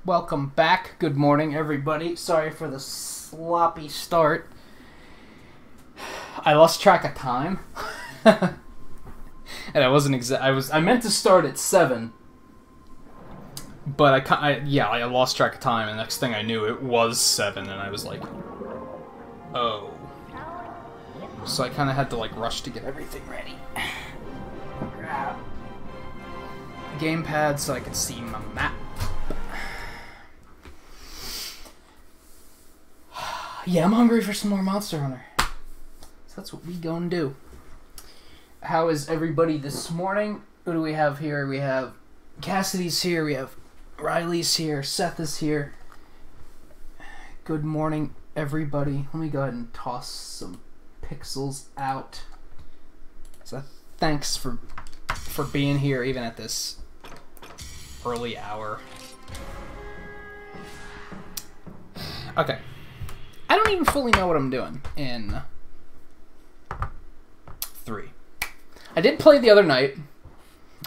Welcome back. Good morning, everybody. Sorry for the sloppy start. I lost track of time. And I wasn't I meant to start at 7. But I lost track of time, and the next thing I knew it was 7, and I was like, oh. So I kind of had to like rush to get everything ready. Grab the gamepad so I could see my map. Yeah, I'm hungry for some more Monster Hunter. So that's what we gonna do. How is everybody this morning? Who do we have here? We have Cassidy's here, we have Riley's here, Seth is here. Good morning, everybody. Let me go ahead and toss some pixels out. So thanks for being here even at this early hour. Okay. I don't even fully know what I'm doing in 3. I did play the other night,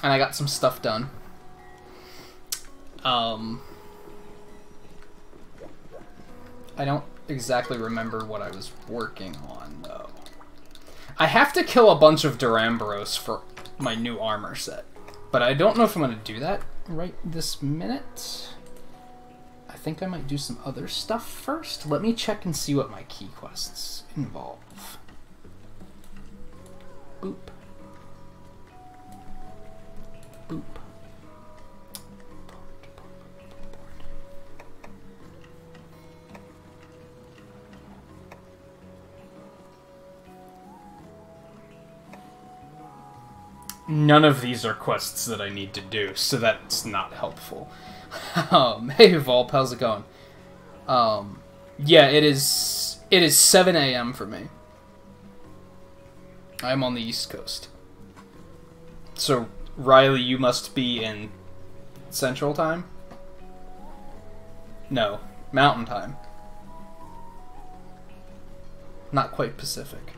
and I got some stuff done. I don't exactly remember what I was working on, though. I have to kill a bunch of Duramboros for my new armor set, but I don't know if I'm going to do that right this minute. I think I might do some other stuff first. Let me check and see what my key quests involve. Boop. Boop. None of these are quests that I need to do, so that's not helpful. Hey Volp, how's it going? Yeah, it is 7 a.m. for me. I'm on the East Coast. So, Riley, you must be in Central Time? No, Mountain Time. Not quite Pacific.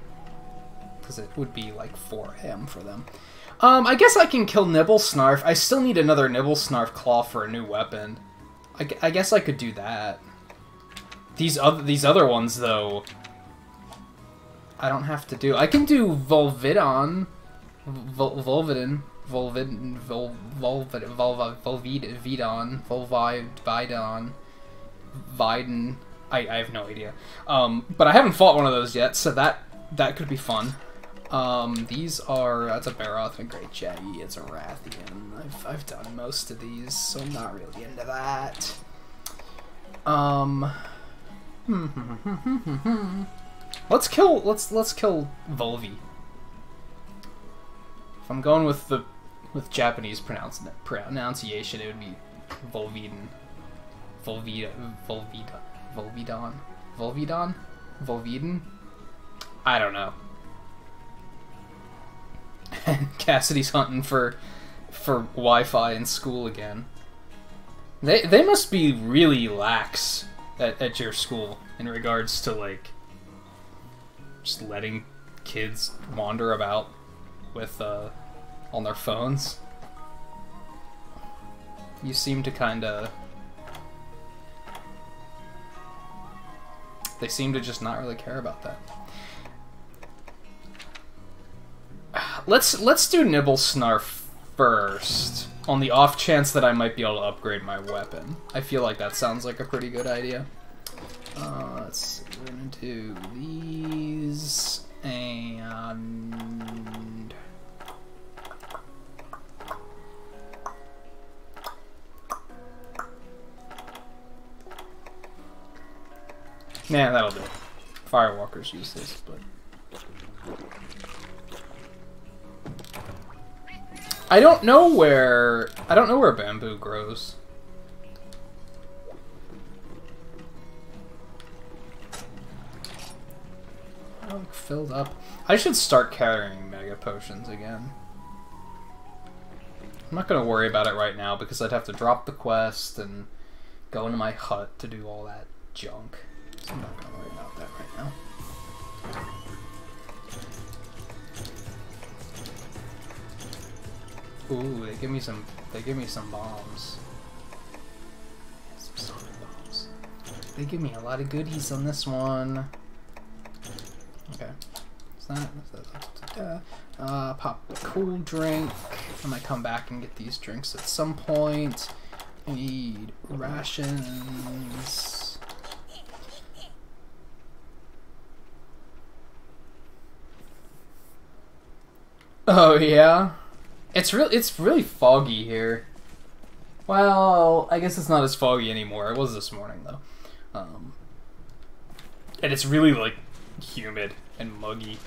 Because it would be like 4 a.m. for them. I guess I can kill Nibblesnarf. I still need another Nibblesnarf claw for a new weapon. I guess I could do that. These other ones, though, I don't have to do. I can do Volvidon. Volvidon. Viden. I have no idea. But I haven't fought one of those yet, so that could be fun. These are, that's a Baroth and a Great Jaggy, it's a Rathian. I've done most of these, so I'm not really into that. Let's kill Volvi. If I'm going with Japanese pronunciation, it would be Volvidon. Volvidon? I don't know. And Cassidy's hunting for Wi-Fi in school again. They must be really lax at your school in regards to like just letting kids wander about with on their phones. You seem to they seem to just not really care about that. Let's do Nibblesnarf first, on the off chance that I might be able to upgrade my weapon. I feel like that sounds like a pretty good idea. Let's see, we're gonna do these, and... Nah, that'll do it. Firewalker's useless, but... I don't know where bamboo grows. I'm filled up. I should start carrying mega potions again. I'm not gonna worry about it right now because I'd have to drop the quest and go into my hut to do all that junk. So I'm not gonna worry about that right now. Ooh, they give me some bombs. Some They give me a lot of goodies on this one. Okay. Pop a cool drink. I might come back and get these drinks at some point. I need rations. Oh yeah? It's really foggy here. Well, I guess it's not as foggy anymore. It was this morning though. And it's really like humid and muggy.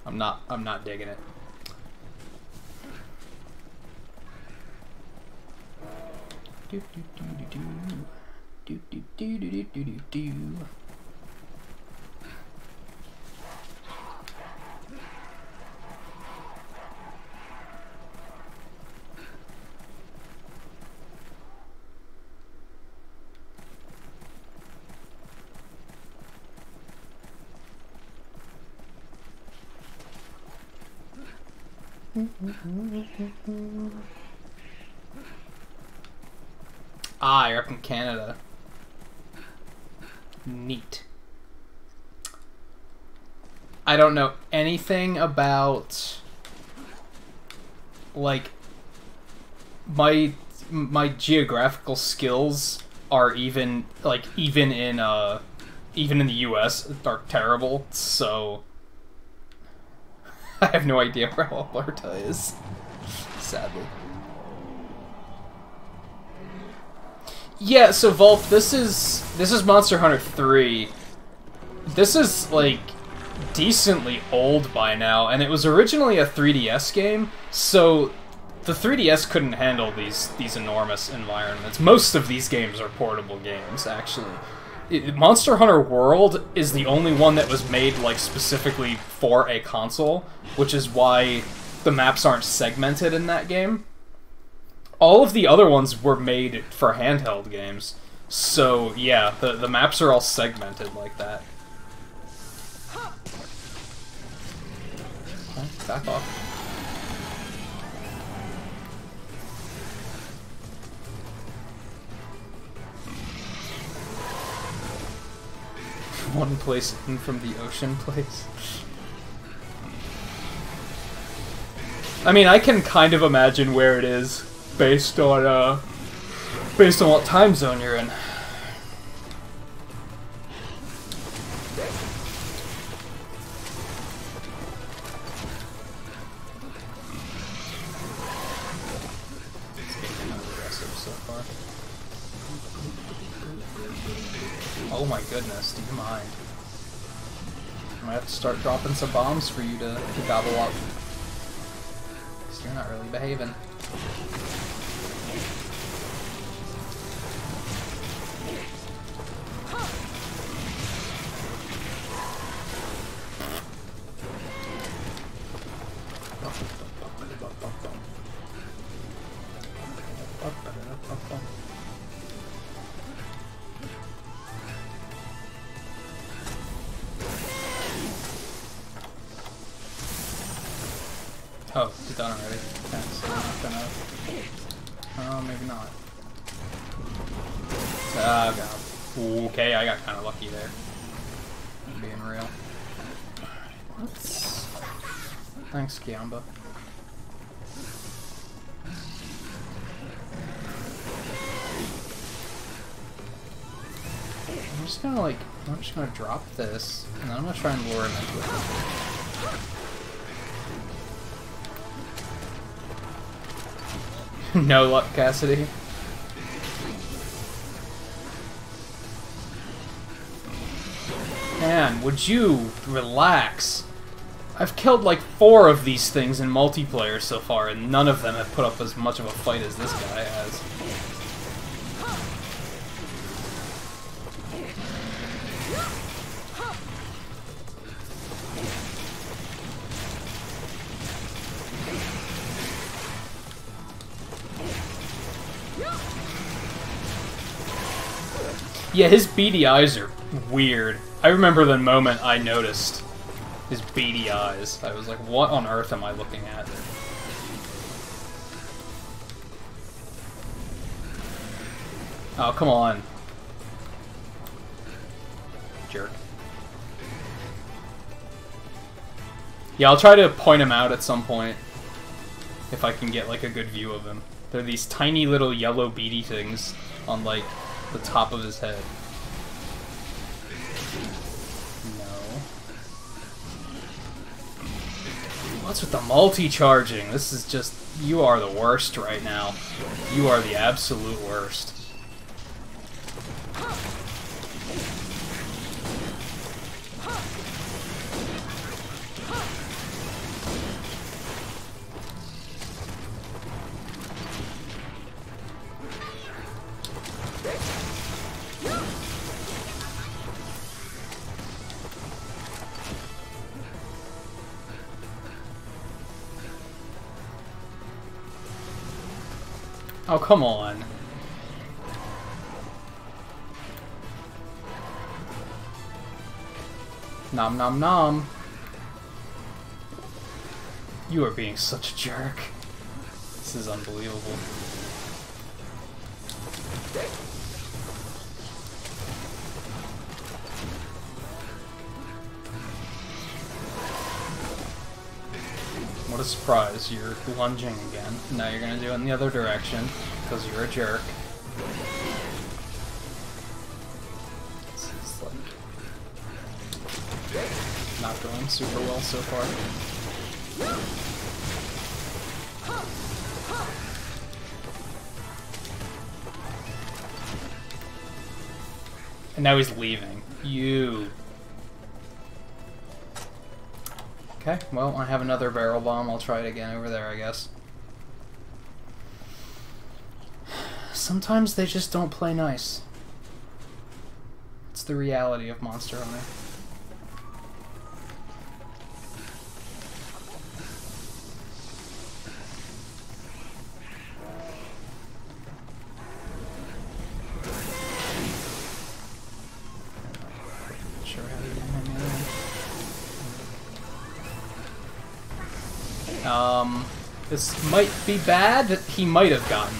I'm not digging it. Do do do do do do do do do do do. Ah, you're up in Canada. Neat. I don't know anything about like my geographical skills are even in the US are terrible, so I have no idea where Alberta is, sadly. Yeah, so Volp, this is Monster Hunter 3. This is like decently old by now, and it was originally a 3DS game, so the 3DS couldn't handle these enormous environments. Most of these games are portable games, actually. Monster Hunter World is the only one that was made like specifically for a console, which is why the maps aren't segmented in that game. All of the other ones were made for handheld games, so yeah, the maps are all segmented like that. Okay, back off. One place in from the ocean place. I mean, I can kind of imagine where it is based on what time zone you're in. It's getting kind of aggressive so far. Oh my goodness, do you mind? I might have to start dropping some bombs for you to gobble up. Because you're not really behaving. Oh, it's done already. Okay, so we're not gonna... Oh, maybe not. Oh, God. Okay, I got kind of lucky there. I'm being real. Let's... Thanks, Kiamba. I'm just gonna drop this, and then I'm gonna try and lure him into it. No luck, Cassidy. Man, would you relax? I've killed like 4 of these things in multiplayer so far, and none of them have put up as much of a fight as this guy has. Yeah, his beady eyes are weird. I remember the moment I noticed his beady eyes. I was like, what on earth am I looking at? Oh, come on. jerk. Yeah, I'll try to point him out at some point. If I can get, like, a good view of him. They're these tiny little yellow beady things on, like, the top of his head. No. What's with the multi-charging? This is just... You are the worst right now. You are the absolute worst. Oh, come on. Nom nom nom. You are being such a jerk. This is unbelievable. What a surprise, you're lunging again. Now you're gonna do it in the other direction, because you're a jerk. This is, like, not going super well so far. And now he's leaving. You... Okay, well, I have another barrel bomb. I'll try it again over there, I guess. Sometimes they just don't play nice. It's the reality of Monster Hunter. This might be bad. He might have gotten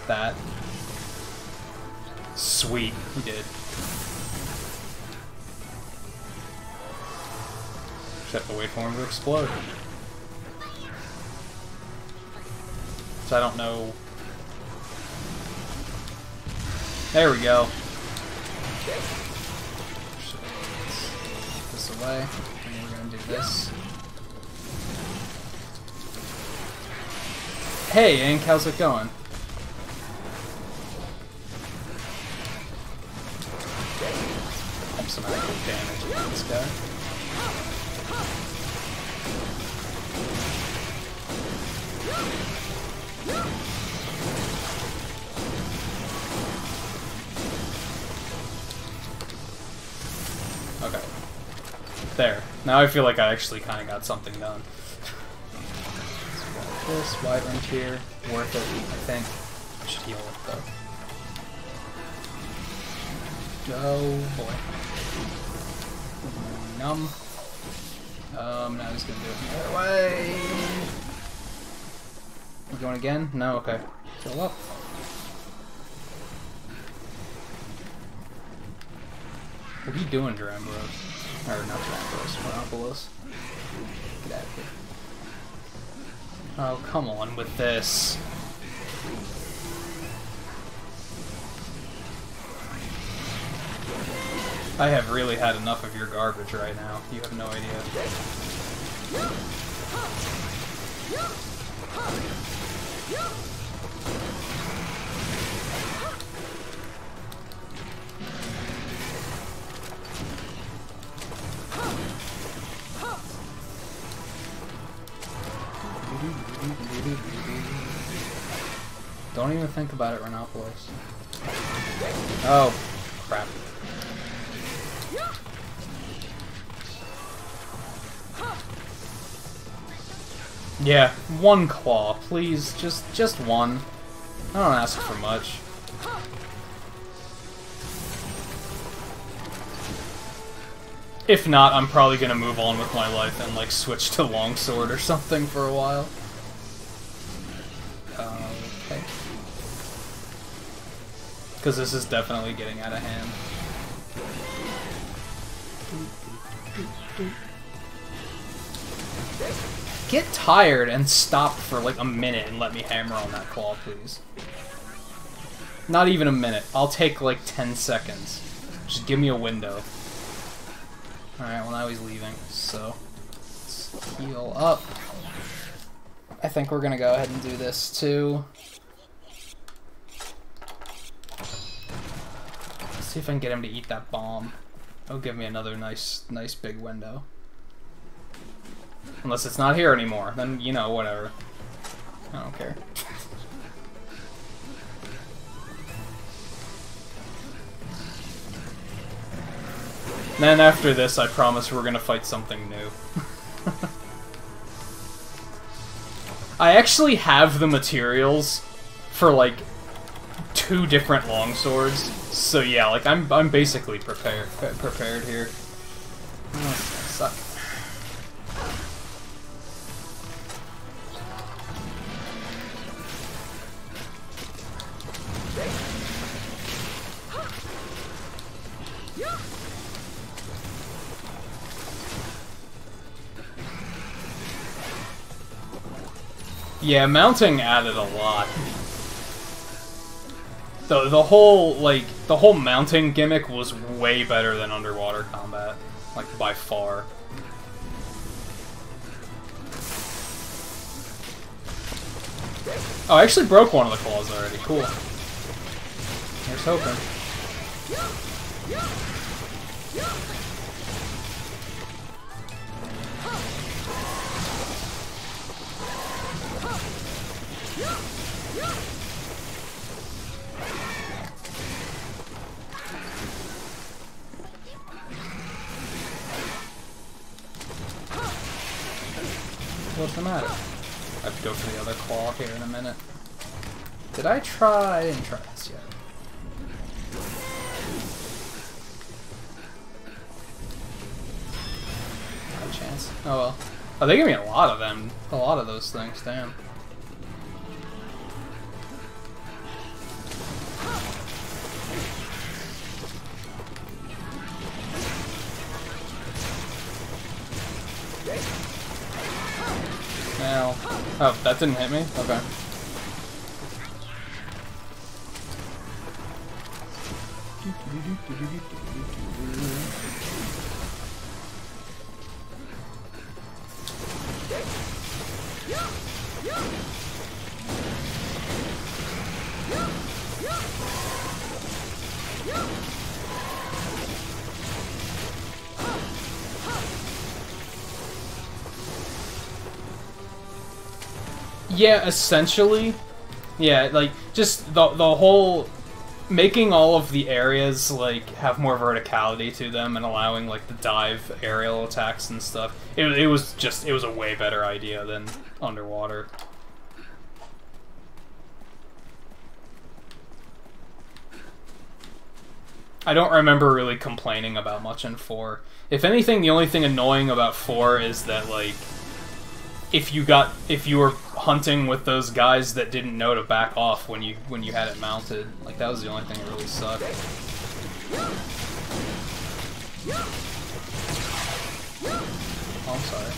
that. Sweet, he did. Just have to wait for him to explode. So I don't know. There we go. This away, and we're gonna do this. Hey, Ink, how's it going? Pump some actual damage into this guy. Okay. There. Now I feel like I actually kind of got something done. This Wyvern Tear, worth it, I think. I should heal it though. Oh boy. Numb. Now he's gonna do it the other way. You going again? No, okay. Fill up. What are you doing, Drambros? Or not Drambros, Monopolos. Get out of here. Oh, come on with this. I have really had enough of your garbage right now. You have no idea. Don't even think about it, Renopolis. Oh, crap. Yeah, one claw, please. Just one. I don't ask for much. If not, I'm probably gonna move on with my life and, like, switch to longsword or something for a while. Okay. Because this is definitely getting out of hand. Get tired and stop for like a minute and let me hammer on that claw, please. Not even a minute. I'll take like 10 seconds. Just give me a window. Alright, well now he's leaving, so let's heal up. I think we're gonna go ahead and do this too. Let's see if I can get him to eat that bomb. It'll give me another nice big window. Unless it's not here anymore, then, you know, whatever. I don't care. Then after this, I promise we're gonna fight something new. I actually have the materials for, like, 2 different longswords. So yeah, like, I'm basically prepared here. Oh, suck. Yeah, mounting added a lot. The whole mounting gimmick was way better than underwater combat, like by far. Oh, I actually broke one of the claws already. Cool. Here's hoping. What's the matter? I have to go for the other claw here in a minute. Did I try? I didn't try this yet. No chance. Oh well. Oh, they give me a lot of them. A lot of those things, damn. Now, oh, that didn't hit me? Okay. Yeah, essentially. Yeah, like, just the whole... making all of the areas, like, have more verticality to them and allowing, like, the dive aerial attacks and stuff. It was a way better idea than underwater. I don't remember really complaining about much in 4. If anything, the only thing annoying about 4 is that, like, if you were hunting with those guys that didn't know to back off when you had it mounted, like, that was the only thing that really sucked. Oh, I'm sorry.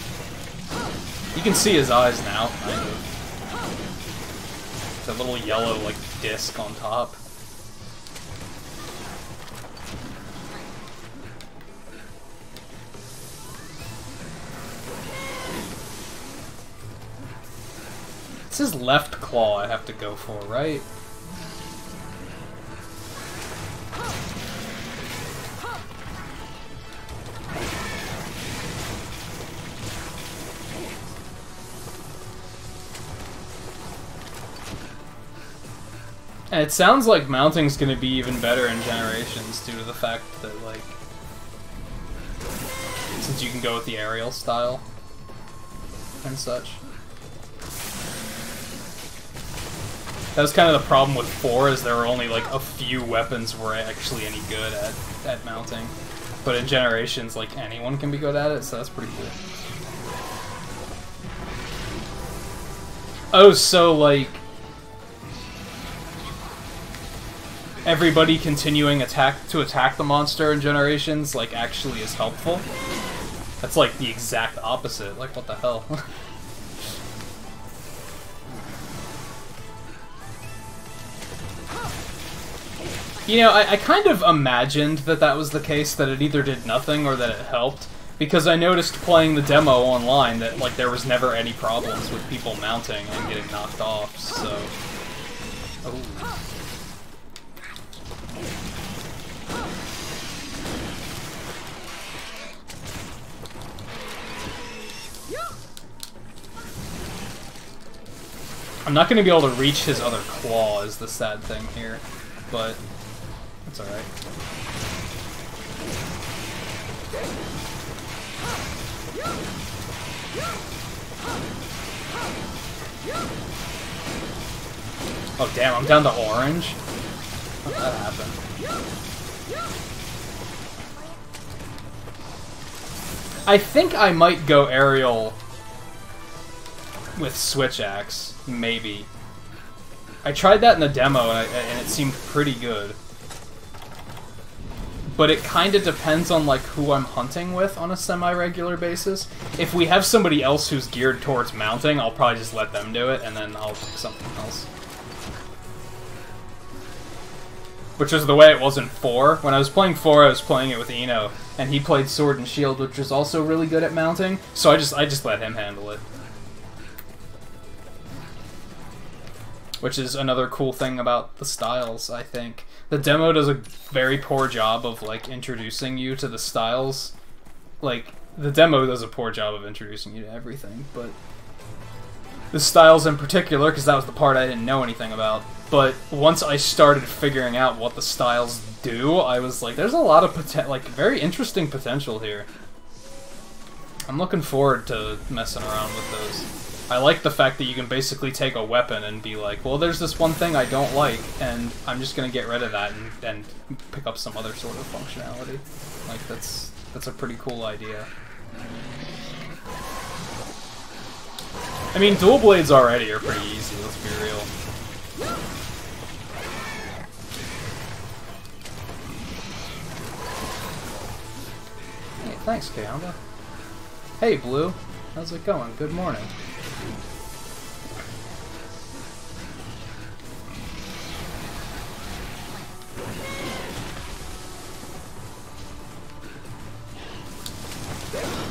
You can see his eyes now, kind of. It's a little yellow, like, disc on top. It's his left claw I have to go for, right? And it sounds like mounting's gonna be even better in Generations due to the fact that, like, since you can go with the aerial style and such. That was kind of the problem with 4, is there were only like a few weapons were actually any good at mounting. But in Generations, like, anyone can be good at it, so that's pretty cool. Oh, so like... everybody continuing to attack the monster in Generations, like, actually is helpful. That's, like, the exact opposite. Like, what the hell? You know, I kind of imagined that that was the case, that it either did nothing or that it helped, because I noticed playing the demo online that, like, there was never any problems with people mounting and getting knocked off, so... Oh. I'm not going to be able to reach his other claw, is the sad thing here, but it's alright. Oh damn, I'm down to orange? How'd that happen? I think I might go aerial with Switch Axe, maybe. I tried that in the demo and it seemed pretty good. But it kinda depends on like who I'm hunting with on a semi-regular basis. If we have somebody else who's geared towards mounting, I'll probably just let them do it and then I'll pick something else. Which was the way it was in 4. When I was playing 4, I was playing it with Eno, and he played Sword and Shield, which was also really good at mounting, so I just let him handle it. Which is another cool thing about the styles, I think. The demo does a very poor job of, like, introducing you to the styles. Like, the demo does a poor job of introducing you to everything, but... the styles in particular, because that was the part I didn't know anything about. But once I started figuring out what the styles do, I was like, there's a lot of very interesting potential here. I'm looking forward to messing around with those. I like the fact that you can basically take a weapon and be like, well, there's this one thing I don't like, and I'm just gonna get rid of that and pick up some other sort of functionality. Like, that's a pretty cool idea. I mean, dual blades already are pretty easy, let's be real. Hey, thanks, Kayamba. Hey, Blue. How's it going? Good morning.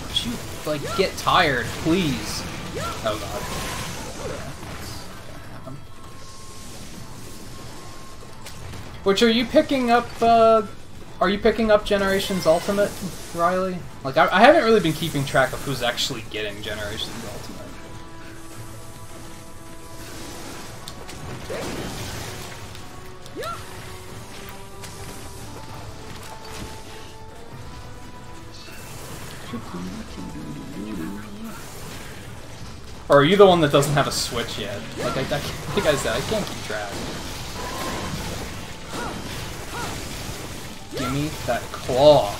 Would you, like, get tired, please? Oh god. Which, are you picking up Generations Ultimate, Riley? Like, I haven't really been keeping track of who's actually getting Generations Ultimate. Or are you the one that doesn't have a Switch yet? Like I said, I can't keep track. Give me that claw.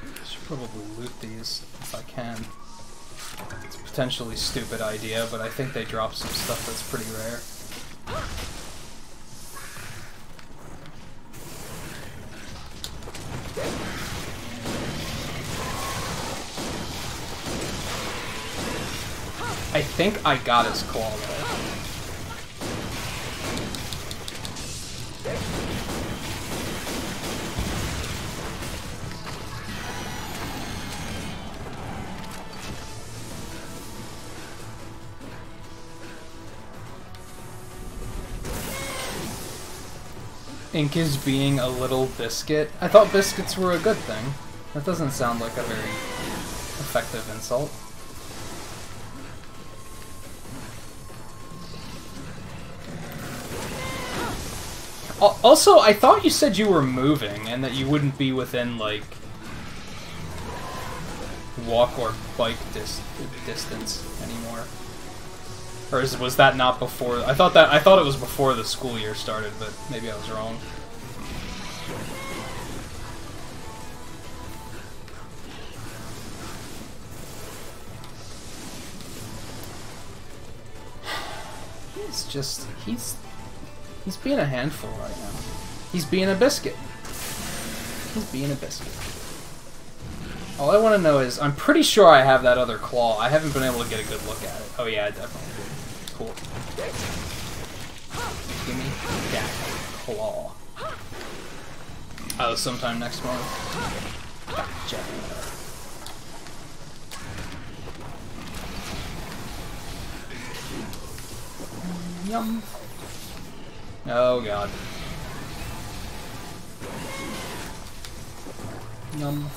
I should probably loot these if I can. It's a potentially stupid idea, but I think they drop some stuff that's pretty rare. I think I got his claw though. Ink is being a little biscuit. I thought biscuits were a good thing. That doesn't sound like a very effective insult. Also, I thought you said you were moving, and that you wouldn't be within, like, walk or bike distance anymore. Or was that not before? I thought it was before the school year started, but maybe I was wrong. He's just he's being a handful right now. He's being a biscuit. He's being a biscuit. All I want to know is, I'm pretty sure I have that other claw. I haven't been able to get a good look at it. Oh yeah, I definitely do. Cool. Give me that claw. Oh, sometime next month. Gotcha. Yum. Oh god. Yum.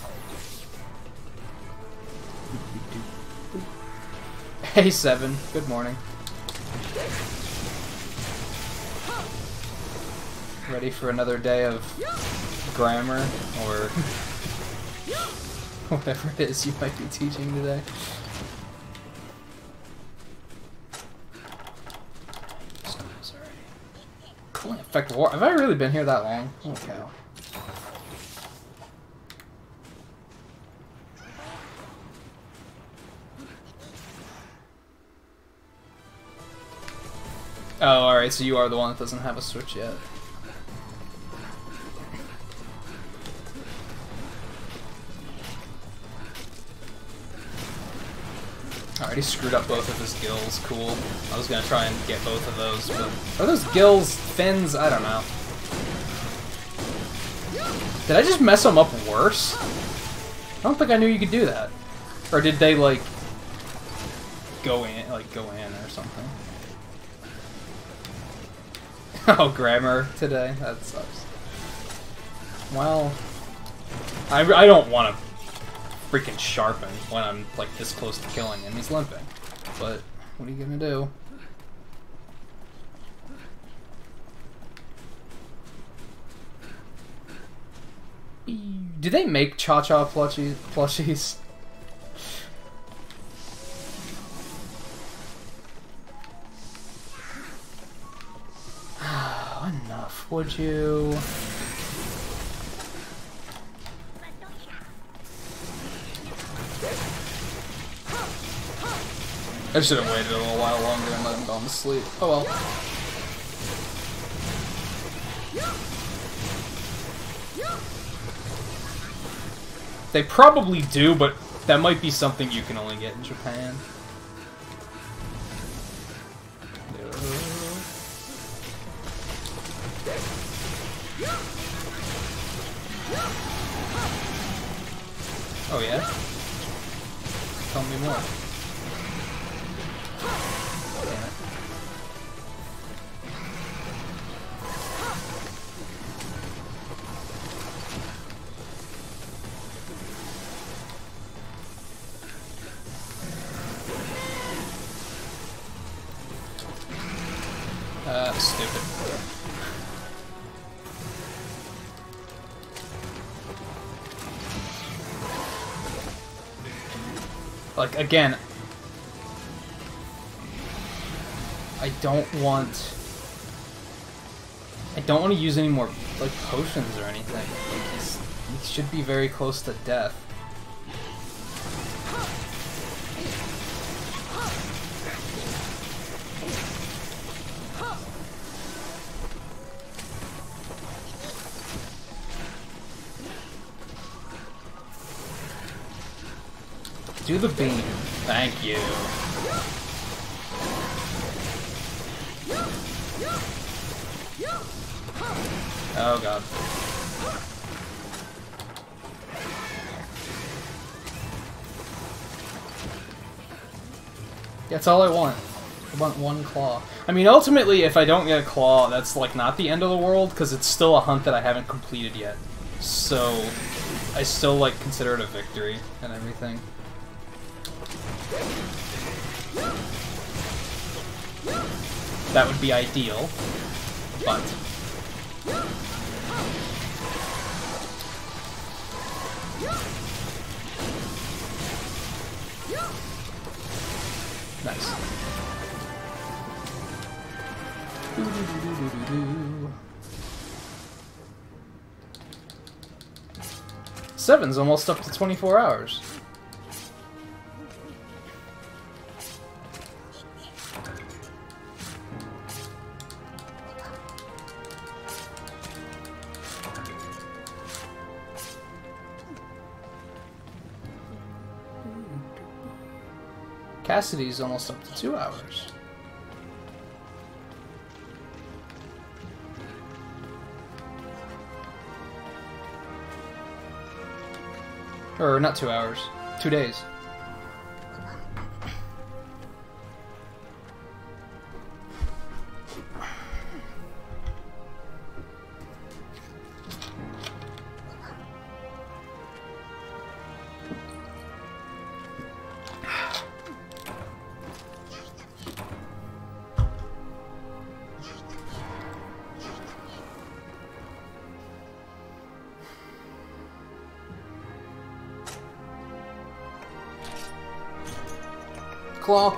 Hey, Seven. Good morning. Ready for another day of grammar, or whatever it is you might be teaching today. Cooling effect war. Have I really been here that long? Holy cow. Oh, alright, so you are the one that doesn't have a switch yet. Alright, he screwed up both of his gills. Cool. I was gonna try and get both of those, but... Are those gills fins? I don't know. Did I just mess them up worse? I don't think I knew you could do that. Or did they, like... go in or something? Oh, grammar today? That sucks. Well... I don't want to freaking sharpen when I'm like this close to killing him. He's limping. But what are you gonna do? Do they make Cha-Cha plushies? Enough, would you? I should have waited a little while longer and let him go to sleep. Oh well. They probably do, but that might be something you can only get in Japan. Oh yeah? Tell me more. Damn it. Stupid. Like, again, I don't want to use any more, like, potions or anything. Like, he should be very close to death. Do the beam. Thank you. Oh god. That's all I want. I want one claw. I mean, ultimately, if I don't get a claw, that's like not the end of the world, because it's still a hunt that I haven't completed yet. So, I still like consider it a victory and everything. That would be ideal, but... Nice. Seven's almost up to 24 hours. Cassidy's almost up to 2 hours. Or not 2 hours, 2 days. Claw.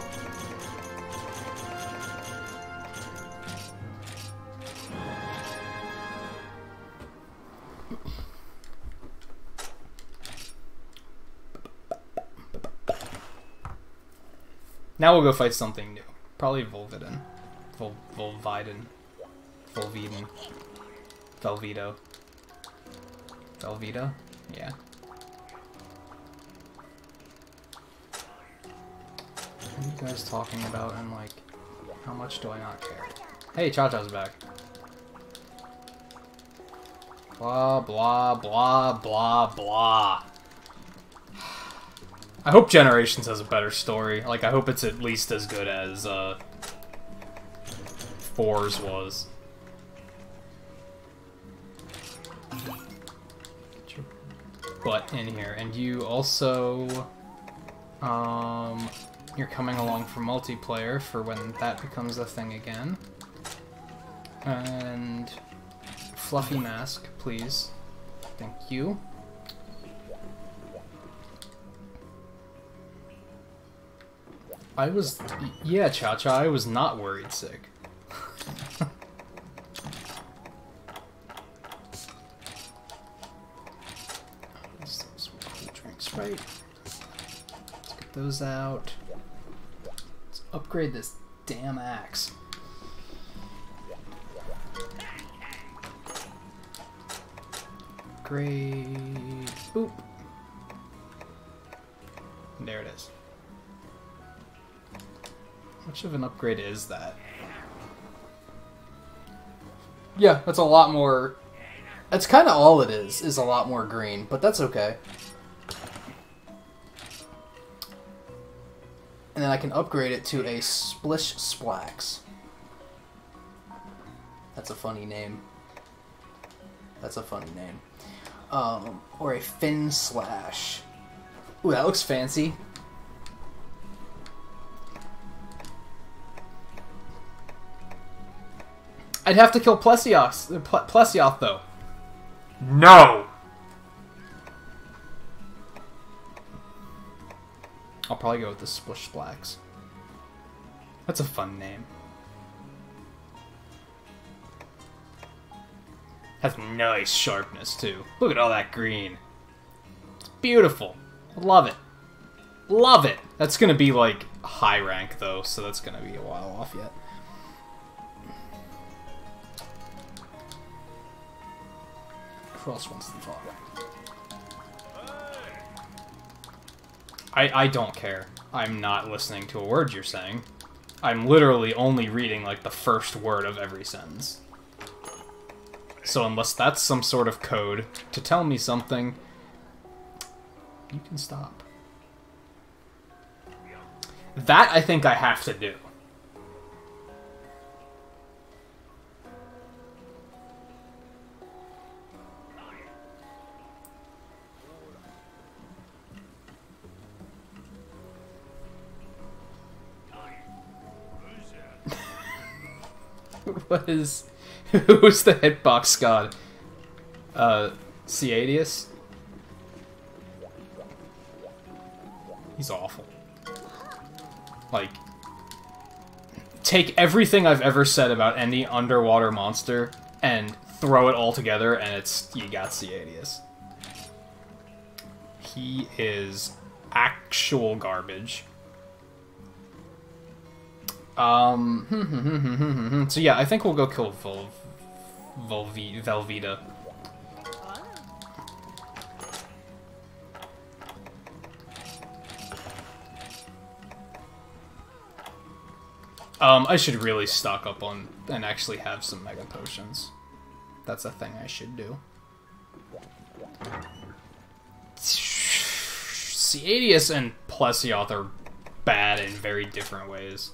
Now we'll go fight something new. Probably Volvidin. Volvidin. Volvidin. Velveto. Velveto? Yeah. What are you guys talking about, and like, how much do I not care? Hey, Cha-Cha's back. Blah, blah, blah, blah, blah. I hope Generations has a better story. Like, I hope it's at least as good as, 4's was. Get your butt in here. And you also, you're coming along for multiplayer for when that becomes a thing again. And fluffy mask, please. Thank you. Yeah, Cha-Cha, I was not worried sick. Some cool drinks, right? Let's get those out. Let's upgrade this damn axe. Upgrade. Boop. There it is. How much of an upgrade is that? Yeah, that's a lot more... That's kind of all it is a lot more green, but that's okay. And then I can upgrade it to a Splish Splax. That's a funny name. That's a funny name. Or a Fin Slash. Ooh, that looks fancy. I'd have to kill Plesioth, though. No! I'll probably go with the Splish Splax. That's a fun name. Has nice sharpness, too. Look at all that green. It's beautiful. I love it. Love it! That's gonna be, like, high rank, though, so that's gonna be a while off yet. Who else wants to talk? I don't care. I'm not listening to a word you're saying. I'm literally only reading, like, the first word of every sentence. So unless that's some sort of code to tell me something, you can stop. That I think I have to do. Who's the hitbox god? Ciadius? He's awful. Like, take everything I've ever said about any underwater monster and throw it all together and you got Ciadius. He is actual garbage. So yeah, I think we'll go kill Velveeta. I should really stock up on and actually have some mega potions. That's a thing I should do. Ciadius and Plesioth are bad in very different ways.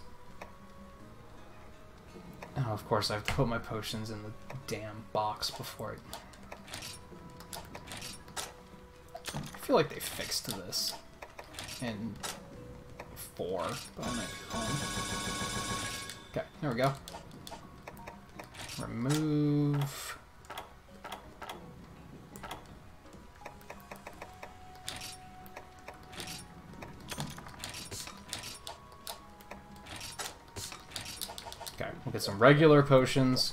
Oh, of course, I have to put my potions in the damn box before I feel like they fixed this in 4, but I might be wrong. Okay, there we go. Remove. Okay, we'll get some regular potions.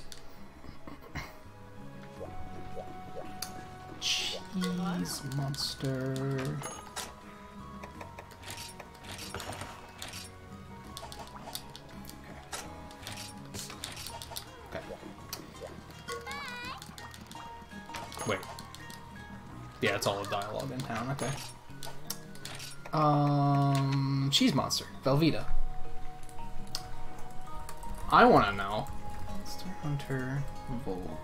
Cheese monster. Okay. Wait. Yeah, it's all the dialogue in town, okay. Cheese monster. Velveeta. I want to know. Monster Hunter Vol.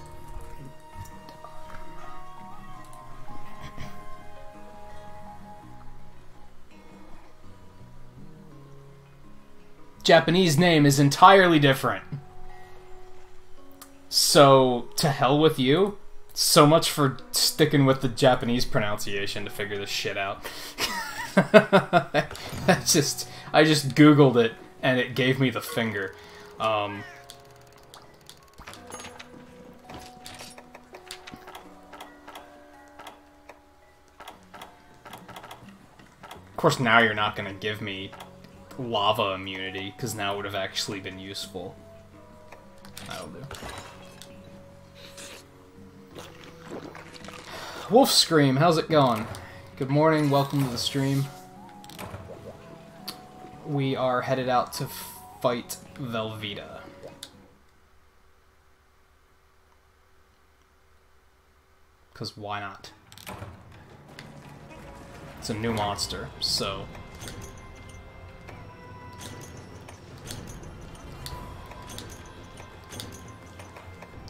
Japanese name is entirely different. So, to hell with you. So much for sticking with the Japanese pronunciation to figure this shit out. I just Googled it, and it gave me the finger. Of course, now you're not going to give me lava immunity, because now it would have actually been useful. That'll do. Wolf Scream, how's it going? Good morning, welcome to the stream. We are headed out to fight Velveeta. Because why not? It's a new monster, so...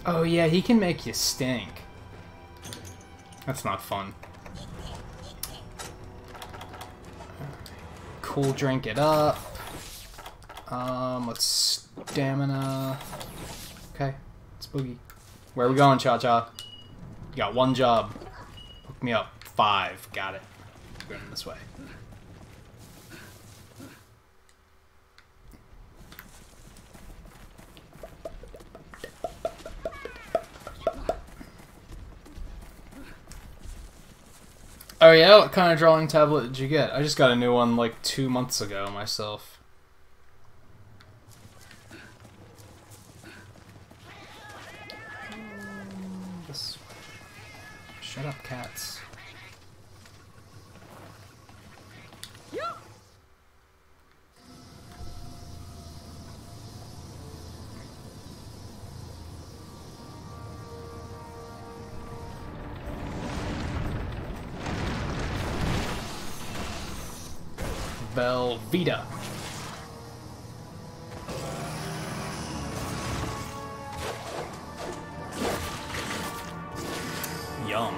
Oh yeah, he can make you stink. That's not fun. Cool, drink it up. Let's stamina. Okay, let's boogie. Where are we going, Cha-Cha? You got one job. Hook me up. 5. Got it. We're going this way. Oh yeah? What kind of drawing tablet did you get? I just got a new one like 2 months ago myself. This way. Shut up, cats. Velveeta. Yum.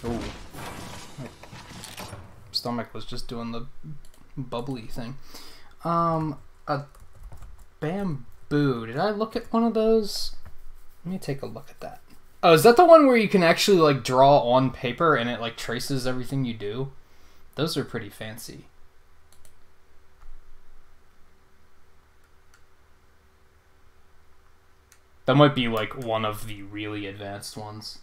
Ooh. My stomach was just doing the bubbly thing. A bamboo. Did I look at one of those? Let me take a look at that. Oh, is that the one where you can actually, like, draw on paper and it, like, traces everything you do? Those are pretty fancy. That might be, like, one of the really advanced ones.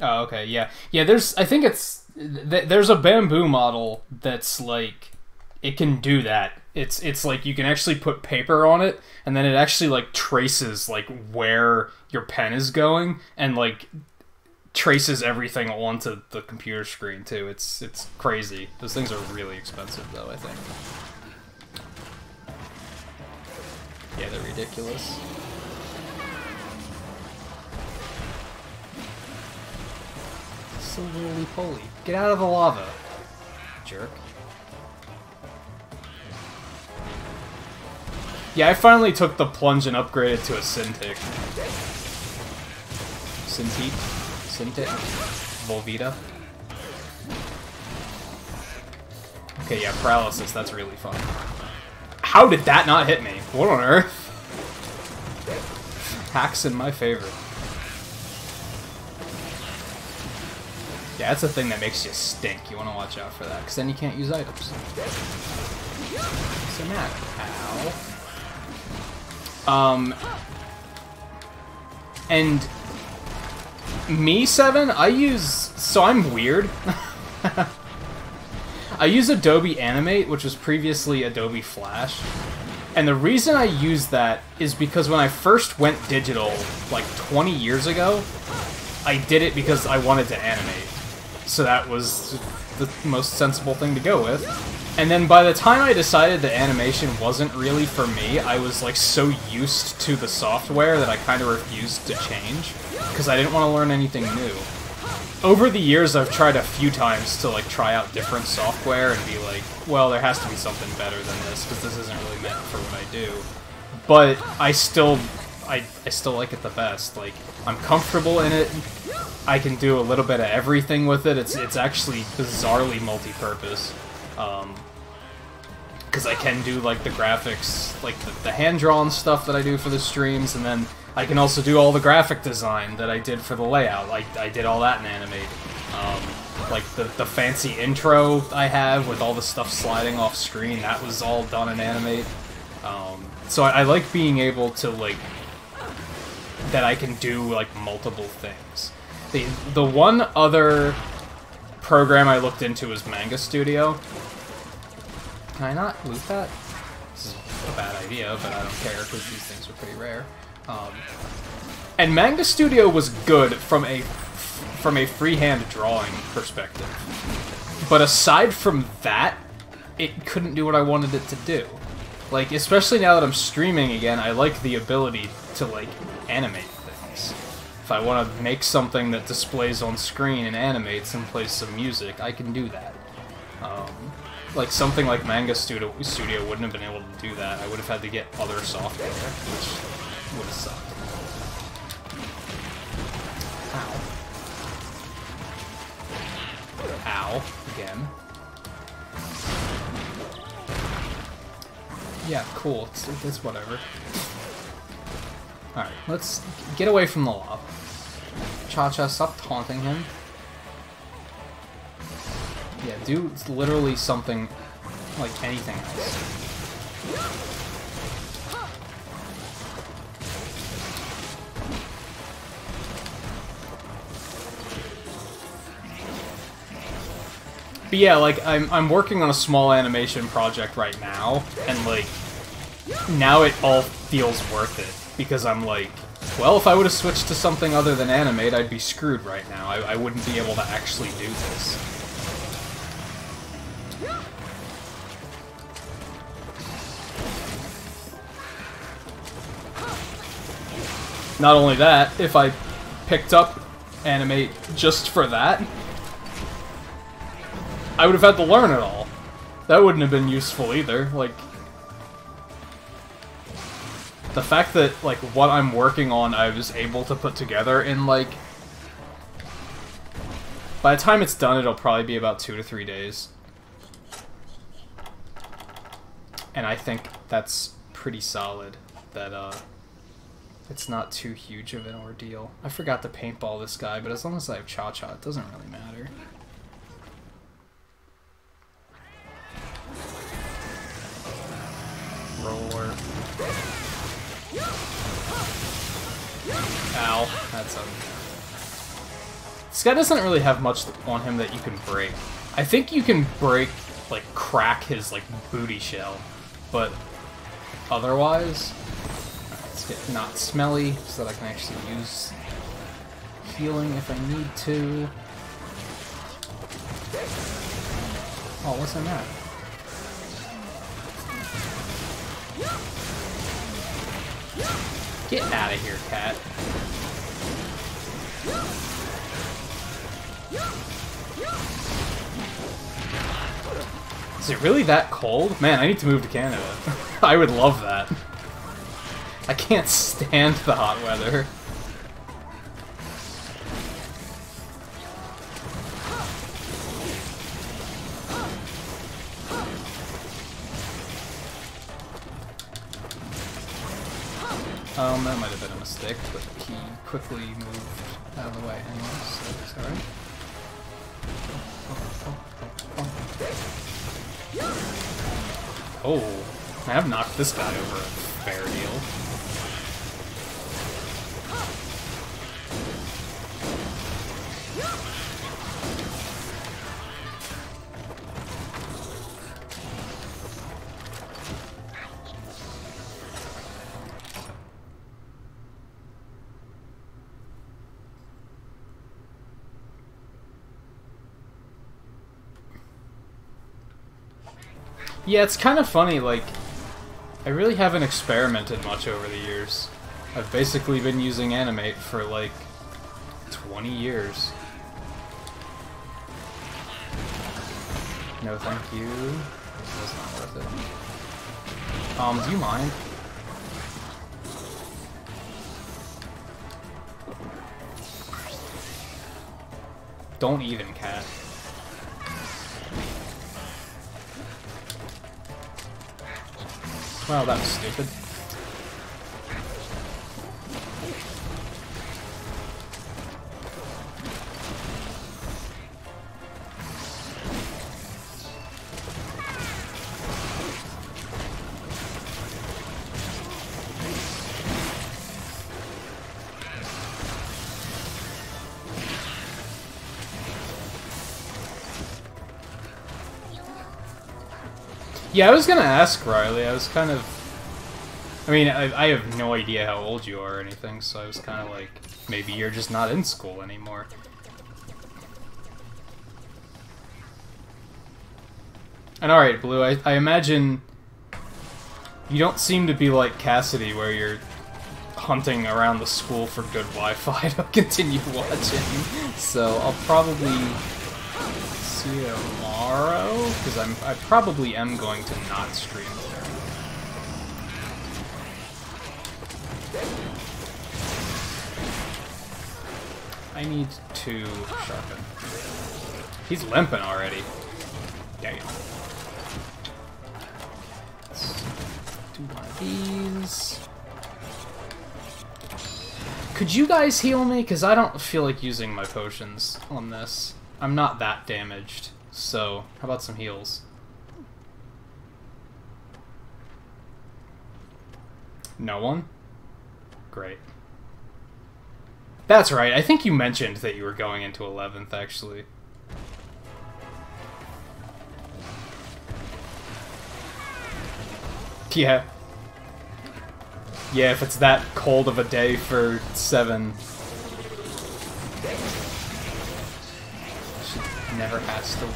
Oh, okay, yeah. Yeah, I think there's a bamboo model that's like, it can do that. It's like you can actually put paper on it, and then it actually like traces like where your pen is going, and like traces everything onto the computer screen too. It's crazy. Those things are really expensive though, I think. Yeah, they're ridiculous. So roly-poly. Get out of the lava, jerk. Yeah, I finally took the plunge and upgraded to a Syntic. Syntic? Volvita? Okay, yeah, paralysis, that's really fun. How did that not hit me? What on earth? Hacks in my favor. Yeah, that's the thing that makes you stink. You want to watch out for that, because then you can't use items. So mad. Ow. And me, 7, I use... So I'm weird. I use Adobe Animate, which was previously Adobe Flash. And the reason I use that is because when I first went digital, like 20 years ago, I did it because I wanted to animate. So that was the most sensible thing to go with. And then by the time I decided that animation wasn't really for me, I was like so used to the software that I kind of refused to change, because I didn't want to learn anything new. Over the years, I've tried a few times to like try out different software and be like, well, there has to be something better than this, because this isn't really meant for what I do. But I still like it the best. Like, I'm comfortable in it. I can do a little bit of everything with it. It's actually bizarrely multi-purpose. Because I can do like the graphics, like the hand-drawn stuff that I do for the streams, and then I can also do all the graphic design that I did for the layout. I did all that in Animate. Like the fancy intro I have with all the stuff sliding off screen, that was all done in Animate. So I like being able to like, that I can do like multiple things. The one other program I looked into was Manga Studio. Can I not loot that? This is a bad idea, but I don't care because these things are pretty rare. And Manga Studio was good from a freehand drawing perspective. But aside from that, it couldn't do what I wanted it to do. Like, especially now that I'm streaming again, I like the ability to, like, animate things. If I want to make something that displays on screen and animates and plays some music, I can do that. Like, something like Manga Studio wouldn't have been able to do that. I would have had to get other software, which would have sucked. Ow. Ow. Again. Yeah, cool. It's whatever. Alright, let's get away from the lava. Cha-Cha, stop taunting him. Yeah, do literally something like anything else. But yeah, like, I'm working on a small animation project right now, and like, now it all feels worth it, because I'm like, well, if I would have switched to something other than Animate, I'd be screwed right now. I wouldn't be able to actually do this. Not only that, if I picked up Animate just for that, I would have had to learn it all. That wouldn't have been useful either. Like, the fact that, like, what I'm working on I was able to put together in, like... By the time it's done, it'll probably be about 2 to 3 days. And I think that's pretty solid. That, it's not too huge of an ordeal. I forgot to paintball this guy, but as long as I have Cha-Cha, it doesn't really matter. Roller. Ow. That's a... This guy doesn't really have much on him that you can break. I think you can break, like, crack his, like, booty shell. But otherwise... Let's get not smelly, so that I can actually use healing if I need to. Oh, what's in that? Get out of here, cat. Is it really that cold? Man, I need to move to Canada. I would love that. I can't stand the hot weather. That might have been a mistake, but he quickly moved out of the way anyway, so it's alright. Oh, I've knocked this guy over a fair deal. Yeah, it's kind of funny, like, I really haven't experimented much over the years. I've basically been using Animate for, like, 20 years. No thank you. That's not worth it. Do you mind? Don't even, cat. Well, that was stupid. Yeah, I was gonna ask Riley, I was kind of... I mean, I have no idea how old you are or anything, so I was kind of like, maybe you're just not in school anymore. And alright, Blue, I imagine you don't seem to be like Cassidy, where you're hunting around the school for good Wi-Fi to continue watching. So I'll probably see you tomorrow, because I probably am going to not stream there. I need to sharpen. He's limping already. Damn. Let's do one of these. Could you guys heal me? Because I don't feel like using my potions on this. I'm not that damaged. So, how about some heals? No one? Great. That's right, I think you mentioned that you were going into 11th, actually. Yeah. Yeah, if it's that cold of a day for 7. She never has to leave.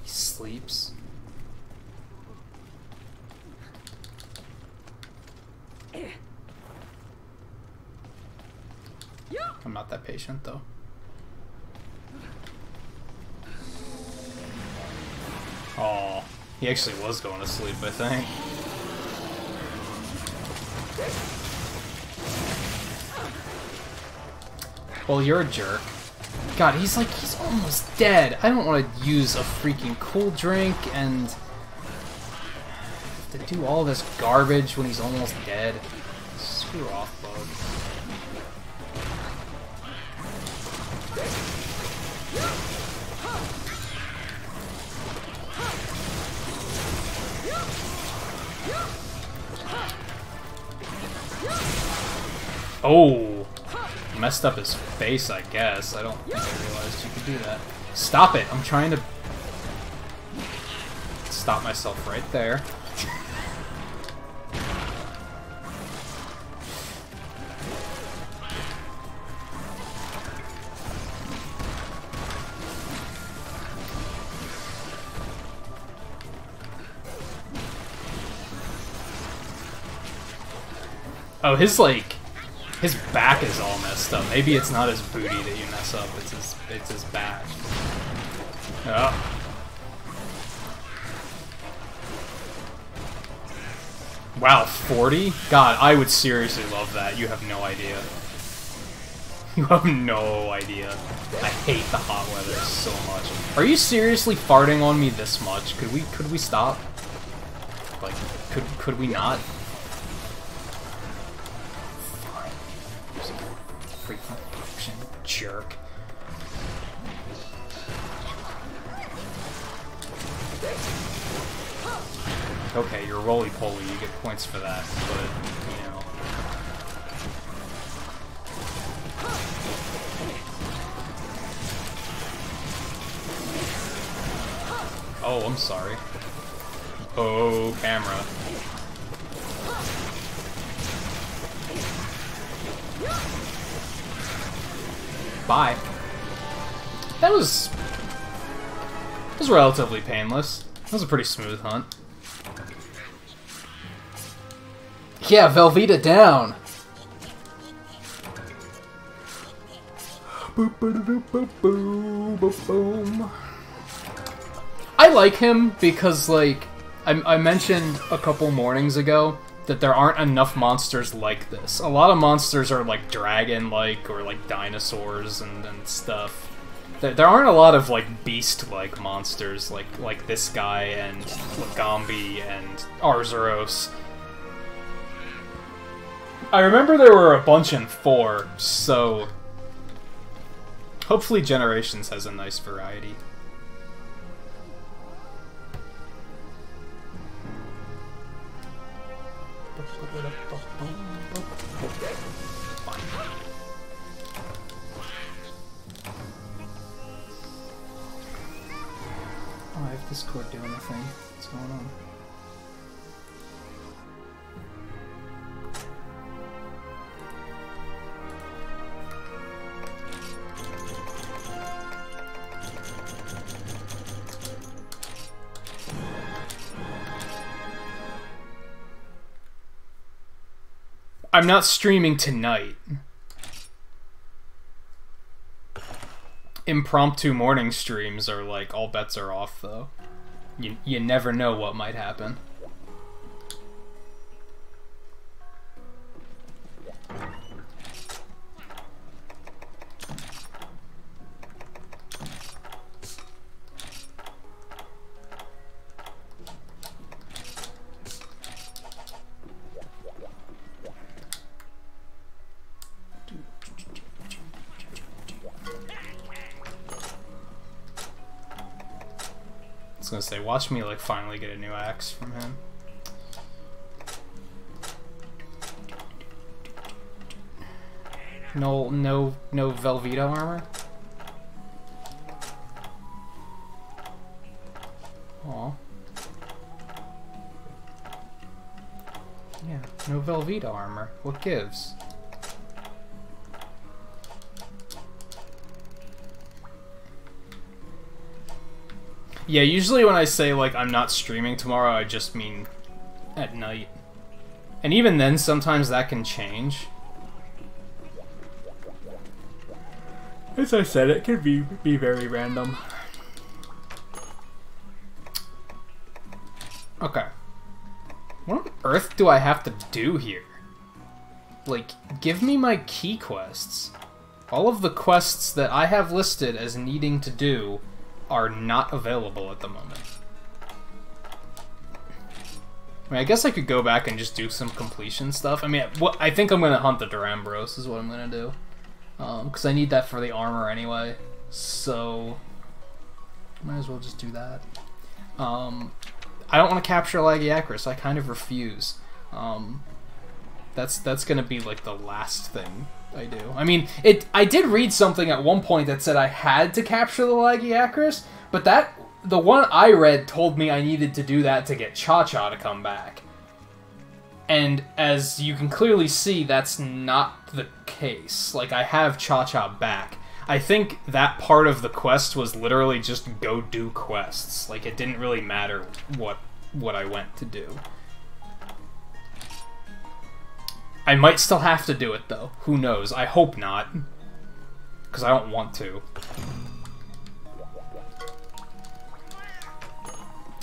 Sleeps. I'm not that patient, though. Oh, he actually was going to sleep, I think. Well, you're a jerk. God, he's almost dead. I don't want to use a freaking cool drink and to do all this garbage when he's almost dead. Screw off, bug. Oh! Messed up his face, I guess. I don't think I realized you could do that. Stop it! I'm trying to stop myself right there. Oh, his back is all messed up. Maybe it's not his booty that you mess up, it's his back. Oh. Wow, 40? God, I would seriously love that. You have no idea. You have no idea. I hate the hot weather so much. Are you seriously farting on me this much? Could we stop? Like, could we not? Freaking action jerk. Okay, you're roly-poly, you get points for that, but, you know. Oh, I'm sorry. Oh, camera. Bye. That was relatively painless. That was a pretty smooth hunt. Yeah, Velveeta down. I like him because, like, I mentioned a couple mornings ago that there aren't enough monsters like this. A lot of monsters are like dragon-like or like dinosaurs and stuff. There aren't a lot of like beast-like monsters like this guy and Lagambi and Arzuros. I remember there were a bunch in 4, so hopefully Generations has a nice variety. Oh, I have Discord doing a thing. What's going on? I'm not streaming tonight. Impromptu morning streams are like, all bets are off, though. You never know what might happen. I was gonna say, watch me like finally get a new axe from him. No Velveeta armor? Aw. Yeah, no Velveeta armor. What gives? Yeah, usually when I say, like, I'm not streaming tomorrow, I just mean at night. And even then, sometimes that can change. As I said, it can be very random. Okay. What on earth do I have to do here? Like, give me my key quests. All of the quests that I have listed as needing to do are not available at the moment. I mean, I guess I could go back and just do some completion stuff. I mean, I think I'm gonna hunt the Durambros is what I'm gonna do. Because I need that for the armor anyway. So, might as well just do that. I don't want to capture Lagiacrus. I kind of refuse. That's gonna be like the last thing I do. I mean, I did read something at one point that said I had to capture the Lagiacrus, but the one I read told me I needed to do that to get Cha-Cha to come back. And as you can clearly see, that's not the case. Like, I have Cha-Cha back. I think that part of the quest was literally just go do quests. Like, it didn't really matter what I went to do. I might still have to do it, though. Who knows? I hope not. Because I don't want to.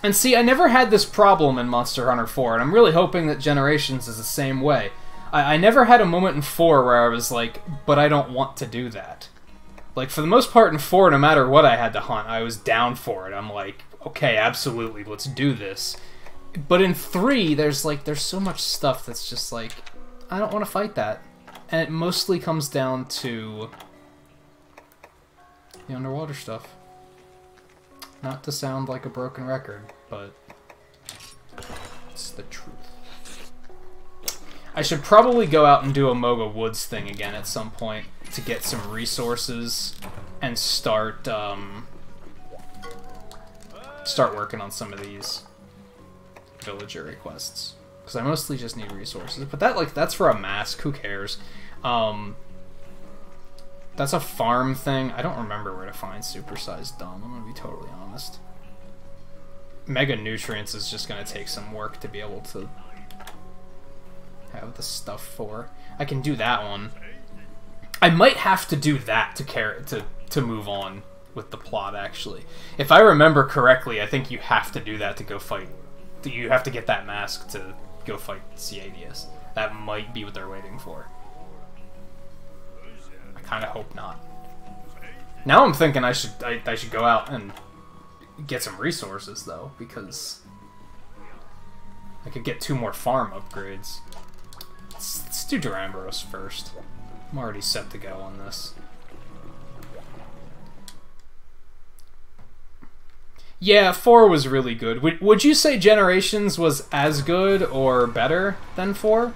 And see, I never had this problem in Monster Hunter 4, and I'm really hoping that Generations is the same way. I never had a moment in 4 where I was like, but I don't want to do that. Like, for the most part in 4, no matter what I had to hunt, I was down for it. I'm like, okay, absolutely, let's do this. But in 3, there's so much stuff that's just like, I don't want to fight that. And it mostly comes down to the underwater stuff. Not to sound like a broken record, but it's the truth. I should probably go out and do a Moga Woods thing again at some point to get some resources and start working on some of these villager quests. Because I mostly just need resources. But that's for a mask, who cares? That's a farm thing. I don't remember where to find supersized dumb, I'm gonna be totally honest. Mega Nutrients is just gonna take some work to be able to have the stuff for. I can do that one. I might have to do that to move on with the plot, actually. If I remember correctly, I think you have to do that to go fight. You have to get that mask to go fight Ciadius. That might be what they're waiting for. I kind of hope not. Now I'm thinking I should go out and get some resources, though, because I could get 2 more farm upgrades. Let's do Durambros first. I'm already set to go on this. Yeah, 4 was really good. Would you say Generations was as good or better than 4?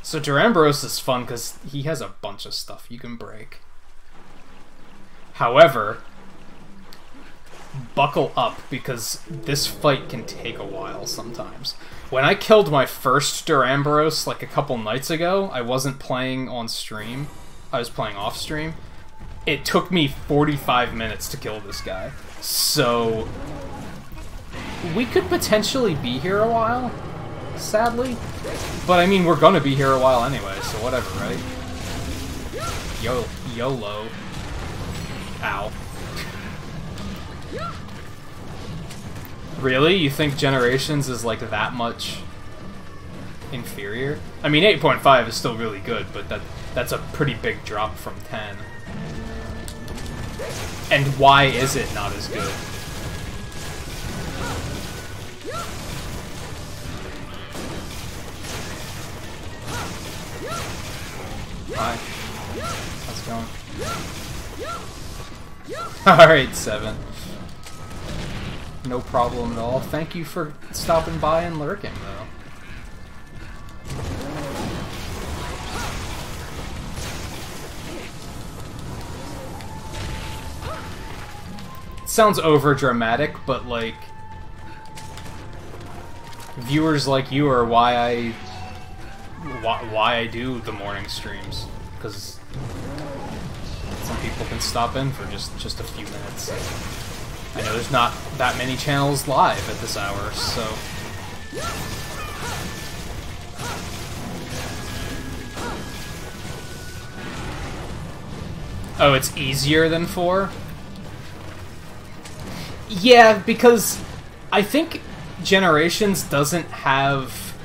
So Durambros is fun because he has a bunch of stuff you can break. However, buckle up because this fight can take a while sometimes. When I killed my first Durambros like a couple nights ago, I wasn't playing on stream. I was playing off stream. It took me 45 minutes to kill this guy. So we could potentially be here a while. Sadly. But I mean, we're gonna be here a while anyway, so whatever, right? YOLO. Ow. Really? You think Generations is like that much inferior? I mean, 8.5 is still really good, but that's a pretty big drop from 10. And why is it not as good? Hi. How's it going? Alright, 7. No problem at all. Thank you for stopping by and lurking, though. It sounds over-dramatic, but, like, viewers like you are why I do the morning streams, because some people can stop in for just a few minutes. I know there's not that many channels live at this hour, so oh, it's easier than 4? Yeah, because I think Generations doesn't have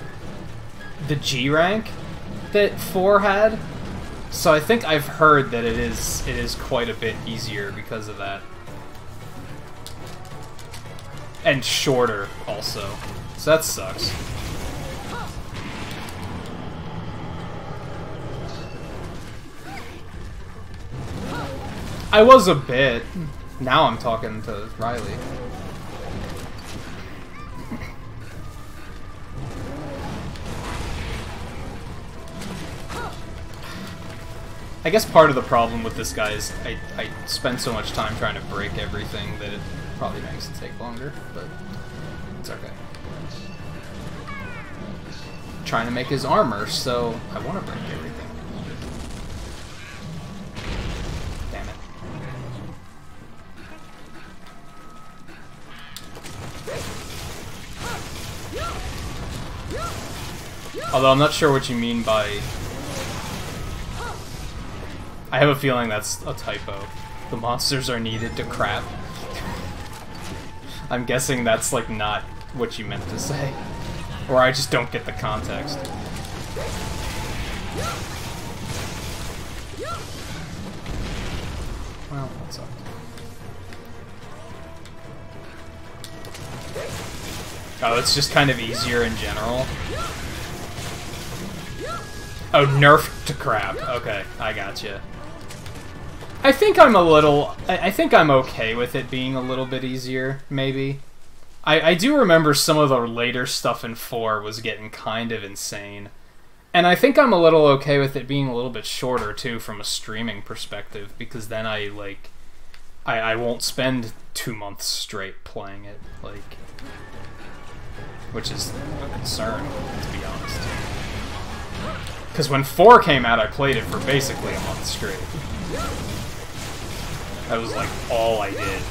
the G rank that 4 had, so I think I've heard that it is quite a bit easier because of that. And shorter, also. So that sucks. I was a bit. Now I'm talking to Riley. I guess part of the problem with this guy is I spend so much time trying to break everything that it probably makes it take longer, but it's okay. Trying to make his armor, so I want to break everything. Damn it. Although I'm not sure what you mean by... I have a feeling that's a typo. The monsters are needed to crap. I'm guessing that's, like, not what you meant to say. Or I just don't get the context. Well, that sucked. Oh, it's just kind of easier in general. Oh, nerfed to crap. Okay, I gotcha. I think I'm a little... I think I'm okay with it being a little bit easier, maybe. I do remember some of the later stuff in 4 was getting kind of insane. And I think I'm a little okay with it being a little bit shorter, too, from a streaming perspective, because then I won't spend 2 months straight playing it, like... Which is a concern, to be honest. Because when 4 came out, I played it for basically a month straight. That was, like, all I did.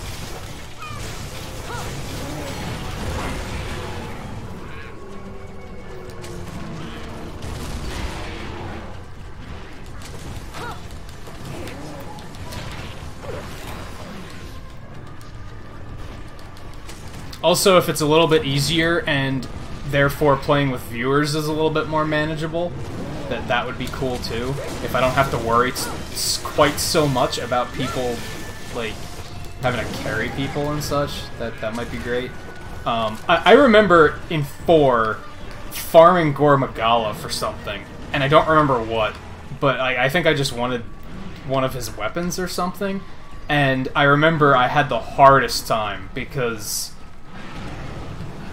Also, if it's a little bit easier and therefore playing with viewers is a little bit more manageable, that would be cool too. If I don't have to worry quite so much about people, like, having to carry people and such, that might be great. I remember in 4 farming Gore Magala for something, and I don't remember what, but I think I just wanted one of his weapons or something, and I remember I had the hardest time because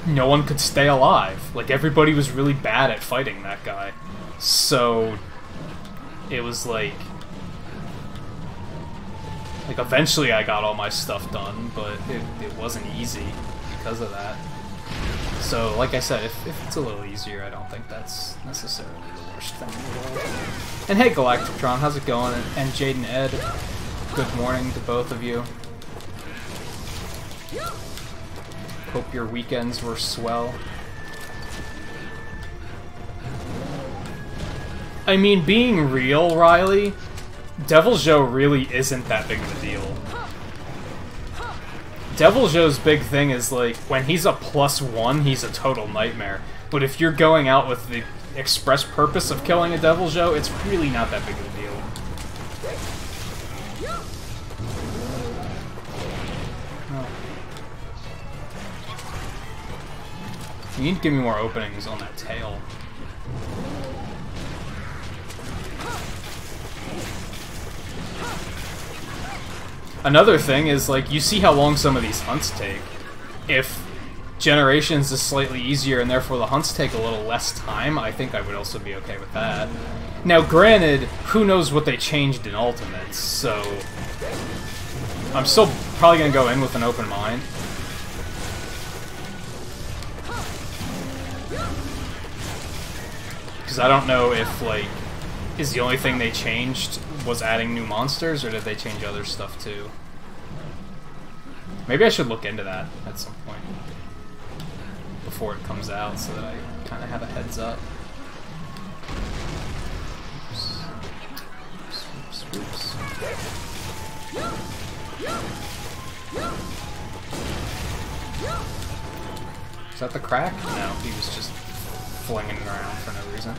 no one could stay alive. Like, everybody was really bad at fighting that guy. So it was like eventually I got all my stuff done, but it wasn't easy because of that. So, like I said, if it's a little easier, I don't think that's necessarily the worst thing in the world. And hey, Galactitron, how's it going? And Jaden Ed, good morning to both of you. Hope your weekends were swell. I mean, being real, Riley, Devil Joe really isn't that big of a deal. Devil Joe's big thing is, like, when he's a +1, he's a total nightmare. But if you're going out with the express purpose of killing a Devil Joe, it's really not that big of a deal. You need to give me more openings on that tail. Another thing is, like, you see how long some of these hunts take. If Generations is slightly easier and therefore the hunts take a little less time, I think I would also be okay with that. Now, granted, who knows what they changed in Ultimates, so I'm still probably going to go in with an open mind. Because I don't know if, like, is the only thing they changed was adding new monsters, or did they change other stuff too? Maybe I should look into that at some point before it comes out, so that I kind of have a heads up. Oops. Oops, oops, oops. Is that the crack? No, he was just flinging it around for no reason.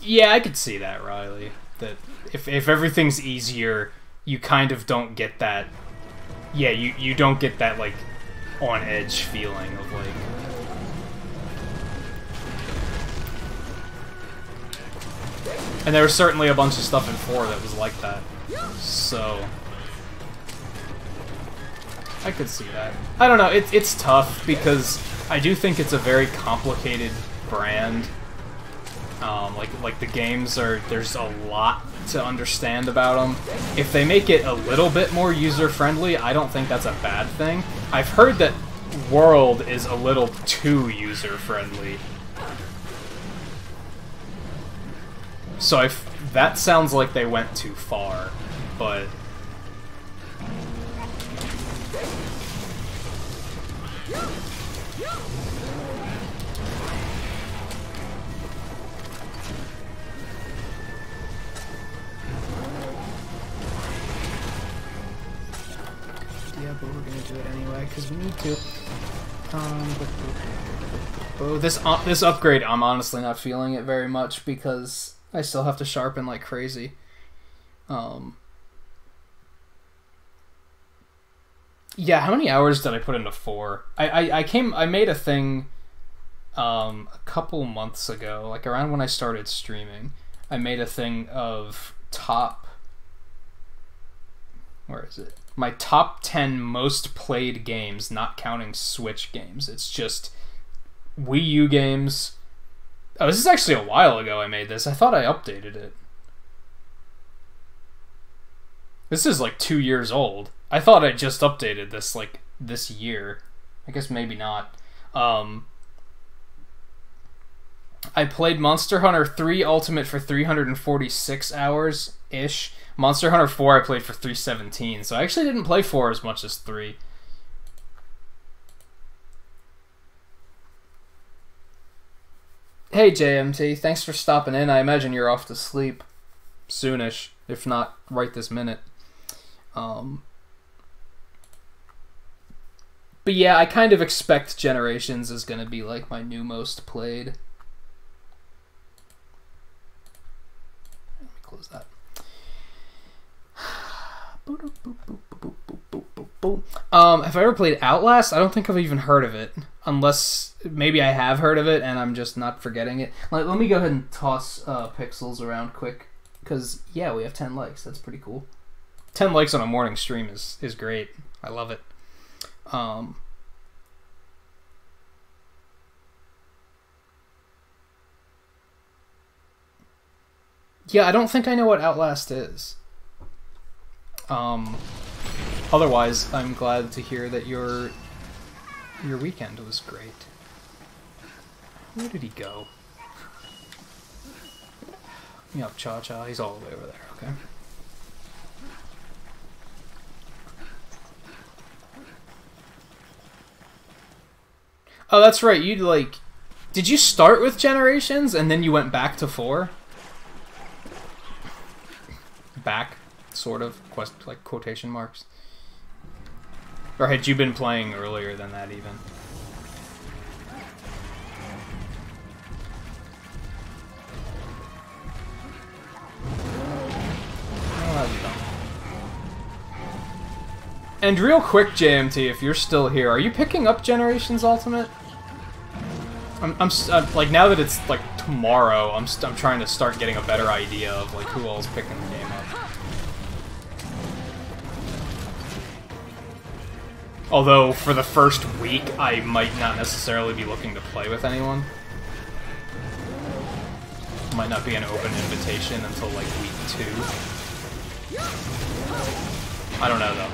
Yeah, I could see that, Riley. That if everything's easier, you kind of don't get that. Yeah, you don't get that like on edge feeling of like. And there was certainly a bunch of stuff in 4 that was like that. So I could see that. I don't know, it's tough because I do think it's a very complicated brand. Like the games there's a lot to understand about them. If they make it a little bit more user-friendly, I don't think that's a bad thing. I've heard that World is a little too user-friendly. So that sounds like they went too far, but... Yeah, but we're gonna do it anyway, because we need to. This upgrade, I'm honestly not feeling it very much, because I still have to sharpen like crazy. Yeah, how many hours did I put into 4? I made a thing a couple months ago, like around when I started streaming. I made a thing of where is it? My top 10 most played games, not counting Switch games. It's just Wii U games. Oh, this is actually a while ago I made this. I thought I updated it. This is like 2 years old. I thought I just updated this like this year. I guess maybe not. I played Monster Hunter 3 Ultimate for 346 hours-ish. Monster Hunter 4 I played for 317, so I actually didn't play 4 as much as 3. Hey JMT, thanks for stopping in. I imagine you're off to sleep soonish, if not right this minute. But yeah, I kind of expect Generations is going to be like my new most played. Let me close that. Have I ever played Outlast? I don't think I've even heard of it. Unless, maybe I have heard of it and I'm just not forgetting it. Let me go ahead and toss pixels around quick. Because, yeah, we have 10 likes. That's pretty cool. 10 likes on a morning stream is great. I love it. Yeah, I don't think I know what Outlast is. Otherwise, I'm glad to hear that your weekend was great. Where did he go? Me up, Cha-Cha. He's all the way over there, okay. Oh, that's right. You like... Did you start with Generations and then you went back to 4? Back, sort of, like quotation marks. Or had you been playing earlier than that even? And real quick, JMT, if you're still here, are you picking up Generations Ultimate? I'm like, now that it's like tomorrow, I'm trying to start getting a better idea of like who all's picking the game up. Although for the first week, I might not necessarily be looking to play with anyone. Might not be an open invitation until like week 2. I don't know though.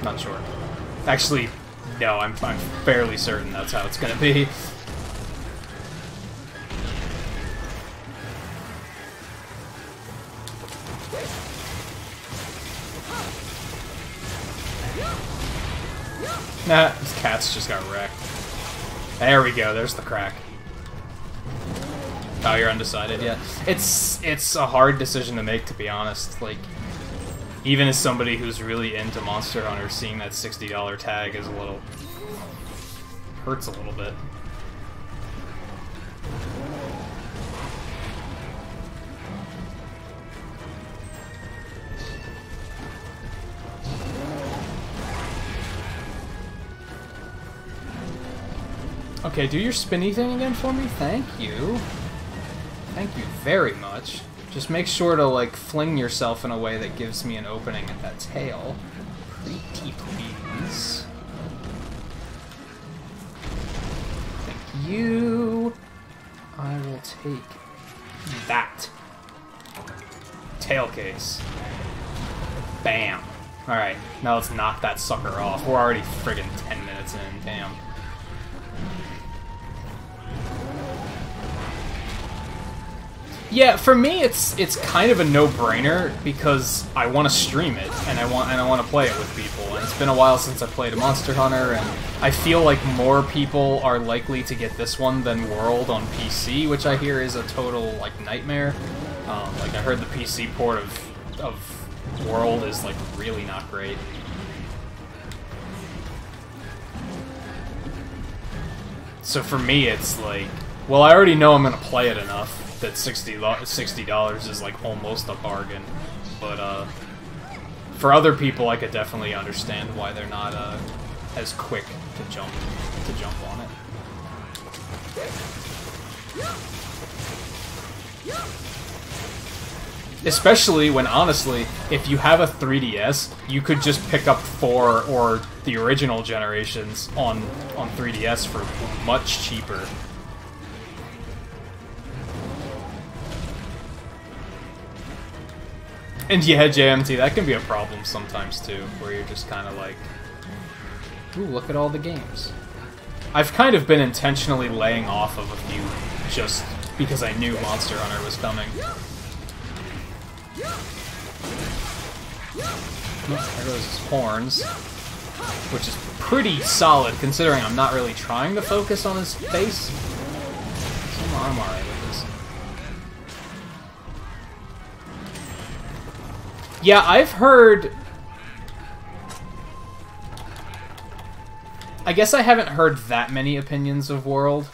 Not sure. Actually, no, I'm fairly certain that's how it's gonna be. Nah, his cats just got wrecked. There we go, there's the crack. Oh, you're undecided yet? It's a hard decision to make, to be honest. Like, even as somebody who's really into Monster Hunter, seeing that $60 tag is a little... hurts a little bit. Okay, do your spinny thing again for me. Thank you. Thank you very much. Just make sure to, like, fling yourself in a way that gives me an opening at that tail. Pretty please. Thank you. I will take that. Tail case. Bam. Alright, now let's knock that sucker off. We're already friggin' 10 minutes in. Damn. Yeah, for me, it's kind of a no-brainer because I want to stream it and I want to play it with people. And it's been a while since I played a Monster Hunter, and I feel like more people are likely to get this one than World on PC, which I hear is a total like nightmare. Like I heard the PC port of World is like really not great. So for me, it's like, well, I already know I'm gonna play it enough that $60 is like almost a bargain, but for other people, I could definitely understand why they're not as quick to jump on it. Especially when, honestly, if you have a 3DS, you could just pick up 4 or the original generations on 3DS for much cheaper. And yeah, JMT, that can be a problem sometimes too, where you're just kind of like, ooh, look at all the games. I've kind of been intentionally laying off of a few just because I knew Monster Hunter was coming. Oh, there goes his horns, which is pretty solid considering I'm not really trying to focus on his face. So I'm alright with this. Yeah, I've heard... I guess I haven't heard that many opinions of World.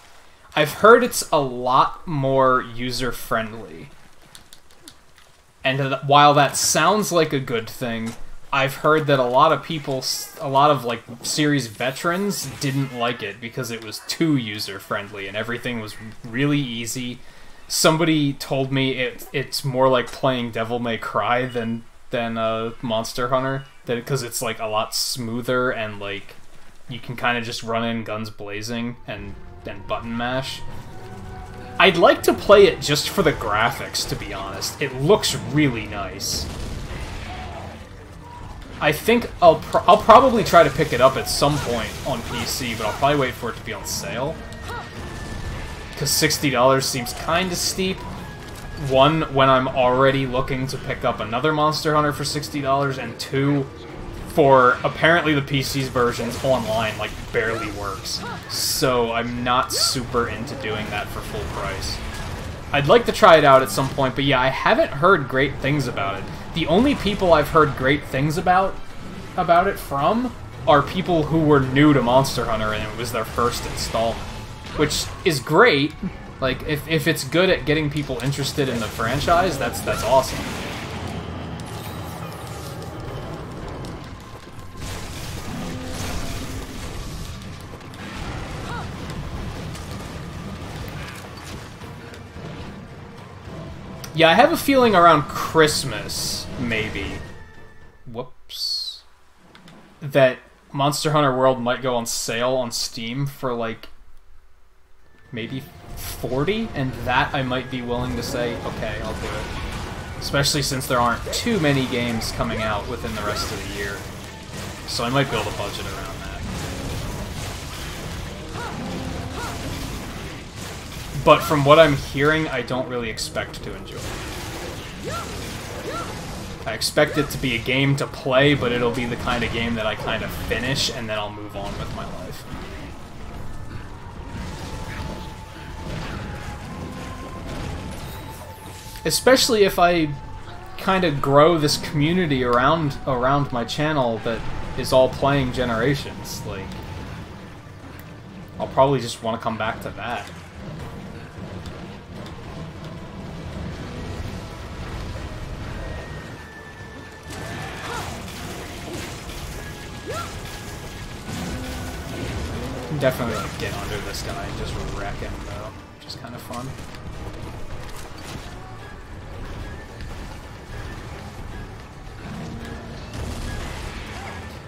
I've heard it's a lot more user-friendly. And while that sounds like a good thing, I've heard that a lot of people, a lot of like series veterans didn't like it because it was too user-friendly and everything was really easy. Somebody told me it's more like playing Devil May Cry than Monster Hunter, because it's like a lot smoother and like you can kind of just run in guns blazing and button mash. I'd like to play it just for the graphics, to be honest. It looks really nice. I think I'll probably try to pick it up at some point on PC, but I'll probably wait for it to be on sale. Because $60 seems kind of steep. One, when I'm already looking to pick up another Monster Hunter for $60, and two, for apparently the PC's versions online, like, barely works. So I'm not super into doing that for full price. I'd like to try it out at some point, but yeah, I haven't heard great things about it. The only people I've heard great things about it from are people who were new to Monster Hunter and it was their first installment. Which is great. Like, if it's good at getting people interested in the franchise, that's awesome. Yeah, I have a feeling around Christmas, maybe, whoops, that Monster Hunter World might go on sale on Steam for, like, maybe 40, and that I might be willing to say, okay, I'll do it. Especially since there aren't too many games coming out within the rest of the year. So I might be able to budget around that. But from what I'm hearing, I don't really expect to enjoy it. I expect it to be a game to play, but it'll be the kind of game that I kind of finish, and then I'll move on with my life. Especially if I kind of grow this community around my channel that is all playing Generations. Like, I'll probably just want to come back to that. Can definitely like get under this guy and just wreck him though, which is kind of fun.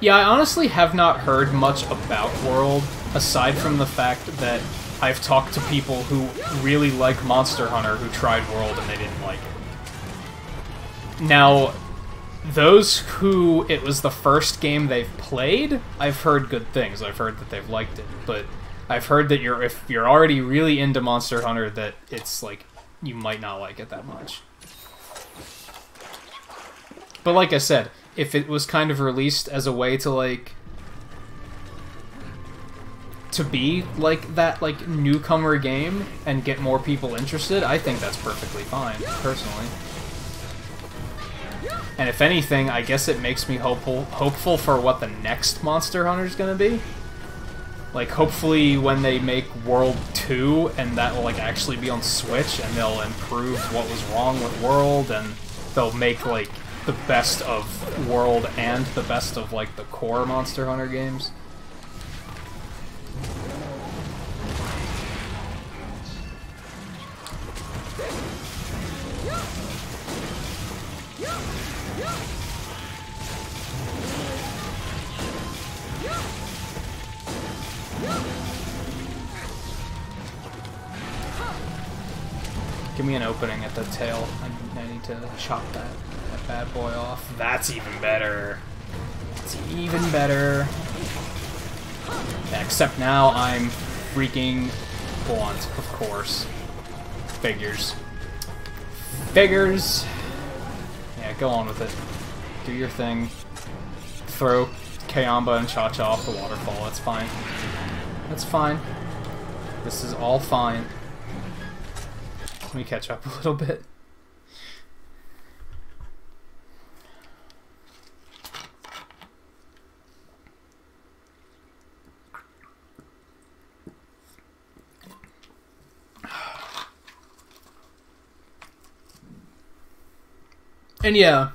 Yeah, I honestly have not heard much about World, aside from the fact that I've talked to people who really like Monster Hunter who tried World and they didn't like it. Now, those who it was the first game they've played, I've heard good things. I've heard that they've liked it, but I've heard that if you're already really into Monster Hunter, that it's like you might not like it that much. But like I said, if it was kind of released as a way to like to be like that like newcomer game and get more people interested, I think that's perfectly fine, personally. And if anything, I guess it makes me hopeful for what the next Monster Hunter is gonna be. Like, hopefully when they make World 2, and that will like actually be on Switch, and they'll improve what was wrong with World, and they'll make like the best of World and the best of like the core Monster Hunter games. Give me an opening at the tail. I need to chop that bad boy off. That's even better. That's even better. Yeah, except now I'm freaking blunt, of course. Figures. Figures! Yeah, go on with it. Do your thing. Throw Kayamba and Cha-Cha off the waterfall. That's fine. That's fine. This is all fine. Let me catch up a little bit. And yeah,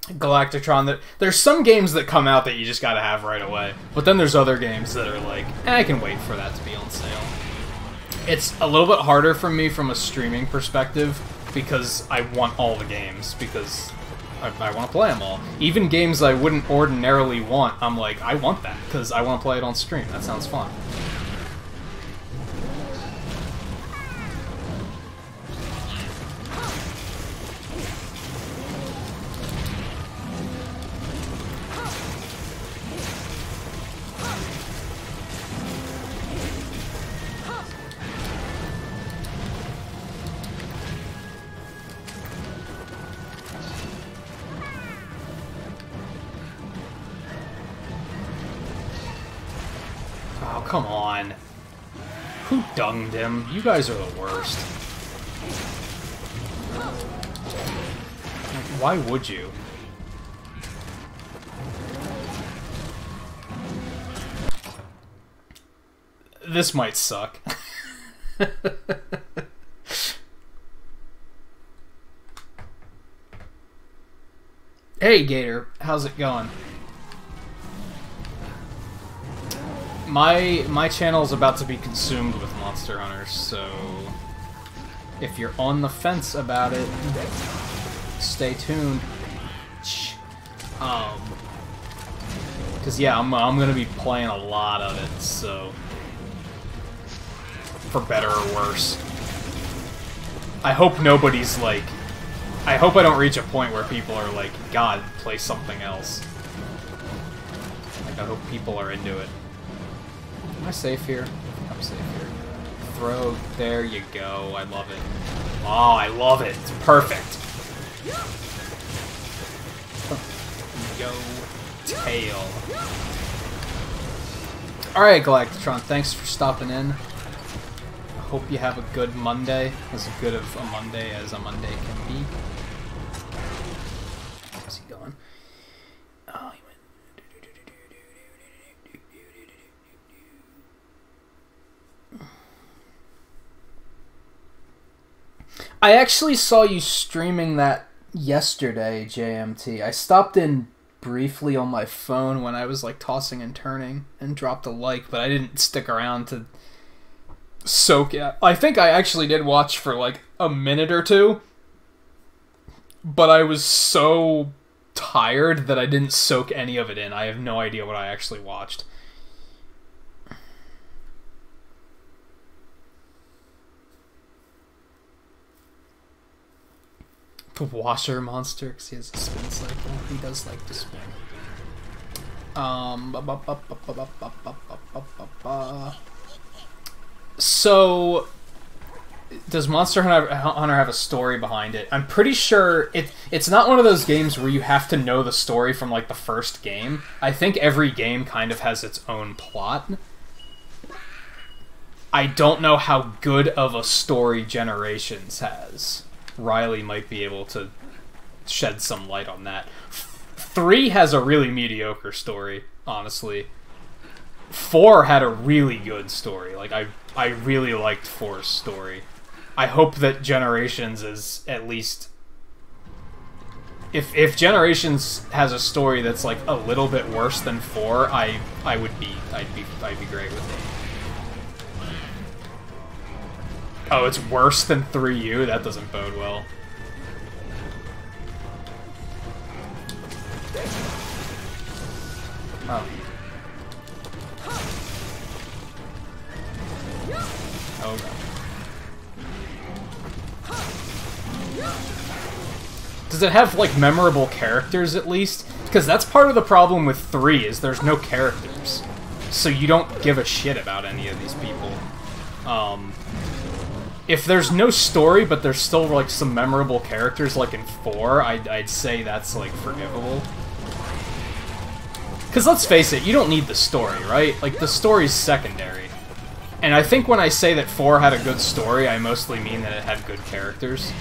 Galactitron, there's some games that come out that you just gotta have right away. But then there's other games that are like, I can wait for that to be on sale. It's a little bit harder for me from a streaming perspective because I want all the games, because I want to play them all. Even games I wouldn't ordinarily want, I'm like, I want that because I want to play it on stream. That sounds fun. Come on. Who dunged him? You guys are the worst. Why would you? This might suck. Hey Gator, how's it going? My channel is about to be consumed with Monster Hunters, so if you're on the fence about it, stay tuned. Cause yeah, I'm gonna be playing a lot of it, so for better or worse. I hope nobody's like, I hope I don't reach a point where people are like, God, play something else. Like I hope people are into it. Am I safe here? I'm safe here. Throw. There you go. I love it. Oh, I love it. It's perfect. Yo, tail. Alright, Galactitron. Thanks for stopping in. I hope you have a good Monday. As good of a Monday as a Monday can be. How's he going? Oh, he went. I actually saw you streaming that yesterday, JMT. I stopped in briefly on my phone when I was like tossing and turning and dropped a like, but I didn't stick around to soak it. I think I actually did watch for like a minute or two, but I was so tired that I didn't soak any of it in. I have no idea what I actually watched. The washer monster, because he has a spin cycle. He does like to spin. So, does Monster Hunter have a story behind it? I'm pretty sure it's not one of those games where you have to know the story from like the first game. I think every game kind of has its own plot. I don't know how good of a story Generations has. Riley might be able to shed some light on that. 3 has a really mediocre story, honestly. 4 had a really good story. Like, I really liked 4's story. I hope that Generations is at least... If Generations has a story that's like a little bit worse than 4, I'd be great with it. Oh, it's worse than 3U? That doesn't bode well. Oh. Oh, God. Does it have, like, memorable characters, at least? Because that's part of the problem with 3, is there's no characters. So you don't give a shit about any of these people. If there's no story, but there's still, like, some memorable characters, like in 4, I'd say that's, like, forgivable. Because let's face it, you don't need the story, right? Like, the story's secondary. And I think when I say that 4 had a good story, I mostly mean that it had good characters.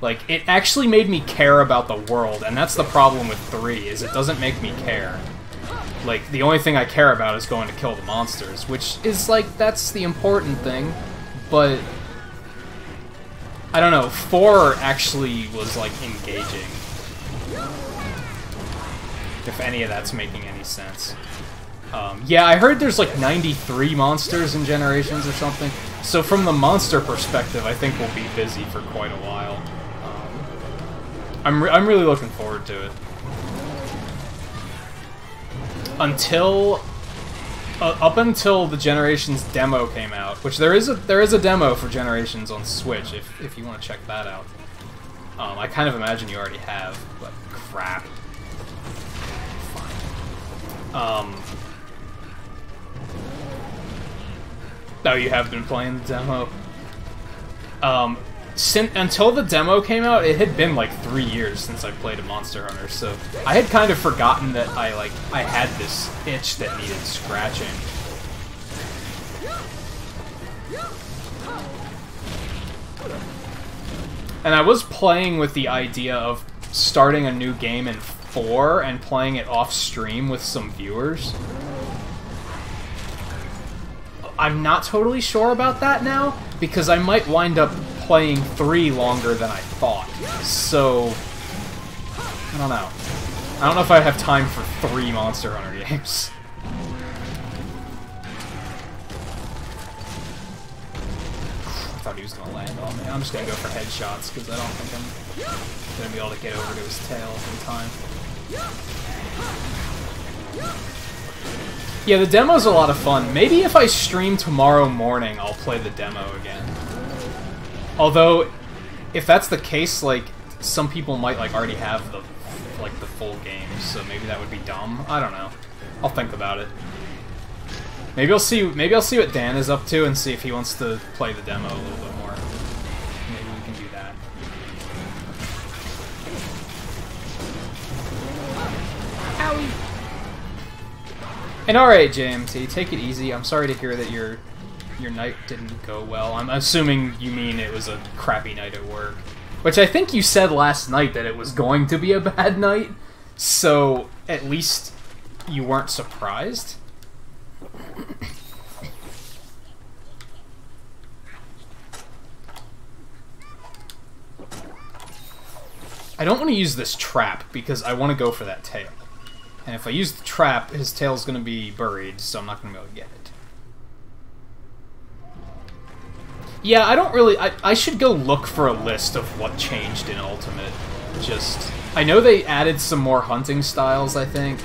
Like, it actually made me care about the world, and that's the problem with 3, is it doesn't make me care. Like, the only thing I care about is going to kill the monsters, which is, like, that's the important thing. But, I don't know, 4 actually was, like, engaging. If any of that's making any sense. Yeah, I heard there's, like, 93 monsters in Generations or something. So from the monster perspective, I think we'll be busy for quite a while. I'm really looking forward to it. Up until the Generations demo came out, which there is a demo for Generations on Switch if you want to check that out. I kind of imagine you already have, but crap. Fine. Oh, you have been playing the demo. Until the demo came out, it had been like 3 years since I played a Monster Hunter, so I had kind of forgotten that I had this itch that needed scratching. And I was playing with the idea of starting a new game in 4 and playing it off stream with some viewers. I'm not totally sure about that now, because I might wind up playing 3 longer than I thought. So, I don't know. I don't know if I have time for 3 Monster Hunter games. I thought he was gonna land on me. I'm just gonna go for headshots, because I don't think I'm gonna be able to get over to his tail in time. Yeah, the demo's a lot of fun. Maybe if I stream tomorrow morning, I'll play the demo again. Although, if that's the case, like, some people might, like, already have the full game, so maybe that would be dumb. I don't know. I'll think about it. Maybe I'll see what Dan is up to and see if he wants to play the demo a little bit more. Maybe we can do that. Owie! And alright, JMT, take it easy. I'm sorry to hear that your night didn't go well. I'm assuming you mean it was a crappy night at work. Which I think you said last night that it was going to be a bad night, so at least you weren't surprised. I don't want to use this trap because I want to go for that tail. And if I use the trap, his tail's going to be buried, so I'm not going to be able to get it. Yeah, I don't really... I should go look for a list of what changed in Ultimate. Just... I know they added some more hunting styles, I think.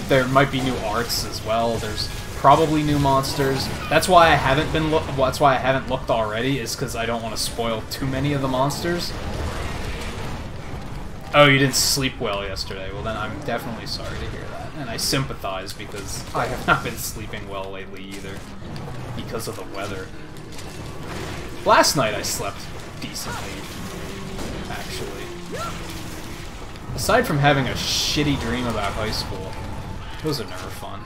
There might be new arts as well. There's probably new monsters. That's why I haven't been that's why I haven't looked already, is because I don't want to spoil too many of the monsters. Oh, you didn't sleep well yesterday. Well, then I'm definitely sorry to hear that. And I sympathize because I have not been sleeping well lately either. Because of the weather. Last night I slept decently, actually. Aside from having a shitty dream about high school, those are never fun.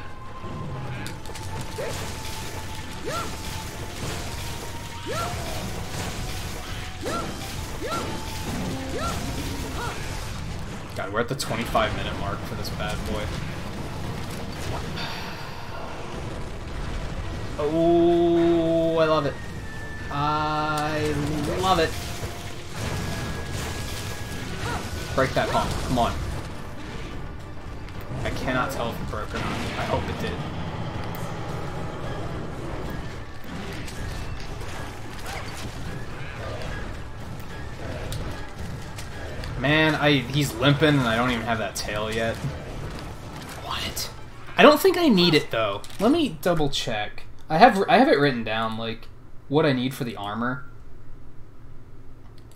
God, we're at the 25-minute mark for this bad boy. Oh, I love it. I love it. Break that hump. Come on. I cannot tell if it broke or not. I hope it did. Man, he's limping and I don't even have that tail yet. What? I don't think I need it though. Let me double check. I have it written down, like, what I need for the armor.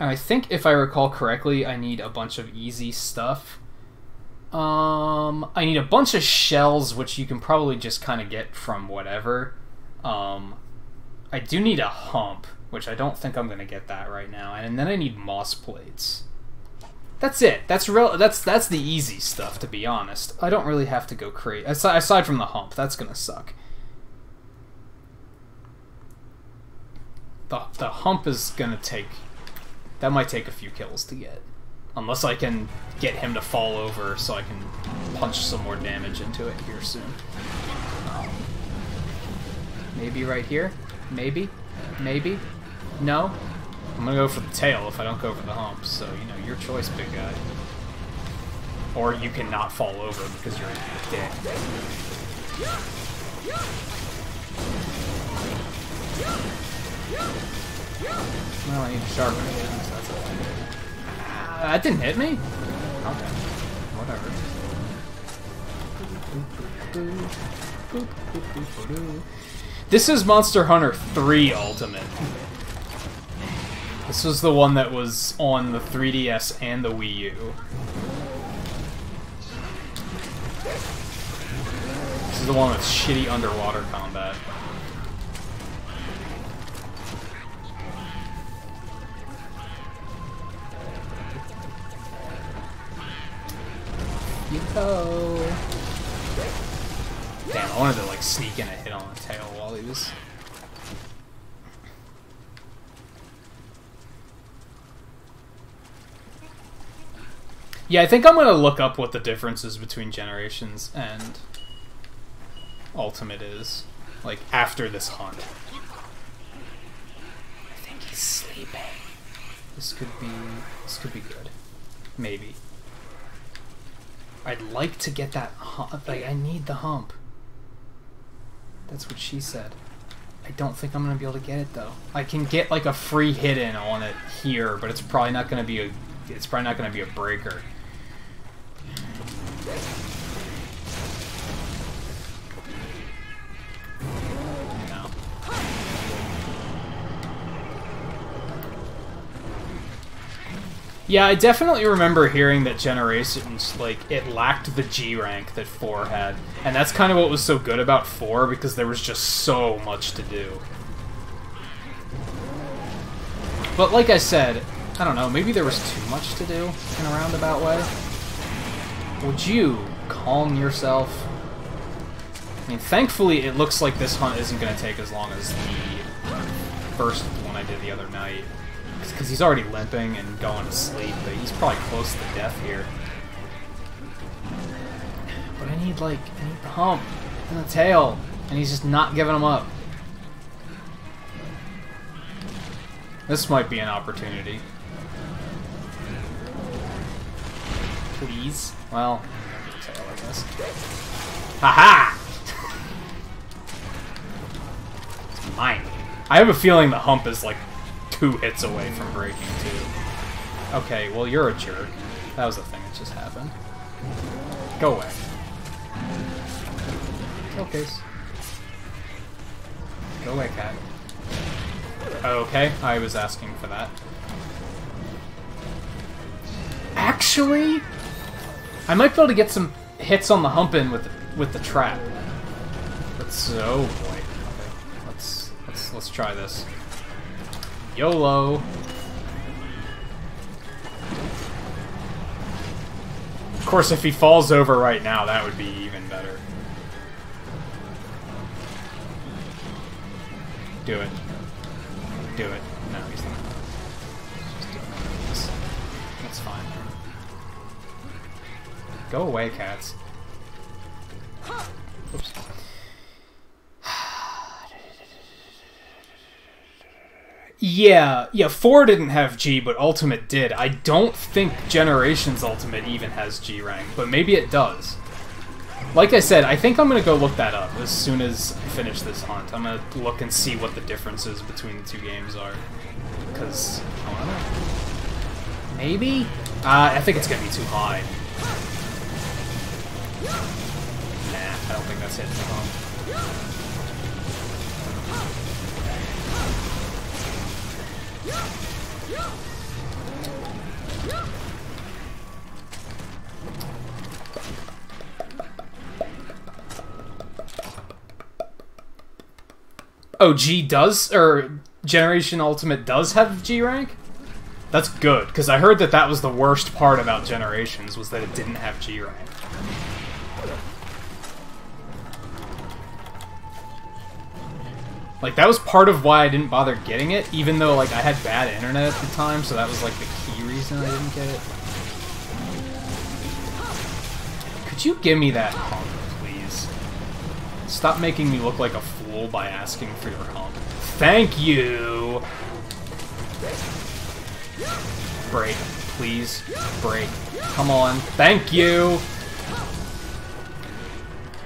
And I think if I recall correctly, I need a bunch of easy stuff. I need a bunch of shells, which you can probably just kind of get from whatever. I do need a hump, which I don't think I'm going to get that right now. And then I need moss plates. That's it. That's the easy stuff, to be honest. I don't really have to go crazy. Aside from the hump, that's going to suck. The hump is going to take... That might take a few kills to get. Unless I can get him to fall over so I can punch some more damage into it here soon. Maybe right here? Maybe? Maybe? No? I'm gonna go for the tail if I don't go for the hump, so, you know, your choice, big guy. Or you can not fall over because you're a dick. Well, I need to sharpen it again, so that's okay. That didn't hit me? Okay. Whatever. This is Monster Hunter 3 Ultimate. This was the one that was on the 3DS and the Wii U. This is the one with shitty underwater combat. You go. Damn, I wanted to like sneak in a hit on the tail while he was... Yeah, I think I'm gonna look up what the differences between Generations and Ultimate is, like, after this hunt. I think he's sleeping. This could be good. Maybe. I'd like to get that hump. Like, I need the hump. That's what she said. I don't think I'm gonna be able to get it though. I can get like a free hit in on it here, but it's probably not gonna be a. It's probably not gonna be a breaker. No. Yeah, I definitely remember hearing that Generations, like, it lacked the G rank that 4 had. And that's kind of what was so good about 4, because there was just so much to do. But like I said, I don't know, maybe there was too much to do in a roundabout way. Would you calm yourself? I mean, thankfully, it looks like this hunt isn't going to take as long as the first one I did the other night. Because he's already limping and going to sleep, but he's probably close to death here. But I need the hump and the tail, and he's just not giving them up. This might be an opportunity. Please. Well, tail, I guess. Haha! It's mine. I have a feeling the hump is like 2 hits away from breaking, too. Okay, well, you're a jerk. That was the thing that just happened. Go away. Okay. Go away, cat. Okay, I was asking for that. Actually, I might be able to get some hits on the hump in with the trap. Let's oh boy. Okay. Let's try this. YOLO. Of course, if he falls over right now, that would be even better. Do it. Do it. No, he's not. Just do it. That's fine. Go away, cats. Oops. Yeah, 4 didn't have G, but Ultimate did. I don't think Generations Ultimate even has G rank, but maybe it does. Like I said, I think I'm gonna go look that up as soon as I finish this hunt. I'm gonna look and see what the differences between the 2 games are. Because, I don't know. Maybe? I think it's gonna be too high. Nah, I don't think that's hitting the hump. Oh, G does, or Generation Ultimate does have G rank? That's good, because I heard that that was the worst part about Generations, was that it didn't have G rank. Like, that was part of why I didn't bother getting it, even though, like, I had bad internet at the time, so that was, like, the key reason I didn't get it. Could you give me that hump, please? Stop making me look like a fool by asking for your hump. Thank you! Break. Please. Break. Come on. Thank you!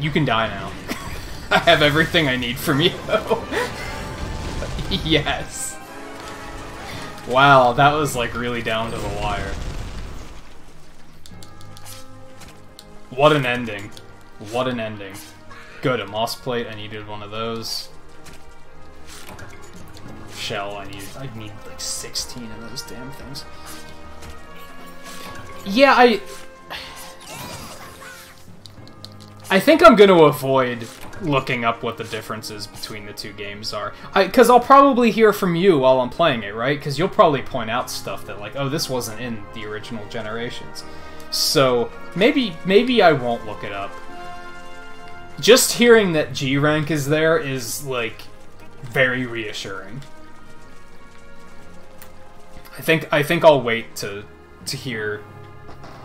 You can die now. I have everything I need from you. Yes. Wow, that was like really down to the wire. What an ending. What an ending. Good, a moss plate, I needed one of those. Shell, I need like 16 of those damn things. Yeah, I think I'm gonna avoid looking up what the differences between the 2 games are. Because I'll probably hear from you while I'm playing it, right? Because you'll probably point out stuff that, like, oh, this wasn't in the original Generations. So, maybe I won't look it up. Just hearing that G rank is there is, like, very reassuring. I think I'll wait to hear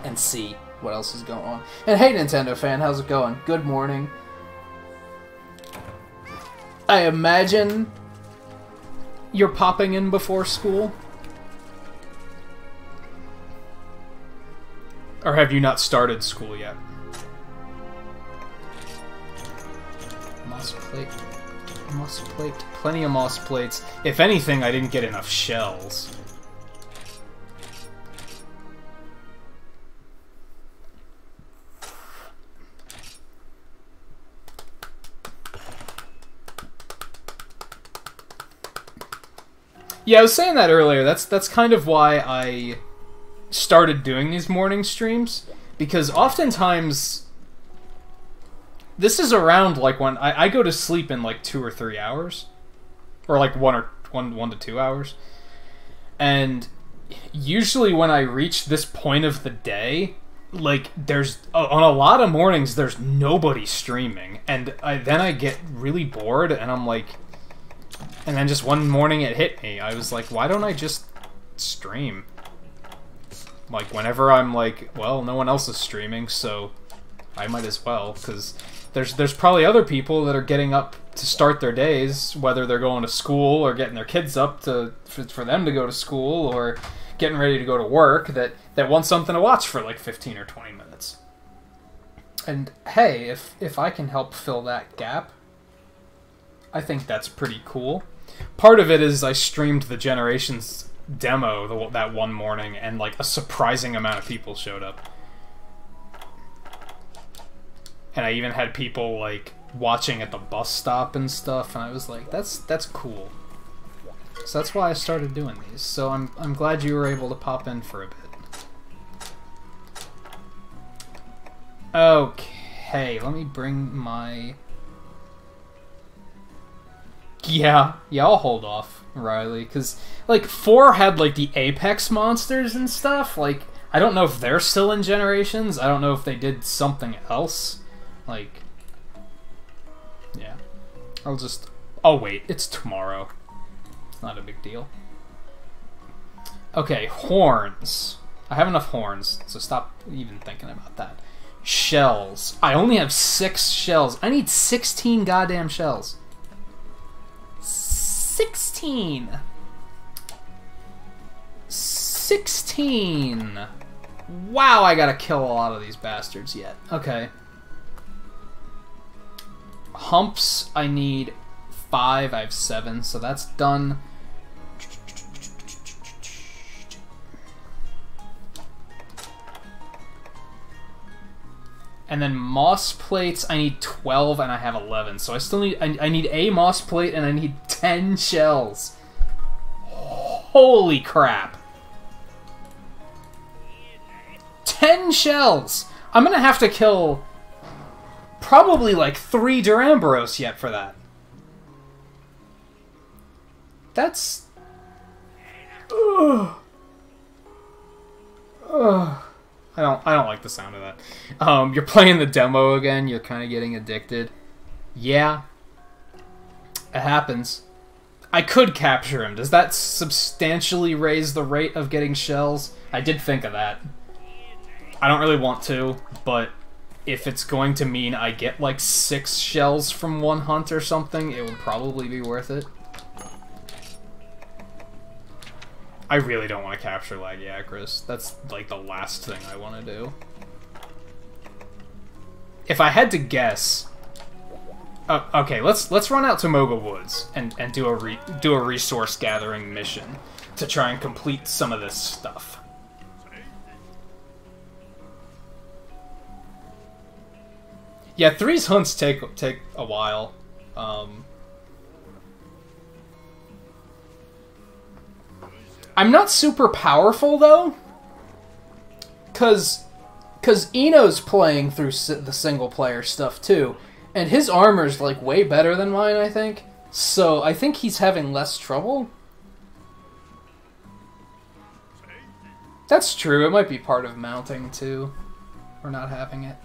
and see what else is going on. And hey, Nintendo fan, how's it going? Good morning. I imagine you're popping in before school? Or have you not started school yet? Moss plate. Moss plate. Plenty of moss plates. If anything, I didn't get enough shells. Yeah, I was saying that earlier. That's kind of why I started doing these morning streams, because oftentimes this is around like when I go to sleep in like 2 or 3 hours, or like 1 to 2 hours, and usually when I reach this point of the day, like there's on a lot of mornings there's nobody streaming, and then I get really bored, and I'm like. And then just one morning it hit me. I was like, why don't I just stream? Like, whenever I'm like, well, no one else is streaming, so I might as well. Because there's probably other people that are getting up to start their days, whether they're going to school or getting their kids up for them to go to school, or getting ready to go to work that want something to watch for like 15 or 20 minutes. And hey, if I can help fill that gap, I think that's pretty cool. Part of it is I streamed the Generations demo that one morning, and like a surprising amount of people showed up. And I even had people like watching at the bus stop and stuff, and I was like, that's cool. So that's why I started doing these. So I'm glad you were able to pop in for a bit. Okay, let me bring my... Yeah, I'll hold off, Riley, because, like, 4 had, like, the Apex monsters and stuff. Like, I don't know if they're still in Generations. I don't know if they did something else. Like, yeah. I'll wait. It's tomorrow. It's not a big deal. Okay, horns. I have enough horns, so stop even thinking about that. Shells. I only have 6 shells. I need 16 goddamn shells. 16! 16! Wow, I gotta kill a lot of these bastards yet. Okay. Humps, I need 5. I have 7, so that's done. And then moss plates, I need 12 and I have 11. So I still need, I need a moss plate and I need 10 shells. Holy crap. 10 shells! I'm gonna have to kill probably like 3 Duramboros yet for that. That's... Ugh. Ugh. I don't like the sound of that. You're playing the demo again, you're kind of getting addicted. Yeah. It happens. I could capture him. Does that substantially raise the rate of getting shells? I did think of that. I don't really want to, but if it's going to mean I get like 6 shells from one hunt or something, it would probably be worth it. I really don't want to capture Lagiacrus. That's like the last thing I want to do. If I had to guess... okay, let's run out to Moga Woods and do a resource gathering mission to try and complete some of this stuff. Yeah, 3's hunts take a while. I'm not super powerful, though. Cause Eno's playing through the single-player stuff, too. And his armor's, like, way better than mine, I think. So, I think he's having less trouble. That's true, it might be part of mounting, too. Or not having it.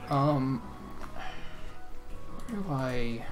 Where do I...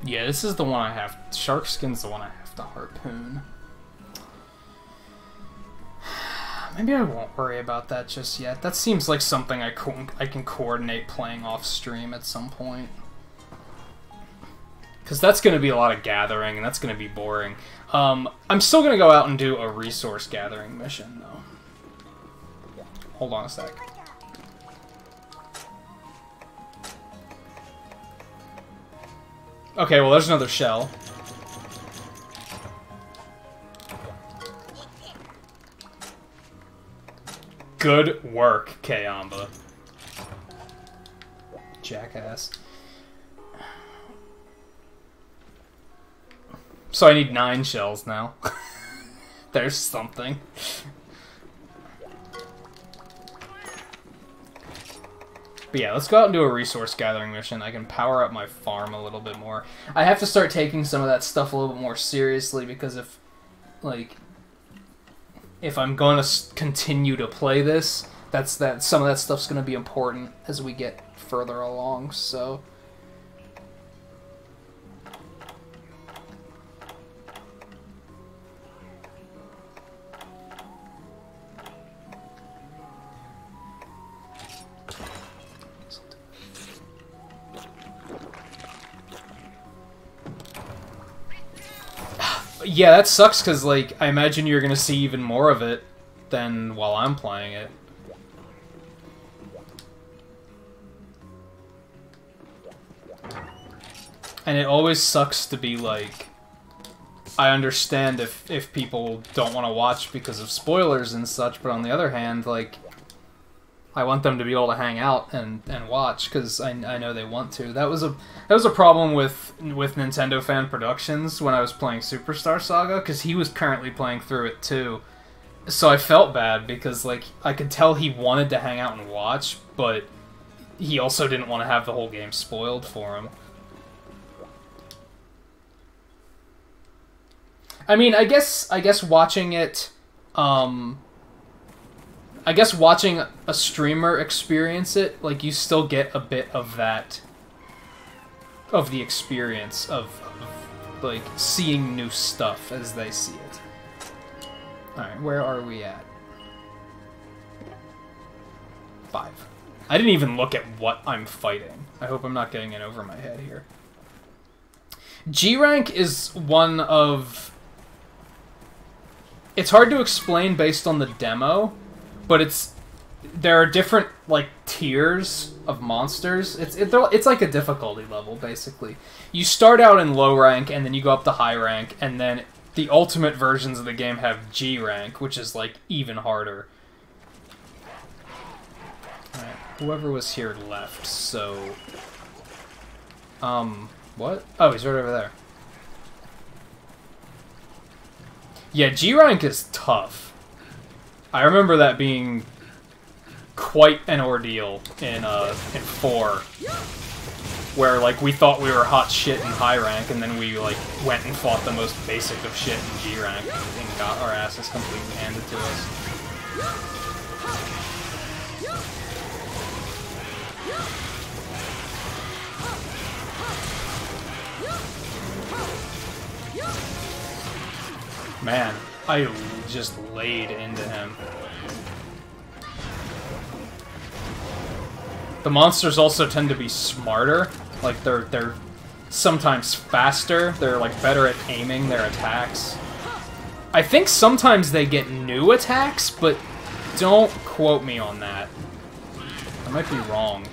Yeah, this is the one I have. Shark skin's the one I have to harpoon. Maybe I won't worry about that just yet. That seems like something I can coordinate playing off stream at some point. Because that's going to be a lot of gathering, and that's going to be boring. I'm still going to go out and do a resource gathering mission, though. Hold on a sec. Okay, well, there's another shell. Good work, Kayamba. Jackass. So I need 9 shells now. There's something. But yeah, let's go out and do a resource gathering mission. I can power up my farm a little bit more. I have to start taking some of that stuff a little bit more seriously because if I'm going to continue to play this, some of that stuff's going to be important as we get further along, so... Yeah, that sucks, because, like, I imagine you're gonna see even more of it than while I'm playing it. And it always sucks to be, like... I understand if people don't want to watch because of spoilers and such, but on the other hand, like... I want them to be able to hang out and watch, because I know they want to. That was a problem with Nintendo Fan Productions when I was playing Superstar Saga, because he was currently playing through it too. So I felt bad, because like I could tell he wanted to hang out and watch, but he also didn't want to have the whole game spoiled for him. I mean, I guess watching it, I guess watching a streamer experience it, like, you still get a bit of that, of the experience of like, seeing new stuff as they see it. Alright, where are we at? 5. I didn't even look at what I'm fighting. I hope I'm not getting in over my head here. G rank is one of... It's hard to explain based on the demo, but there are different, like, tiers of monsters. It's like a difficulty level, basically. You start out in low rank, and then you go up to high rank, and then the ultimate versions of the game have G rank, which is, like, even harder. Alright, whoever was here left, so... what? Oh, he's right over there. Yeah, G rank is tough. I remember that being quite an ordeal in 4, where like we thought we were hot shit in high rank, and then we like went and fought the most basic of shit in G rank and got our asses completely handed to us. Man, I just laid into him. The monsters also tend to be smarter. Like, they're sometimes faster. They're, like, better at aiming their attacks. I think sometimes they get new attacks, but don't quote me on that. I might be wrong.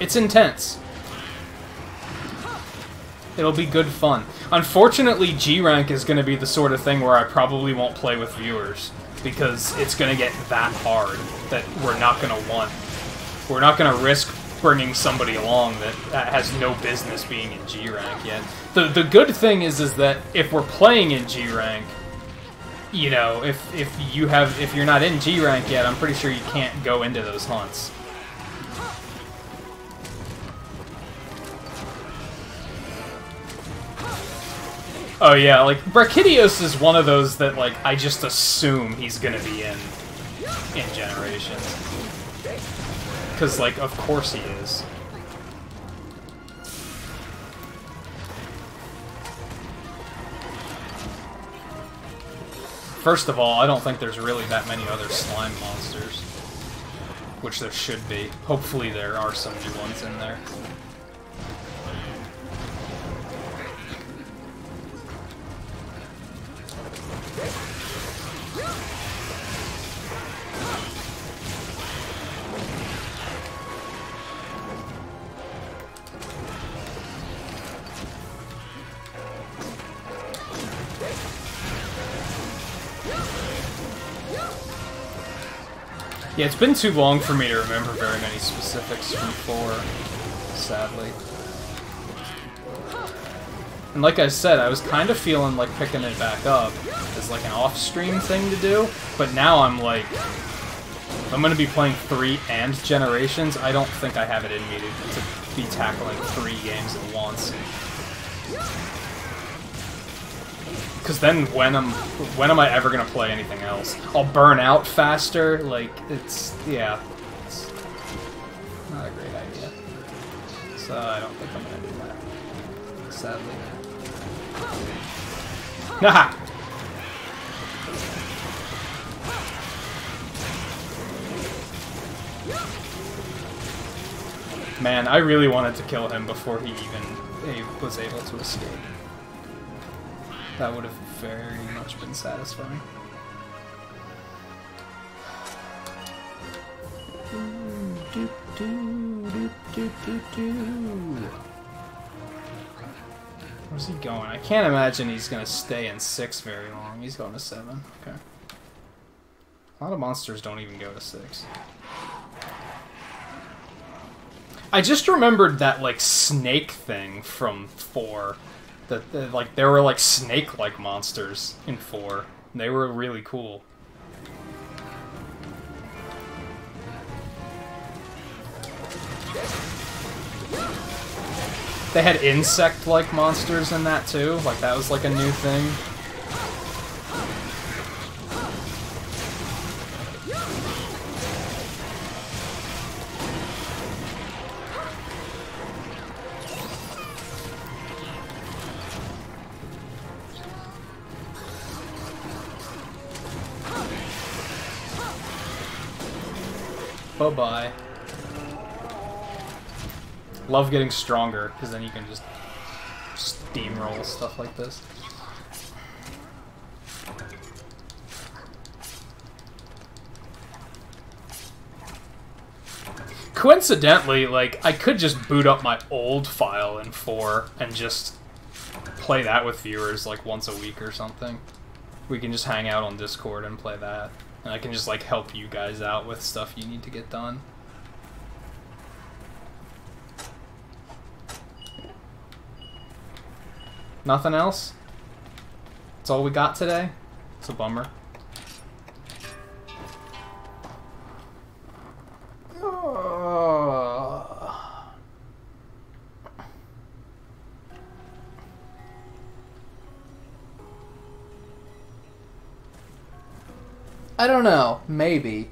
It's intense. It'll be good fun. Unfortunately, G rank is going to be the sort of thing where I probably won't play with viewers, because it's going to get that hard that we're not going to want. We're not going to risk bringing somebody along that has no business being in G rank yet. The good thing is that if we're playing in G rank, you know, if you're not in G rank yet, I'm pretty sure you can't go into those hunts. Oh yeah, like, Brachydios is one of those that, like, I just assume he's gonna be in Generations. Because, like, of course he is. First of all, I don't think there's really that many other slime monsters. Which there should be. Hopefully there are some new ones in there. Yeah, it's been too long for me to remember very many specifics from 4, sadly. And like I said, I was kind of feeling like picking it back up as like an off-stream thing to do, but now I'm like, if I'm going to be playing 3 and Generations, I don't think I have it in me to be tackling 3 games at once. Because then when am I ever going to play anything else? I'll burn out faster, like, it's not a great idea. So I don't think I'm going to do that, sadly. Haha! Man, I really wanted to kill him before he even was able to escape. That would have very much been satisfying. Where's he going? I can't imagine he's gonna stay in 6 very long. He's going to 7. Okay. A lot of monsters don't even go to 6. I just remembered that, like, snake thing from 4. That, like, there were, like, snake-like monsters in 4. They were really cool. They had insect-like monsters in that, too. Like, that was, like, a new thing. Bye-bye. Love getting stronger, because then you can just steamroll stuff like this. Coincidentally, like, I could just boot up my old file in 4 and just play that with viewers, like, once a week or something. We can just hang out on Discord and play that. And I can just, like, help you guys out with stuff you need to get done. Nothing else? That's all we got today? It's a bummer. I don't know. Maybe.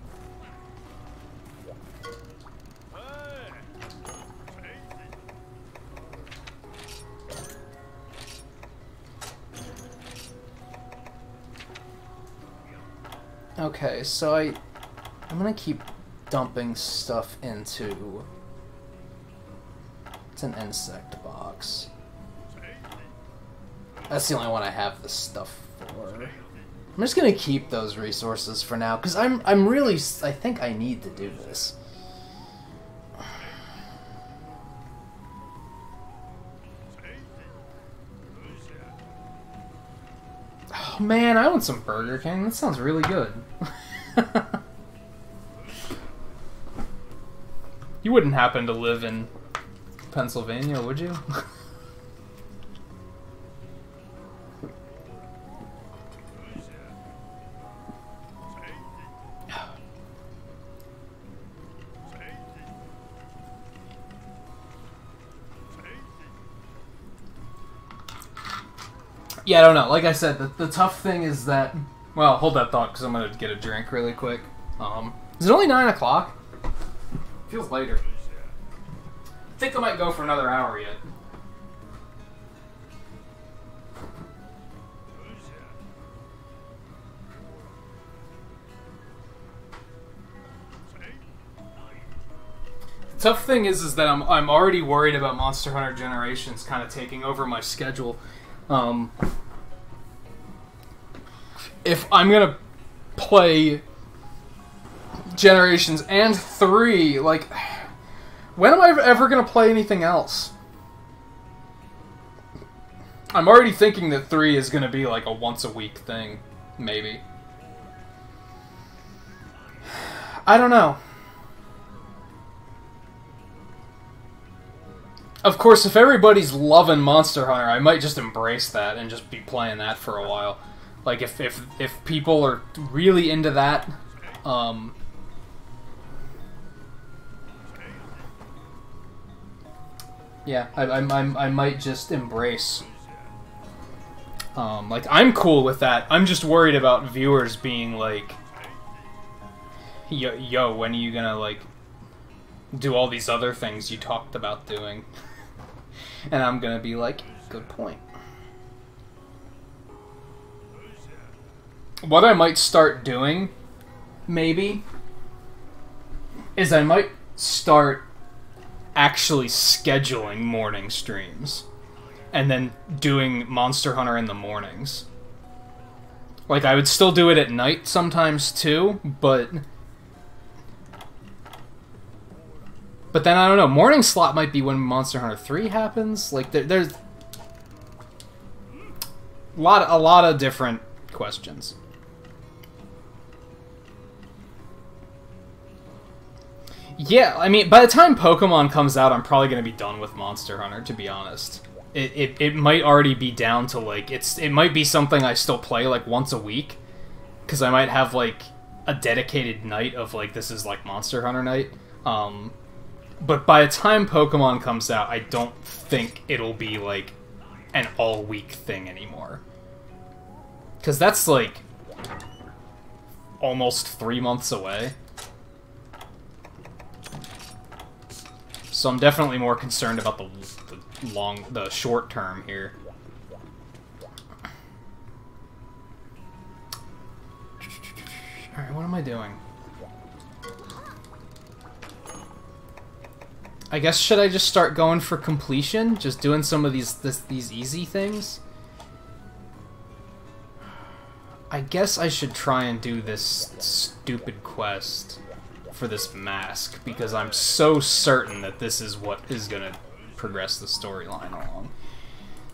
Okay, so I'm gonna keep dumping stuff into... It's an insect box. That's the only one I have this stuff for. I'm just gonna keep those resources for now, because I'm really... I think I need to do this. Oh man, I want some Burger King. That sounds really good. You wouldn't happen to live in Pennsylvania, would you? Yeah, I don't know. Like I said, the tough thing is that... Well, hold that thought, because I'm going to get a drink really quick. Is it only 9 o'clock? Feels later. I think I might go for another hour yet. The tough thing is that I'm already worried about Monster Hunter Generations kind of taking over my schedule. If I'm gonna play Generations and 3, like, when am I ever gonna play anything else? I'm already thinking that 3 is gonna be like a once-a-week thing, maybe. I don't know. Of course, if everybody's loving Monster Hunter, I might just embrace that and just be playing that for a while. Like, if people are really into that, yeah, I might just embrace. Like, I'm cool with that. I'm just worried about viewers being like, yo, when are you gonna, like, do all these other things you talked about doing? And I'm gonna be like, good point. What I might start doing, maybe, is I might start actually scheduling morning streams. And then doing Monster Hunter in the mornings. Like, I would still do it at night sometimes, too, but then, I don't know, morning slot might be when Monster Hunter 3 happens. Like, there's a lot of different questions. Yeah, I mean, by the time Pokemon comes out, I'm probably going to be done with Monster Hunter, to be honest. It might already be down to, like, it might be something I still play, like, once a week. Because I might have, like, a dedicated night of, like, this is, like, Monster Hunter night. But by the time Pokemon comes out, I don't think it'll be, like, an all-week thing anymore. Because that's, like, almost 3 months away. So I'm definitely more concerned about the short term here. Alright, what am I doing? I guess, should I just start going for completion? Just doing some of these easy things? I guess I should try and do this stupid quest for this mask, because I'm so certain that this is what is gonna progress the storyline along.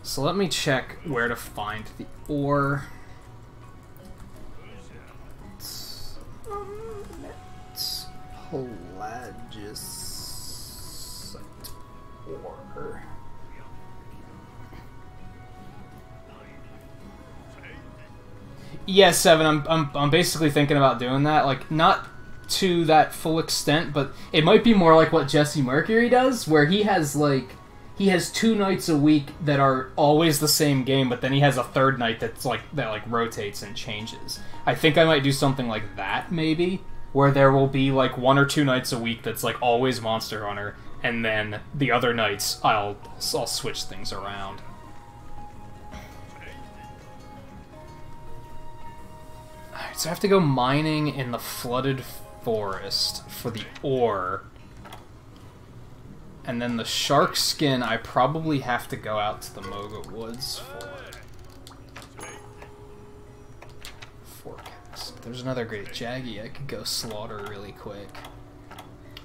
So let me check where to find the ore. It's Pelagius ore. Yeah, Seven. I'm basically thinking about doing that. Like, not to that full extent, but it might be more like what Jesse Mercury does, where he has, like, he has 2 nights a week that are always the same game, but then he has a third night that's like rotates and changes. I think I might do something like that, maybe, where there will be like 1 or 2 nights a week that's like always Monster Hunter, and then the other nights I'll switch things around. Alright, so I have to go mining in the flooded forest for the ore. And then the shark skin, I probably have to go out to the Moga Woods for. Forecast. There's another great Jaggy I could go slaughter really quick.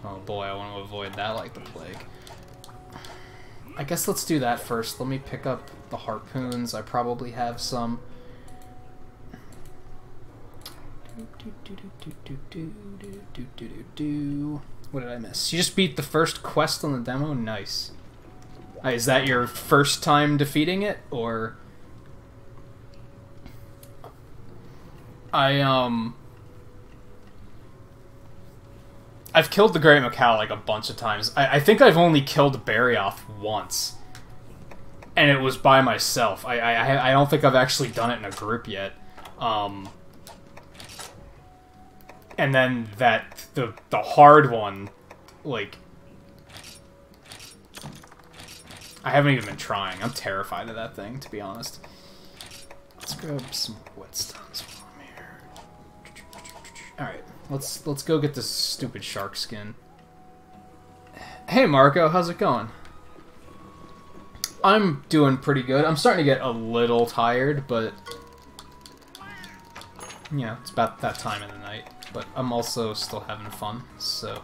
Oh boy, I want to avoid that like the plague. I guess let's do that first. Let me pick up the harpoons. I probably have some. What did I miss? You just beat the first quest on the demo? Nice. Is that your first time defeating it, or... I've killed the Great Macau like a bunch of times. I think I've only killed Barryoth once. And it was by myself. I don't think I've actually done it in a group yet. And then the hard one, like, I haven't even been trying. I'm terrified of that thing, to be honest. Let's grab some whetstones while I'm here. Alright, let's go get this stupid shark skin. Hey Marco, how's it going? I'm doing pretty good. I'm starting to get a little tired, but yeah, it's about that time of the night. But I'm also still having fun, so...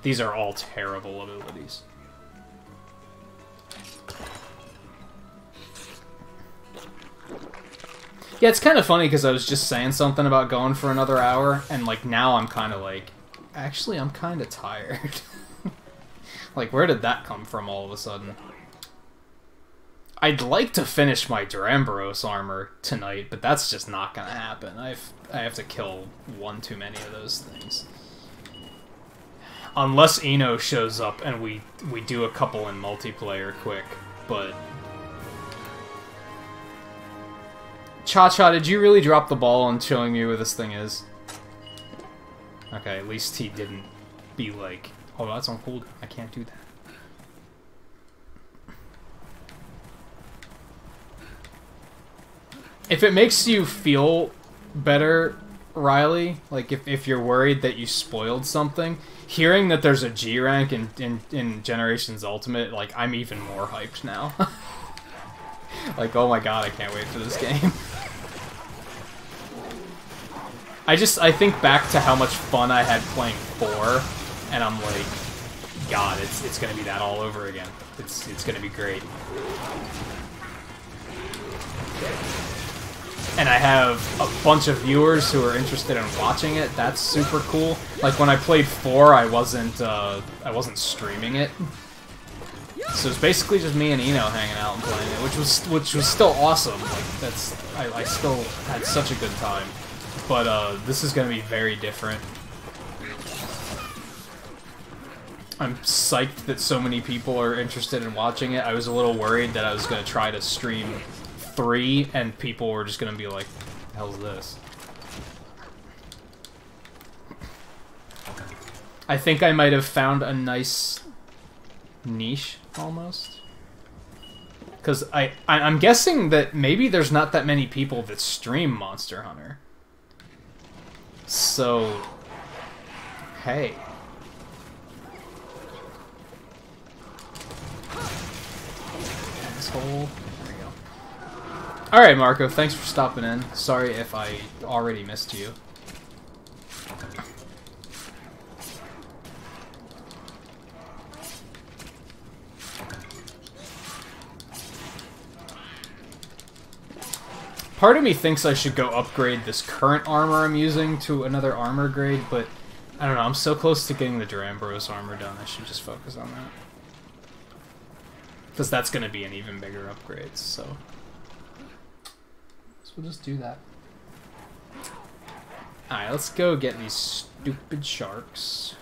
These are all terrible abilities. Yeah, it's kind of funny because I was just saying something about going for another hour, and like now I'm kind of like, Actually, I'm kind of tired. Like, where did that come from all of a sudden? I'd like to finish my Duramboros armor tonight, but that's just not gonna happen. I have to kill one too many of those things. Unless Eno shows up and we do a couple in multiplayer quick, but... Cha-Cha, did you really drop the ball on showing me where this thing is? Okay, at least he didn't be like, oh, that's on hold. I can't do that. If it makes you feel better, Riley, like if you're worried that you spoiled something, hearing that there's a G rank in Generations Ultimate, like, I'm even more hyped now. Like, oh my god, I can't wait for this game. I think back to how much fun I had playing 4, and I'm like, God, it's gonna be that all over again. It's gonna be great. And I have a bunch of viewers who are interested in watching it. That's super cool. Like when I played 4, I wasn't streaming it. So it's basically just me and Eno hanging out and playing it, which was still awesome. Like I still had such a good time. But this is gonna be very different. I'm psyched that so many people are interested in watching it. I was a little worried that I was gonna try to stream 3 and people were just gonna be like, "What the hell's this?" I think I might have found a nice niche almost, because I'm guessing that maybe there's not that many people that stream Monster Hunter. So, hey. Asshole. Alright, Marco, thanks for stopping in. Sorry if I already missed you. Part of me thinks I should go upgrade this current armor I'm using to another armor grade, but I don't know, I'm so close to getting the Duramboros armor done, I should just focus on that. Because that's going to be an even bigger upgrade, so we'll just do that. Alright, let's go get these stupid sharks.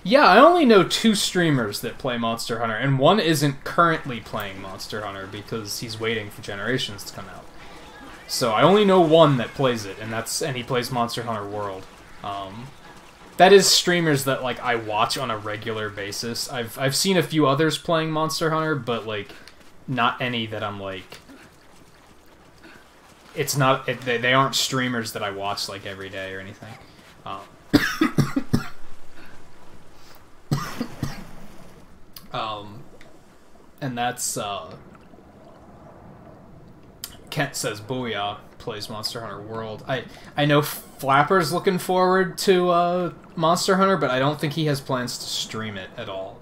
Yeah, I only know 2 streamers that play Monster Hunter, and one isn't currently playing Monster Hunter because he's waiting for Generations to come out. So I only know one that plays it, and he plays Monster Hunter World. That is streamers that like I watch on a regular basis. I've seen a few others playing Monster Hunter, but like not any that I'm like. It's not they aren't streamers that I watch like every day or anything. And that's Kent says Booyah plays Monster Hunter World. I know Flapper's looking forward to Monster Hunter, but I don't think he has plans to stream it at all.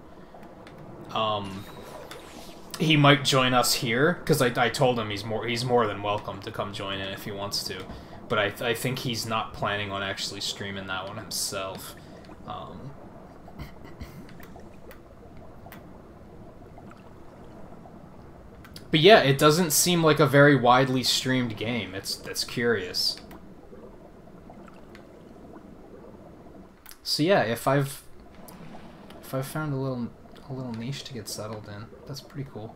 He might join us here because I told him he's more than welcome to come join in if he wants to, but I think he's not planning on actually streaming that one himself. But yeah, it doesn't seem like a very widely streamed game. That's curious. So yeah, if I've found a little niche to get settled in, that's pretty cool.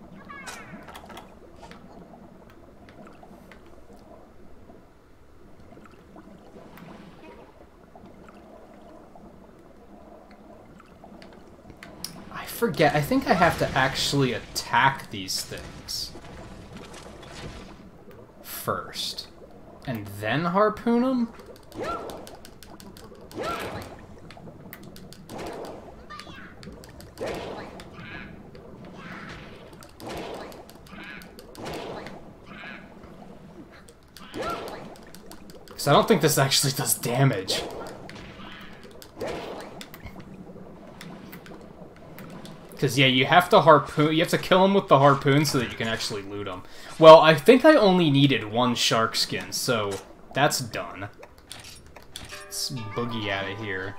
I forget. I think I have to actually attack these things first, and then harpoon them? Because I don't think this actually does damage. Because, yeah, you have to harpoon... You have to kill him with the harpoon so that you can actually loot him. Well, I think I only needed 1 shark skin, so that's done. Let's boogie out of here.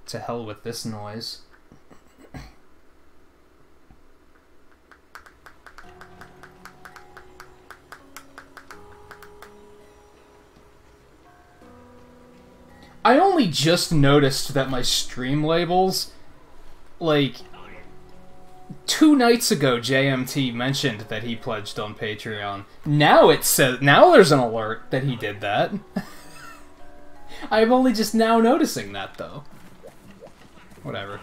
To hell with this noise. I only just noticed that my stream labels, like, 2 nights ago JMT mentioned that he pledged on Patreon. Now it says, now there's an alert that he did that. I'm only just now noticing that, though. Whatever.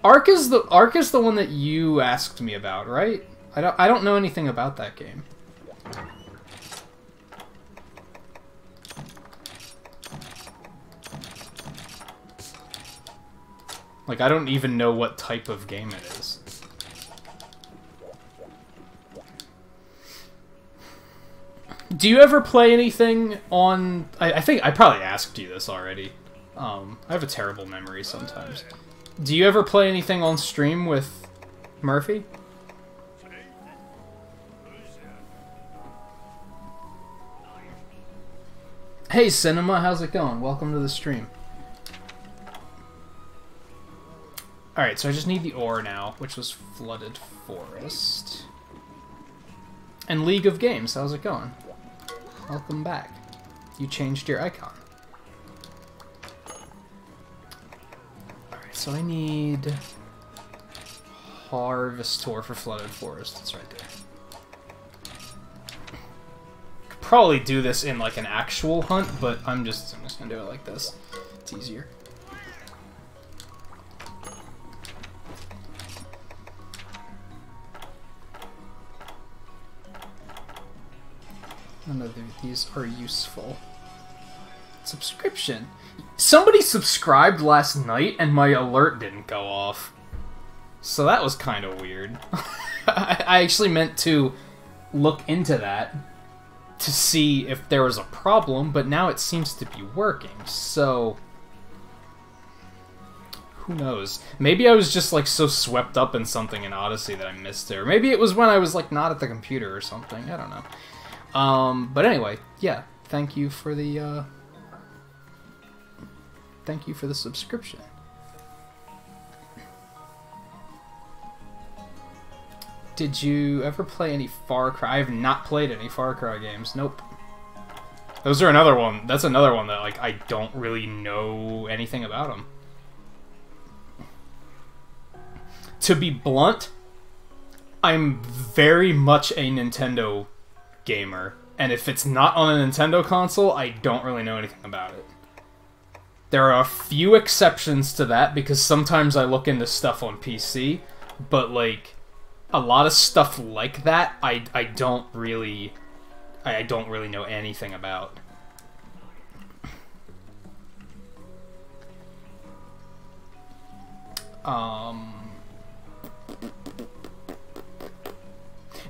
Ark is the one that you asked me about, right? I don't know anything about that game. Like, I don't even know what type of game it is. Do you ever play anything on... I think I probably asked you this already. I have a terrible memory sometimes. Do you ever play anything on stream with Murphy? Hey Cinema, how's it going? Welcome to the stream. Alright, so I just need the ore now, which was Flooded Forest. And League of Games, how's it going? Welcome back. You changed your icon. Alright, so I need... Harvest ore for Flooded Forest. It's right there. Could probably do this in like an actual hunt, but I'm just gonna do it like this. It's easier. None of these are useful. Subscription. Somebody subscribed last night and my alert didn't go off. So that was kind of weird. I actually meant to look into that to see if there was a problem, but now it seems to be working, so... Who knows? Maybe I was just like so swept up in something in Odyssey that I missed it. Or maybe it was when I was like not at the computer or something. I don't know. But anyway, yeah, thank you for the subscription. Did you ever play any Far Cry? I have not played any Far Cry games. Nope. Those are another one. That's another one that like I don't really know anything about them. To be blunt, I'm very much a Nintendo gamer, and if it's not on a Nintendo console, I don't really know anything about it. There are a few exceptions to that, because sometimes I look into stuff on PC, but like a lot of stuff like that I don't really know anything about.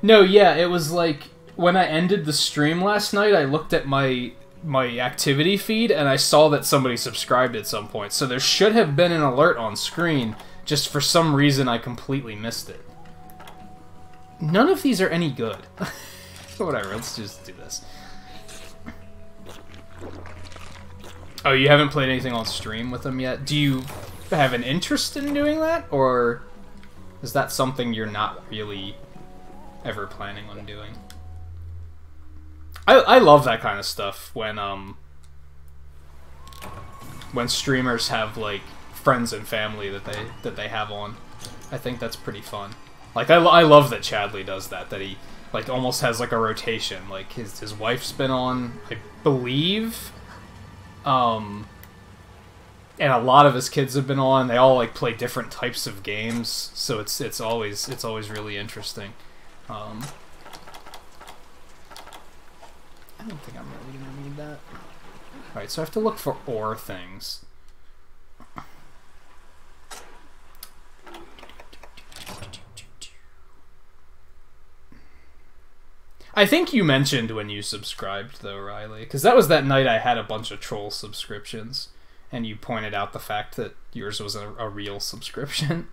No, yeah, it was like when I ended the stream last night, I looked at my activity feed and I saw that somebody subscribed at some point. So there should have been an alert on screen, just for some reason I completely missed it. None of these are any good. Whatever, let's just do this. Oh, you haven't played anything on stream with them yet? Do you have an interest in doing that? Or is that something you're not really ever planning on doing? I love that kind of stuff when streamers have like friends and family that they have on. I think that's pretty fun. Like I love that Chadley does that. That he like almost has like a rotation. Like his wife's been on, I believe, and a lot of his kids have been on. They all like play different types of games, so it's always really interesting. I don't think I'm really gonna need that. Alright, so I have to look for ore things. I think you mentioned when you subscribed, though, Riley, because that was that night I had a bunch of troll subscriptions, and you pointed out the fact that yours was a real subscription.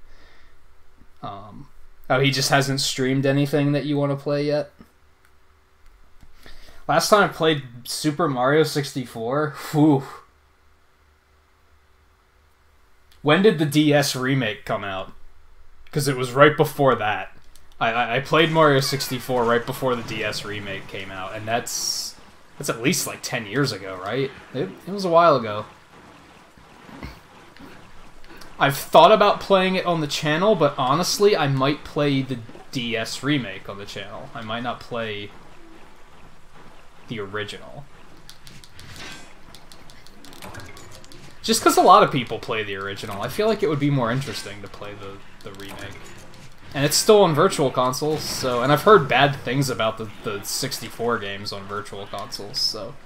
Oh, he just hasn't streamed anything that you want to play yet? Last time I played Super Mario 64, whew. When did the DS remake come out? Because it was right before that. I played Mario 64 right before the DS remake came out, and that's at least like 10 years ago, right? It was a while ago. I've thought about playing it on the channel, but honestly, I might play the DS remake on the channel. I might not play the original. Just because a lot of people play the original, I feel like it would be more interesting to play the remake. And it's still on Virtual Consoles, so... And I've heard bad things about the 64 games on Virtual Consoles, so...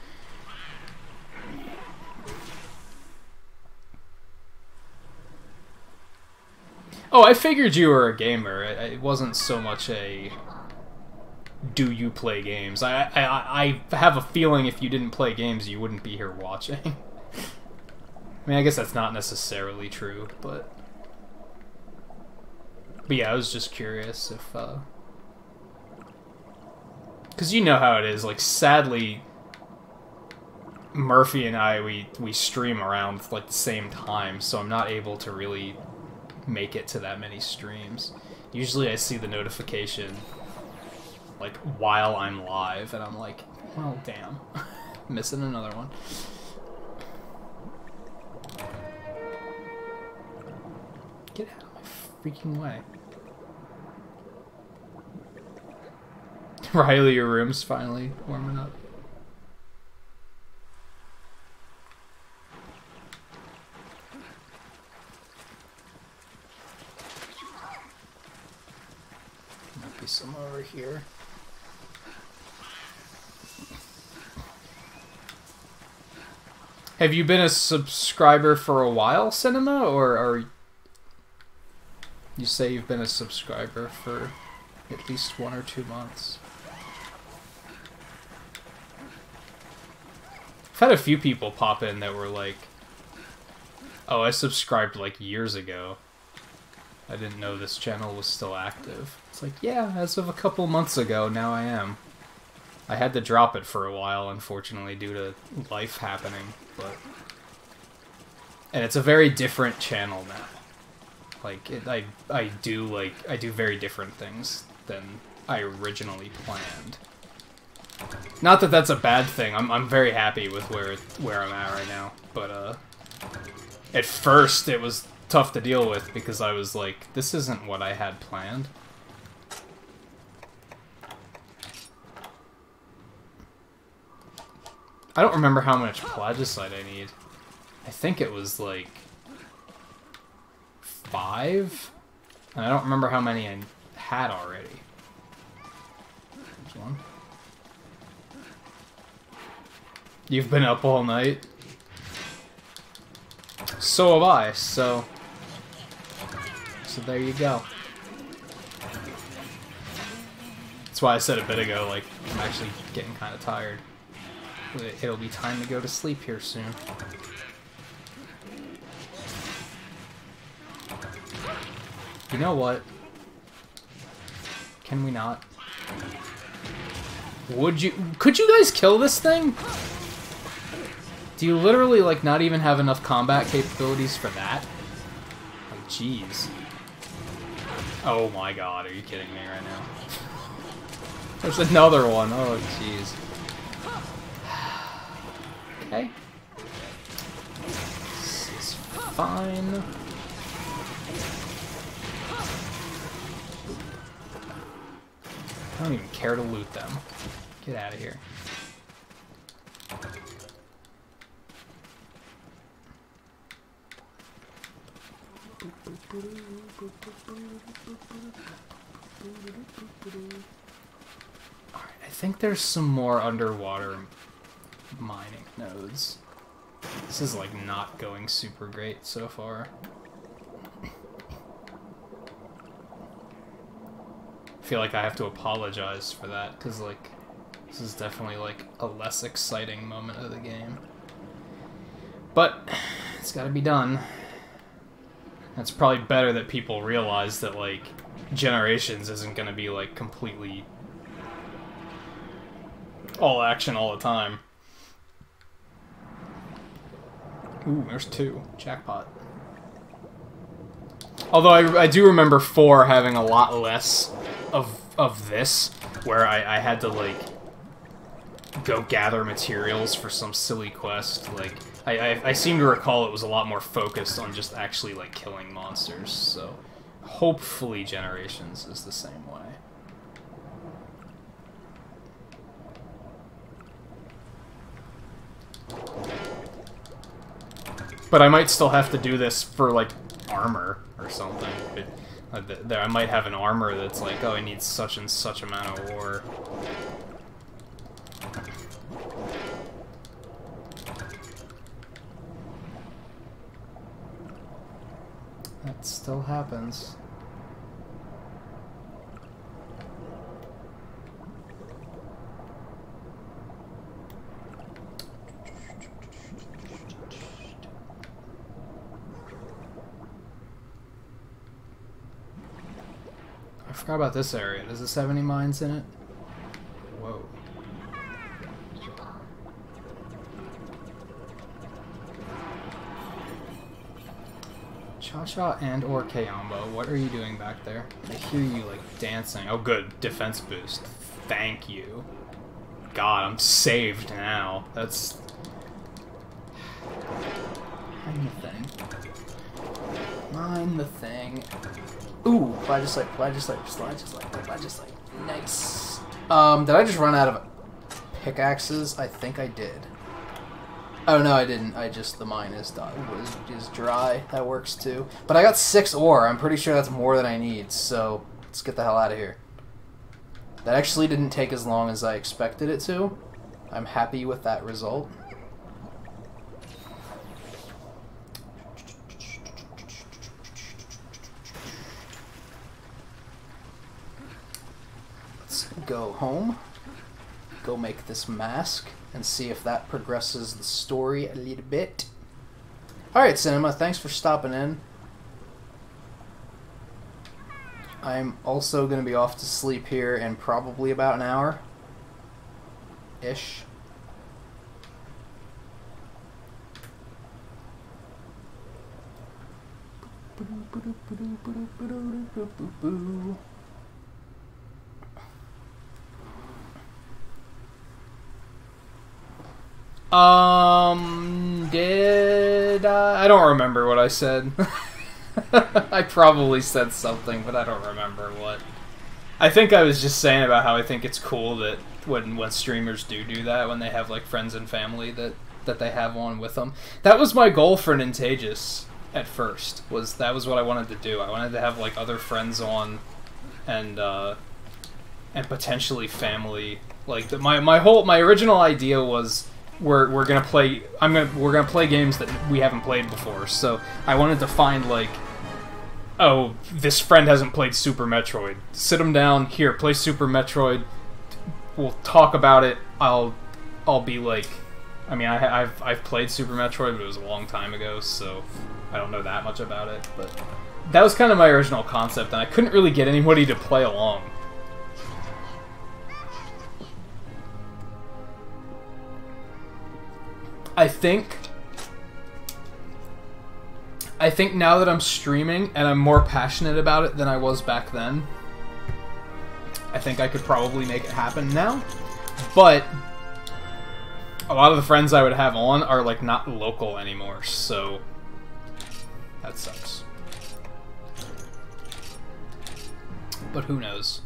Oh, I figured you were a gamer. It wasn't so much a... Do you play games? I have a feeling if you didn't play games, you wouldn't be here watching. I mean, I guess that's not necessarily true, but... But yeah, I was just curious if, because you know how it is, like, sadly, Murphy and I, we stream around, like, the same time, so I'm not able to really make it to that many streams. Usually I see the notification, like, while I'm live, and I'm like, well, damn. Missing another one. Get out of my freaking way. Riley, your room's finally warming up. Might be some over here. Have you been a subscriber for a while, Cinema, or are you say you've been a subscriber for at least 1 or 2 months? I've had a few people pop in that were like, oh, I subscribed like years ago. I didn't know this channel was still active. It's like, yeah, as of a couple months ago, now I am. I had to drop it for a while, unfortunately, due to life happening, but... And it's a very different channel now. Like, I do very different things than I originally planned. Not that that's a bad thing. I'm very happy with where I'm at right now. But at first it was tough to deal with because I was like, this isn't what I had planned. I don't remember how much plagicite I need. I think it was like 5, and I don't remember how many I had already. There's one. You've been up all night? So have I, so there you go. That's why I said a bit ago, like, I'm actually getting kind of tired. It'll be time to go to sleep here soon. You know what? Can we not? Could you guys kill this thing? Do you literally, like, not even have enough combat capabilities for that? Like, jeez. Oh my god, are you kidding me right now? There's another one. Oh, jeez. Okay. This is fine. I don't even care to loot them. Get out of here. Alright, I think there's some more underwater mining nodes. This is like not going super great so far. I feel like I have to apologize for that, because like this is definitely like a less exciting moment of the game. But It's gotta be done. It's probably better that people realize that, like, Generations isn't gonna be, like, completely all action all the time. Ooh, there's 2. Jackpot. Although I do remember 4 having a lot less of this, where I had to, like, go gather materials for some silly quest. Like, I seem to recall it was a lot more focused on just actually, like, killing monsters, so hopefully Generations is the same way. But I might still have to do this for, like, armor or something. I might have an armor that's like, oh, I need such and such amount of ore. That still happens. I forgot about this area. Does this have any mines in it? Whoa. Cha-Cha and or Kayombo, what are you doing back there? I hear you, like, dancing. Oh, good. Defense boost. Thank you. God, I'm saved now. That's... Mine the thing. Mine the thing. Ooh, Flagellate. Nice. Did I just run out of pickaxes? I think I did. Oh, no, I didn't. The mine is dry. That works, too. But I got 6 ore. I'm pretty sure that's more than I need, so let's get the hell out of here. That actually didn't take as long as I expected it to. I'm happy with that result. Let's go home. Go make this mask. And see if that progresses the story a little bit. Alright, Cinema, thanks for stopping in. I'm also going to be off to sleep here in probably about an hour-ish. Did I don't remember what I said. I probably said something, but I don't remember what. I think I was just saying about how I think it's cool that when streamers do that, when they have, like, friends and family that they have on with them. That was my goal for Nintagious at first. That was what I wanted to do. I wanted to have, like, other friends on and potentially family. Like, my original idea was we're gonna play games that we haven't played before. So I wanted to find, like, oh, this friend hasn't played Super Metroid. Sit them down, here, play Super Metroid. We'll talk about it. I'll be like, I mean, I've played Super Metroid, but it was a long time ago, so I don't know that much about it. But that was kind of my original concept, and I couldn't really get anybody to play along. I think now that I'm streaming and I'm more passionate about it than I was back then, I think I could probably make it happen now. But a lot of the friends I would have on are, like, not local anymore, so that sucks. But who knows?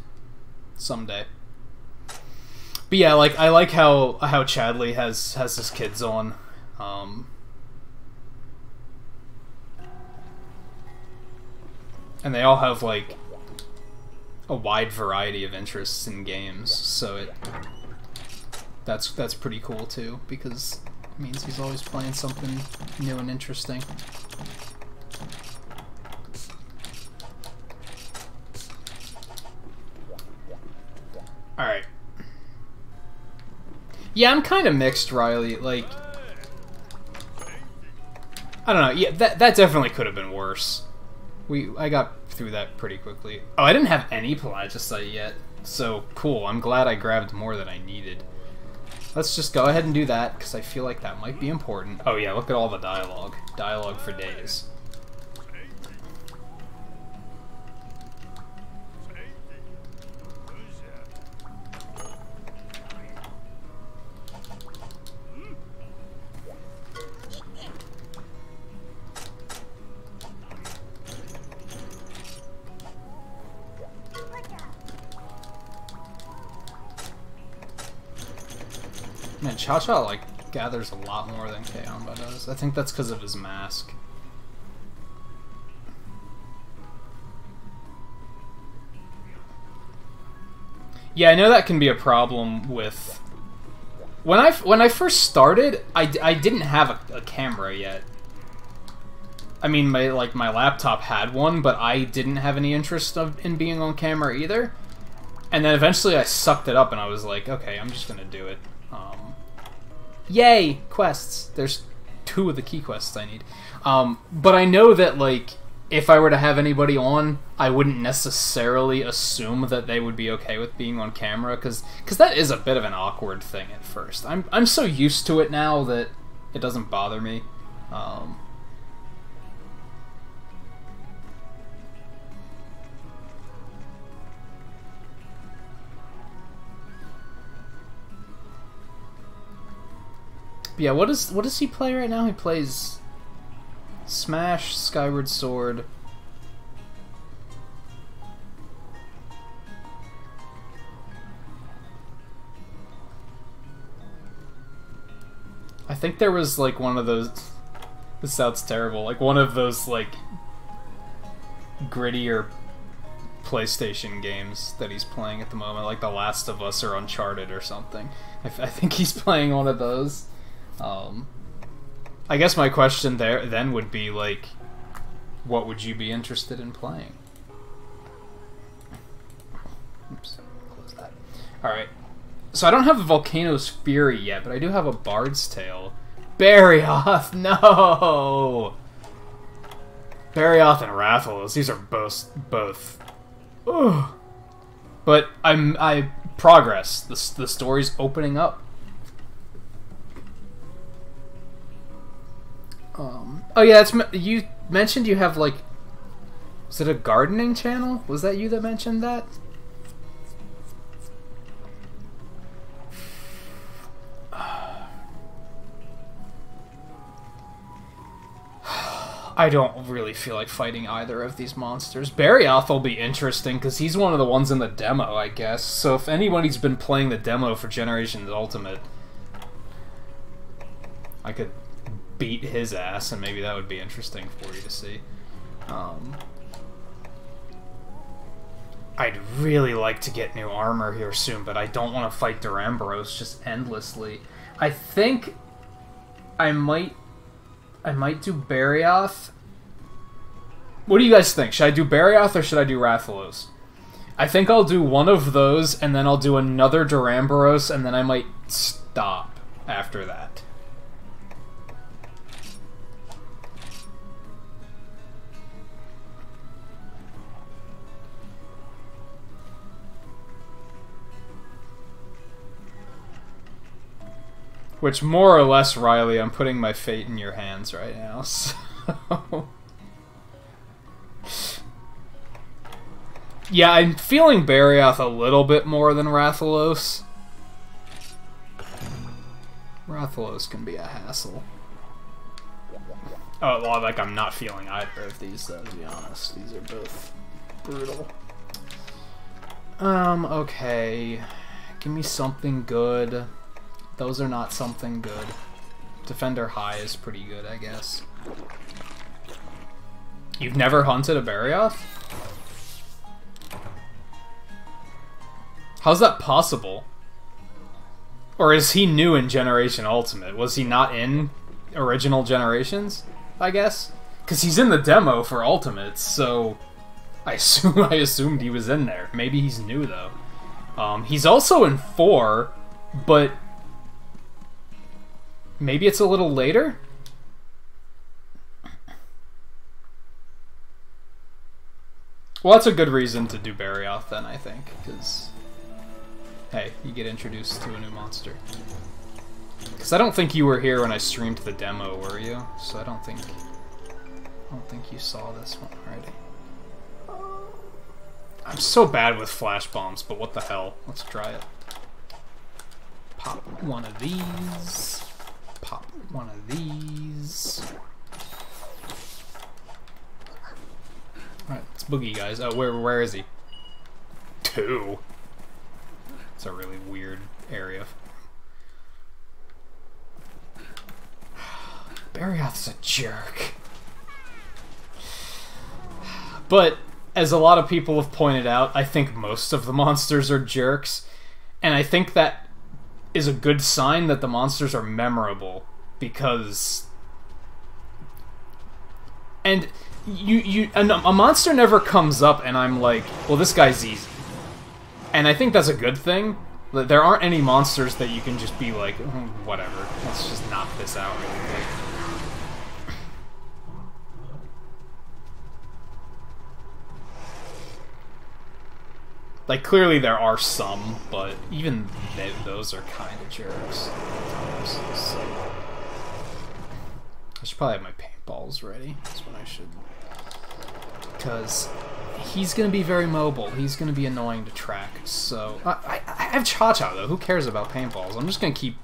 Someday. But yeah, like, I like how Chadley has his kids on. And they all have, like, a wide variety of interests in games, so that's pretty cool too, because it means he's always playing something new and interesting. Alright. Yeah, I'm kind of mixed, Riley. Like, I don't know. Yeah, that definitely could have been worse. I got through that pretty quickly. Oh, I didn't have any pelagicite yet. So, cool. I'm glad I grabbed more than I needed. Let's just go ahead and do that, because I feel like that might be important. Oh yeah, look at all the dialogue. Dialogue for days. Man, Cha-Cha, like, gathers a lot more than Kayamba does. I think that's because of his mask. Yeah, I know that can be a problem with... When I first started, I didn't have a camera yet. I mean, my laptop had one, but I didn't have any interest in being on camera either. And then eventually I sucked it up and I was like, okay, I'm just gonna do it. Yay! Quests! There's 2 of the key quests I need. But I know that, like, if I were to have anybody on, I wouldn't necessarily assume that they would be okay with being on camera, because that is a bit of an awkward thing at first. I'm so used to it now that it doesn't bother me. Yeah, what does he play right now? He plays Smash, Skyward Sword. I think there was like one of those. This sounds terrible. Like one of those like grittier PlayStation games that he's playing at the moment, like The Last of Us or Uncharted or something. I think he's playing one of those. I guess my question there then would be, like, what would you be interested in playing? Oops, close that. Alright. So I don't have a Volcano's Fury yet, but I do have a Bard's Tale. Barioth, no! Barioth and Rathalos, these are both. Ugh. But I progress. The story's opening up. Oh yeah, you mentioned you have, like, was it a gardening channel? Was that you that mentioned that? I don't really feel like fighting either of these monsters. Barioth will be interesting, because he's one of the ones in the demo, I guess. So if anybody's been playing the demo for Generations Ultimate, I could beat his ass, and maybe that would be interesting for you to see. I'd really like to get new armor here soon, but I don't want to fight Duramboros just endlessly. I think I might do Barioth. What do you guys think? Should I do Barioth or should I do Rathalos? I think I'll do one of those, and then I'll do another Duramboros, and then I might stop after that. Which, more or less, Riley, I'm putting my fate in your hands right now, so... Yeah, I'm feeling Barioth a little bit more than Rathalos. Rathalos can be a hassle. Oh, well, like, I'm not feeling either of these, though, to be honest. These are both brutal. Okay. Give me something good. Those are not something good. Defender High is pretty good, I guess. You've never hunted a Barioth? How's that possible? Or is he new in Generation Ultimate? Was he not in original Generations, I guess? Because he's in the demo for Ultimates, so I assumed he was in there. Maybe he's new, though. He's also in 4, but maybe it's a little later? Well, that's a good reason to do Barioth then, I think, because, hey, you get introduced to a new monster. Because I don't think you were here when I streamed the demo, were you? So I don't think you saw this one already. I'm so bad with flash bombs, but what the hell? Let's try it. Pop one of these. Pop one of these. Alright, let's boogie, guys. Oh, where is he? 2. It's a really weird area. Barioth's a jerk. But, as a lot of people have pointed out, I think most of the monsters are jerks. And I think that is a good sign that the monsters are memorable. Because... And... a monster never comes up and I'm like, well, this guy's easy. And I think that's a good thing. There aren't any monsters that you can just be like, whatever, let's just knock this out really quick. Like, clearly there are some, but even those are kind of jerks. So, I should probably have my paintballs ready. That's what I should. Because he's going to be very mobile. He's going to be annoying to track. So I have Cha-Cha, though. Who cares about paintballs? I'm just going to keep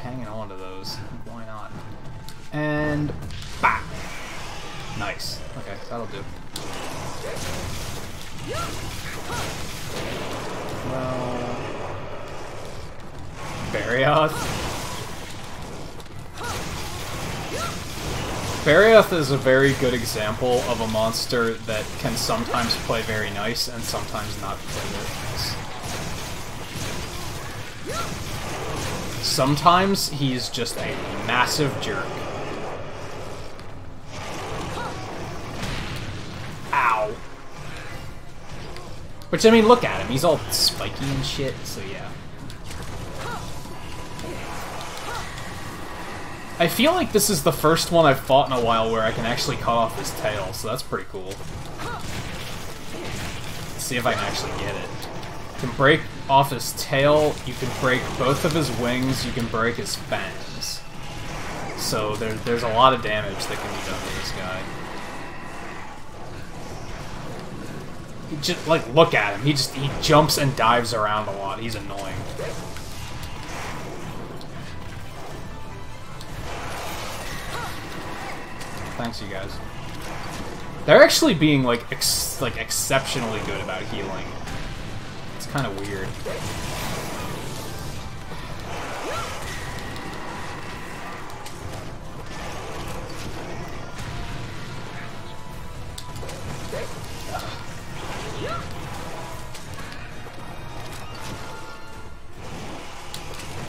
hanging on to those. Why not? And... bah! Nice. Okay, that'll do. Well... Barioth? Barioth is a very good example of a monster that can sometimes play very nice and sometimes not play very nice. Sometimes he's just a massive jerk. Ow. Which, I mean, look at him. He's all spiky and shit, so yeah. I feel like this is the first one I've fought in a while where I can actually cut off his tail, so that's pretty cool. Let's see if I can actually get it. You can break off his tail, you can break both of his wings, you can break his fangs. So there's a lot of damage that can be done to this guy. Just, like, look at him. He jumps and dives around a lot. He's annoying. Thanks, you guys. They're actually being, like, exceptionally good about healing. It's kind of weird.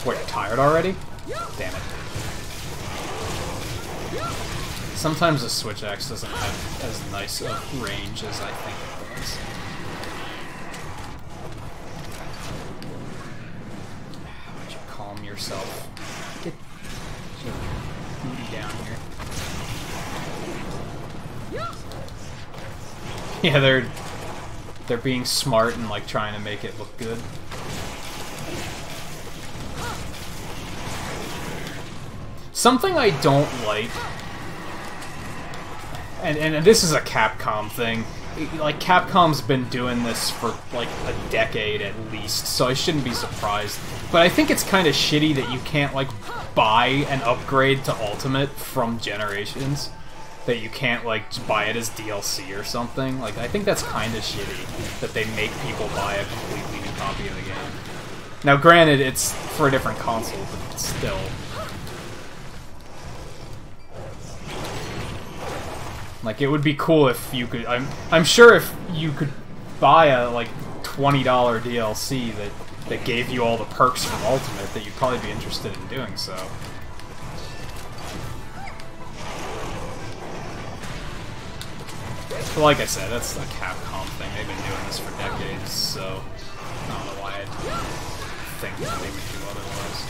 What, you're tired already? Damn it. Sometimes the Switch Axe doesn't have as nice of range as I think it does. Would you calm yourself? Get your booty down here. Yeah, they're being smart and like trying to make it look good. Something I don't like, and this is a Capcom thing, like, Capcom's been doing this for, like, a decade at least, so I shouldn't be surprised. But I think it's kind of shitty that you can't, like, buy an upgrade to Ultimate from Generations. That you can't, like, just buy it as DLC or something. Like, I think that's kind of shitty, that they make people buy a completely new copy of the game. Now, granted, it's for a different console, but still... Like, it would be cool if you could... I'm sure if you could buy a, like, $20 DLC that gave you all the perks from Ultimate, that you'd probably be interested in doing so. But like I said, that's a Capcom thing. They've been doing this for decades, so... I don't know why I'd think that they would do otherwise.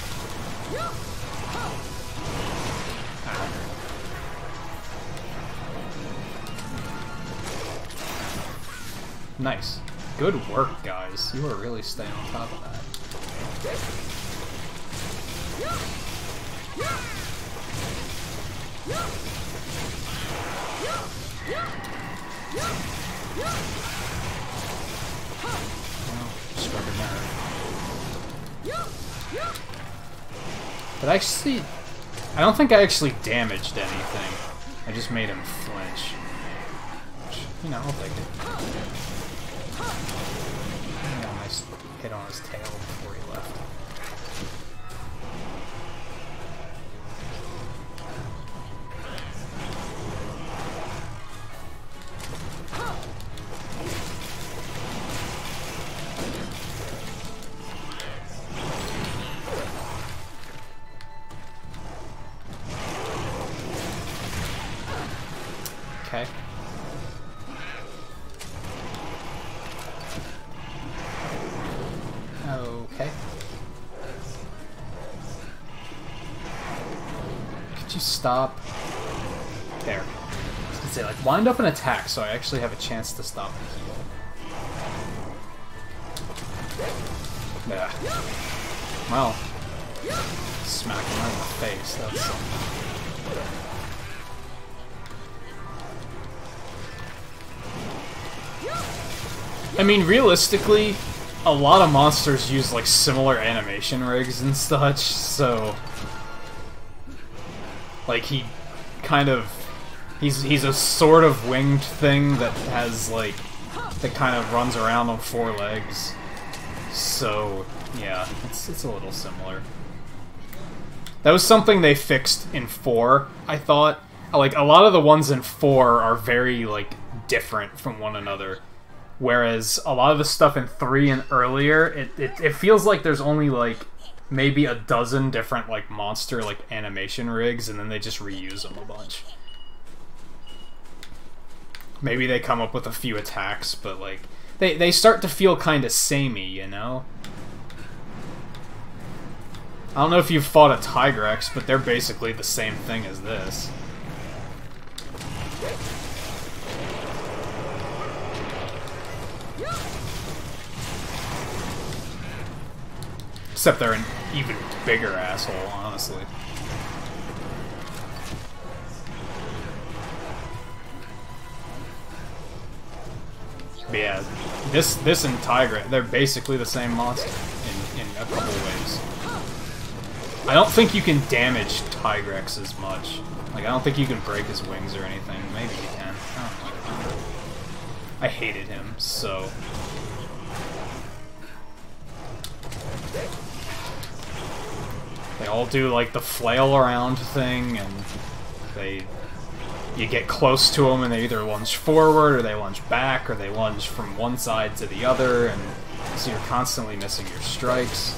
Nice. Good work, guys. You were really staying on top of that. Struck a nerve. But actually, I don't think I actually damaged anything. I just made him flinch. Which, you know, I'll take it. Yeah, a nice hit on his tail before he left. Okay. Okay. Could you stop? There. I was gonna say, like, wind up an attack so I actually have a chance to stop the heal. Yeah. Well, smack him right in the face. That's something. I mean, realistically, a lot of monsters use, like, similar animation rigs and such, so... Like, he kind of... He's a sort of winged thing that has, like... That kind of runs around on 4 legs. So, yeah, it's a little similar. That was something they fixed in 4, I thought. Like, a lot of the ones in 4 are very, like, different from one another. Whereas a lot of the stuff in 3 and earlier, it feels like there's only, like, maybe a dozen different, like, monster, like, animation rigs, and then they just reuse them a bunch. Maybe they come up with a few attacks, but, like, they start to feel kind of samey, you know? I don't know if you've fought a Tigrex, but they're basically the same thing as this. Except they're an even bigger asshole, honestly. But yeah, this and Tigrex, they're basically the same monster in a couple ways. I don't think you can damage Tigrex as much. Like, I don't think you can break his wings or anything. Maybe you can. I don't know. I hated him, so... They all do, like, the flail around thing, and you get close to them, and they either lunge forward, or they lunge back, or they lunge from one side to the other, and so you're constantly missing your strikes.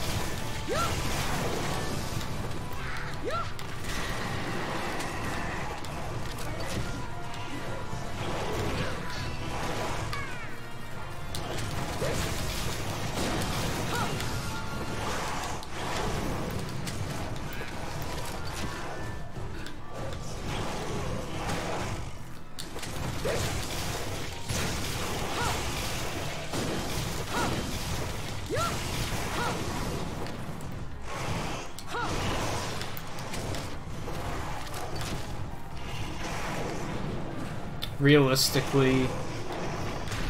Realistically,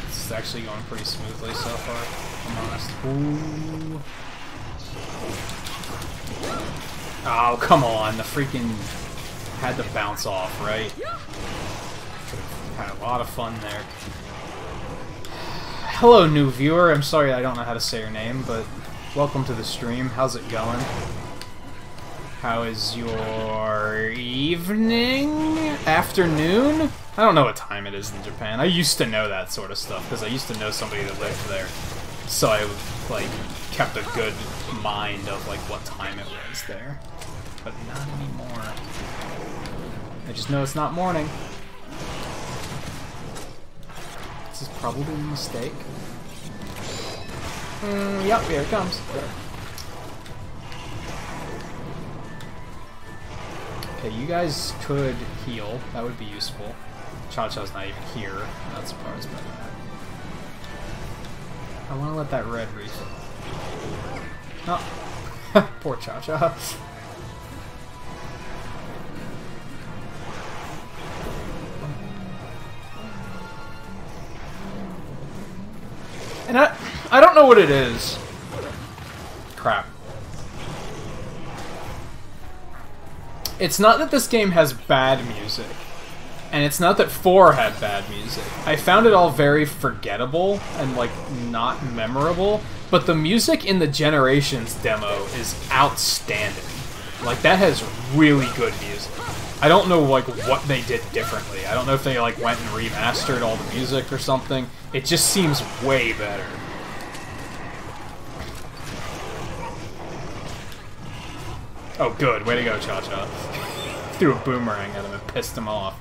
this is actually going pretty smoothly so far, if I'm honest. Ooh. Oh, come on, the freaking had to bounce off, right? Could have had a lot of fun there. Hello, new viewer. I'm sorry I don't know how to say your name, but welcome to the stream. How's it going? How is your evening? Afternoon? I don't know what time it is in Japan. I used to know that sort of stuff, because I used to know somebody that lived there. So I, like, kept a good mind of, like, what time it was there. But not anymore. I just know it's not morning. This is probably a mistake. Yep, here it comes. Okay, you guys could heal. That would be useful. Cha-Cha's not even here. I'm not surprised by that. I want to let that red refill. Oh. Poor Cha-Cha. And I don't know what it is. Crap. It's not that this game has bad music. And it's not that 4 had bad music. I found it all very forgettable and, like, not memorable. But the music in the Generations demo is outstanding. Like, that has really good music. I don't know, like, what they did differently. I don't know if they, like, went and remastered all the music or something. It just seems way better. Oh, good. Way to go, Cha-Cha. Threw a boomerang at him and pissed him off.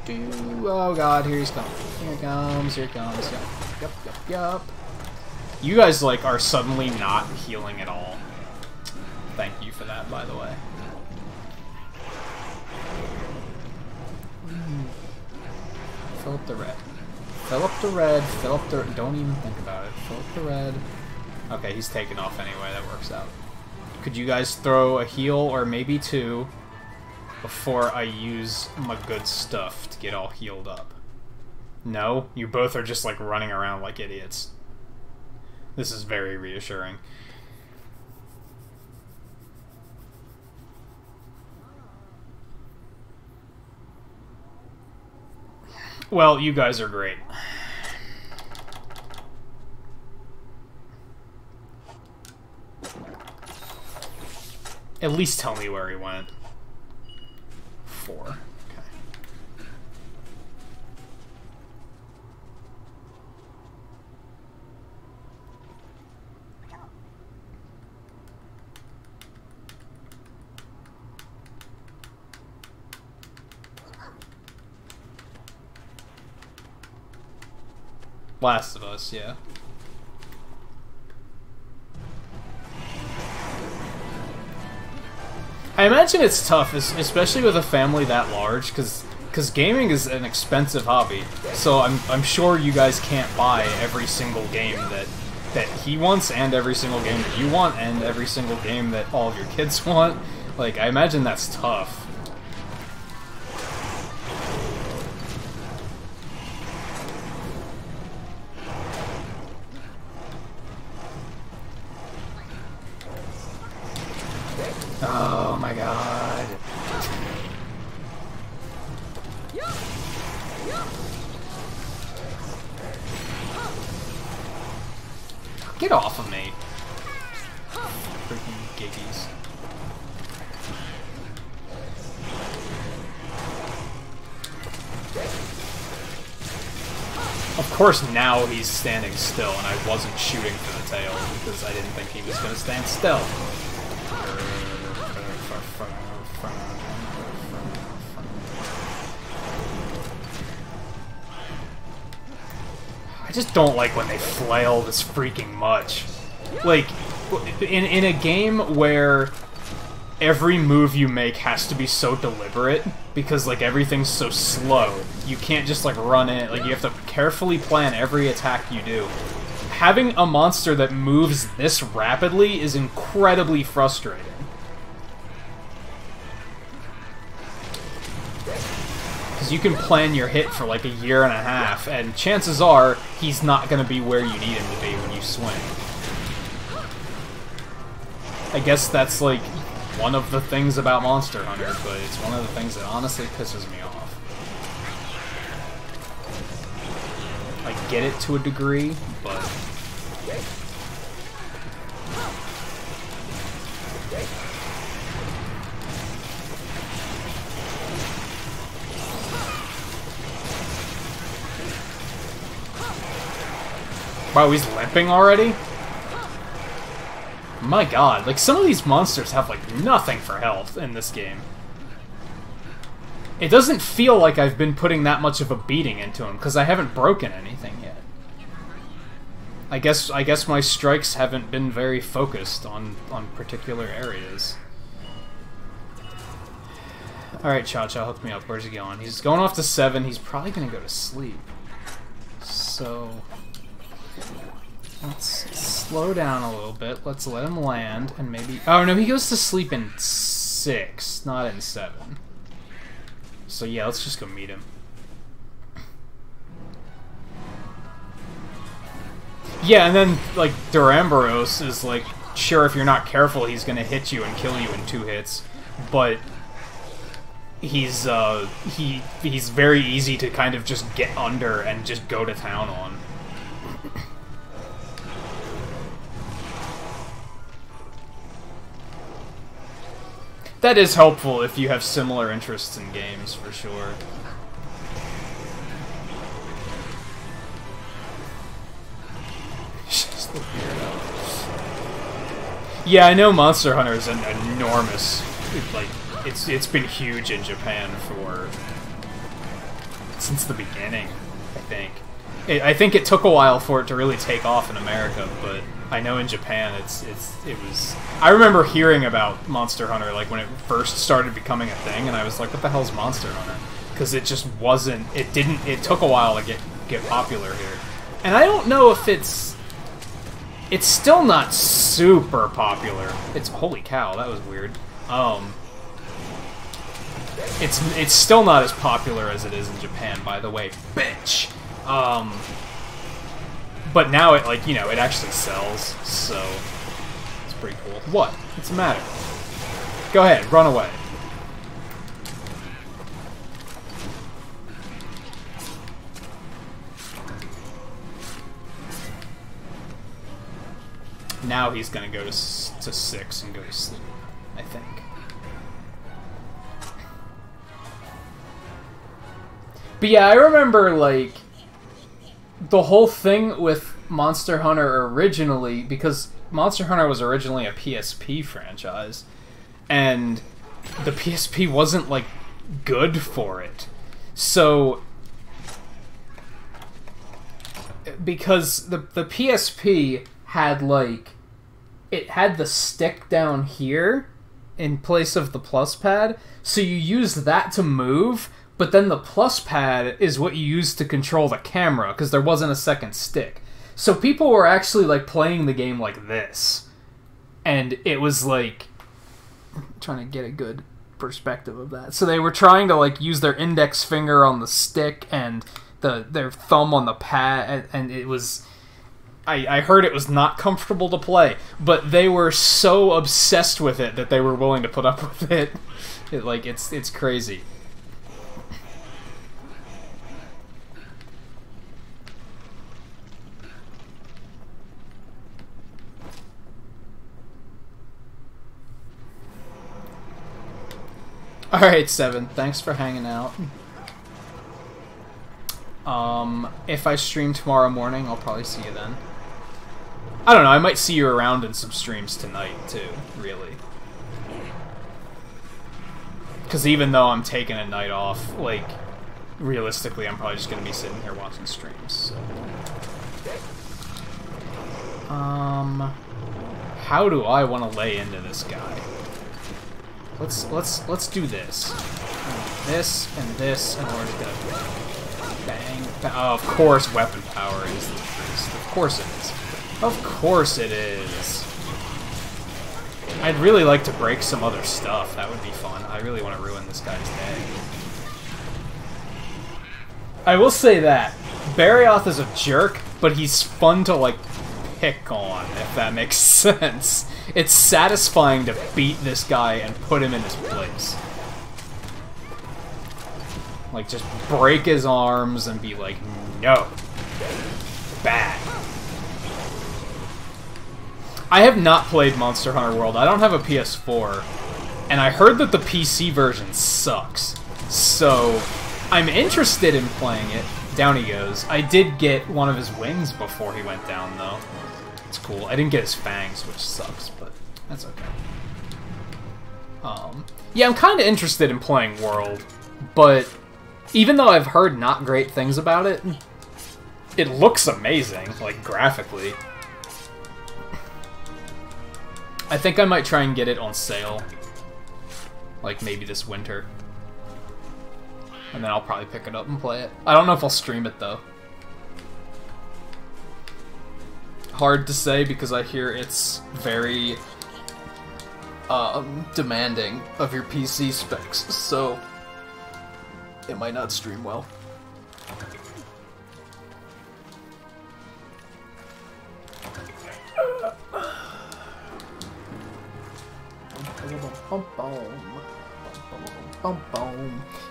Oh god, here he's coming. Here he comes, here he comes. Yup. You guys, like, are suddenly not healing at all. Thank you for that, by the way. Fill up the red. Fill up the red. Fill up the... Don't even think about it. Fill up the red. Okay, he's taking off anyway. That works out. Could you guys throw a heal or maybe 2 before I use my good stuff to get all healed up? No? You both are just, like, running around like idiots. This is very reassuring. Well, you guys are great. At least tell me where he went. 4. Okay. Last of Us, yeah. I imagine it's tough, especially with a family that large, because gaming is an expensive hobby. So I'm sure you guys can't buy every single game that he wants, and every single game that you want, and every single game that all of your kids want. Like, I imagine that's tough. Oh my god. Get off of me. Freaking giggies. Of course now he's standing still and I wasn't shooting for the tail because I didn't think he was going to stand still. I just don't like when they flail this freaking much. Like, in a game where every move you make has to be so deliberate, because, like, everything's so slow, you can't just, like, run in. Like, you have to carefully plan every attack you do. Having a monster that moves this rapidly is incredibly frustrating. Because you can plan your hit for like a year and a half, and chances are he's not going to be where you need him to be when you swing. I guess that's like one of the things about Monster Hunter, but it's one of the things that honestly pisses me off. I get it to a degree, but... Wow, he's limping already? My god, like, some of these monsters have, like, nothing for health in this game. It doesn't feel like I've been putting that much of a beating into him, because I haven't broken anything yet. I guess my strikes haven't been very focused on particular areas. Alright, Cha-Cha, hook me up. Where's he going? He's going off to 7. He's probably gonna go to sleep. So... let's slow down a little bit. Let's let him land, and maybe... oh, no, he goes to sleep in 6, not in 7. So, yeah, let's just go meet him. Yeah, and then, like, Duramboros is, like, sure, if you're not careful, he's gonna hit you and kill you in 2 hits, but... he's very easy to kind of just get under and just go to town on. That is helpful if you have similar interests in games, for sure. Just the weirdo. Yeah, I know Monster Hunter is an enormous, like, it's been huge in Japan since the beginning, I think. I think it took a while for it to really take off in America, but I know in Japan it was... I remember hearing about Monster Hunter, like, when it first started becoming a thing, and I was like, what the hell's Monster Hunter? Because it just wasn't... it took a while to get popular here. And I don't know if it's still not super popular. Holy cow, that was weird. It's still not as popular as it is in Japan, by the way, bitch. But now it, like, you know, it actually sells, so it's pretty cool. What? What's the matter? Go ahead, run away. Now he's gonna go to 6 and go to sleep, I think. But yeah, I remember, like, the whole thing with Monster Hunter originally, because Monster Hunter was originally a PSP franchise, and the PSP wasn't, like, good for it. So, because the PSP had, like, it had the stick down here in place of the plus pad, so you use that to move, but then the plus pad is what you use to control the camera, because there wasn't a second stick. So people were actually, like, playing the game like this. And it was, like... I'm trying to get a good perspective of that. So they were trying to, like, use their index finger on the stick and their thumb on the pad, and it was... I heard it was not comfortable to play, but they were so obsessed with it that they were willing to put up with it. It's crazy. Alright, 7. Thanks for hanging out. If I stream tomorrow morning, I'll probably see you then. I don't know, I might see you around in some streams tonight, too, really. Because even though I'm taking a night off, like, realistically, I'm probably just going to be sitting here watching streams, so... How do I want to lay into this guy? Let's do this. And this, and we're just gonna bang. Oh, of course, weapon power is the increased. Of course it is. Of course it is. I'd really like to break some other stuff. That would be fun. I really want to ruin this guy's day. I will say that Barioth is a jerk, but he's fun to, like, pick on, if that makes sense. It's satisfying to beat this guy and put him in his place. Like, just break his arms and be like, no. Bad. I have not played Monster Hunter World. I don't have a PS4. And I heard that the PC version sucks. So, I'm interested in playing it. Down he goes. I did get one of his wings before he went down, though. It's cool. I didn't get his fangs, which sucks, but that's okay. Yeah, I'm kind of interested in playing World, but even though I've heard not great things about it, it looks amazing, like, graphically. I think I might try and get it on sale, like, maybe this winter. And then I'll probably pick it up and play it. I don't know if I'll stream it, though. Hard to say, because I hear it's very demanding of your PC specs, so it might not stream well.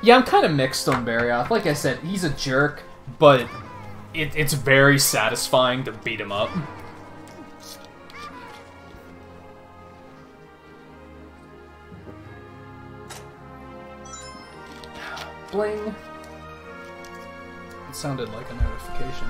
Yeah, I'm kind of mixed on Barrioth. Like I said, he's a jerk, but it's very satisfying to beat him up. Bling. It sounded like a notification.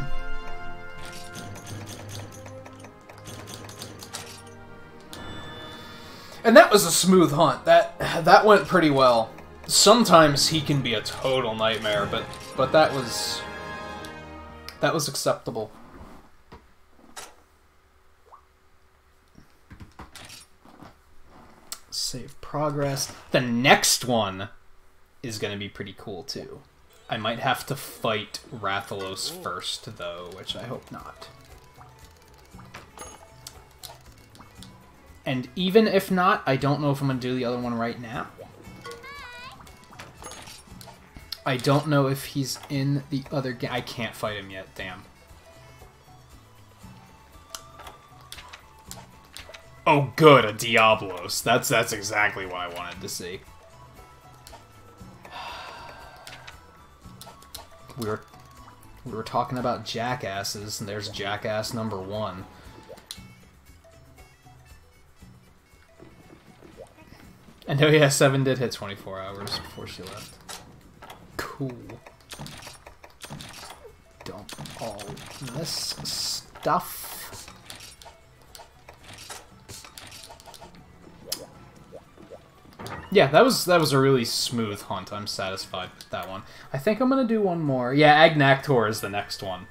And that was a smooth hunt. That went pretty well. Sometimes he can be a total nightmare, but that was acceptable. Save progress. The next one is going to be pretty cool too. I might have to fight Rathalos first though, which I hope not. And even if not, I don't know if I'm going to do the other one right now. I don't know if he's in the other game. I can't fight him yet, damn. Oh good, a Diablos. That's exactly what I wanted to see. We were talking about jackasses, and there's jackass number 1. And oh yeah, 7 did hit 24 hours before she left. Cool. Dump all this stuff. Yeah, that was a really smooth hunt. I'm satisfied with that one. I think I'm gonna do one more. Yeah, Agnactor is the next one.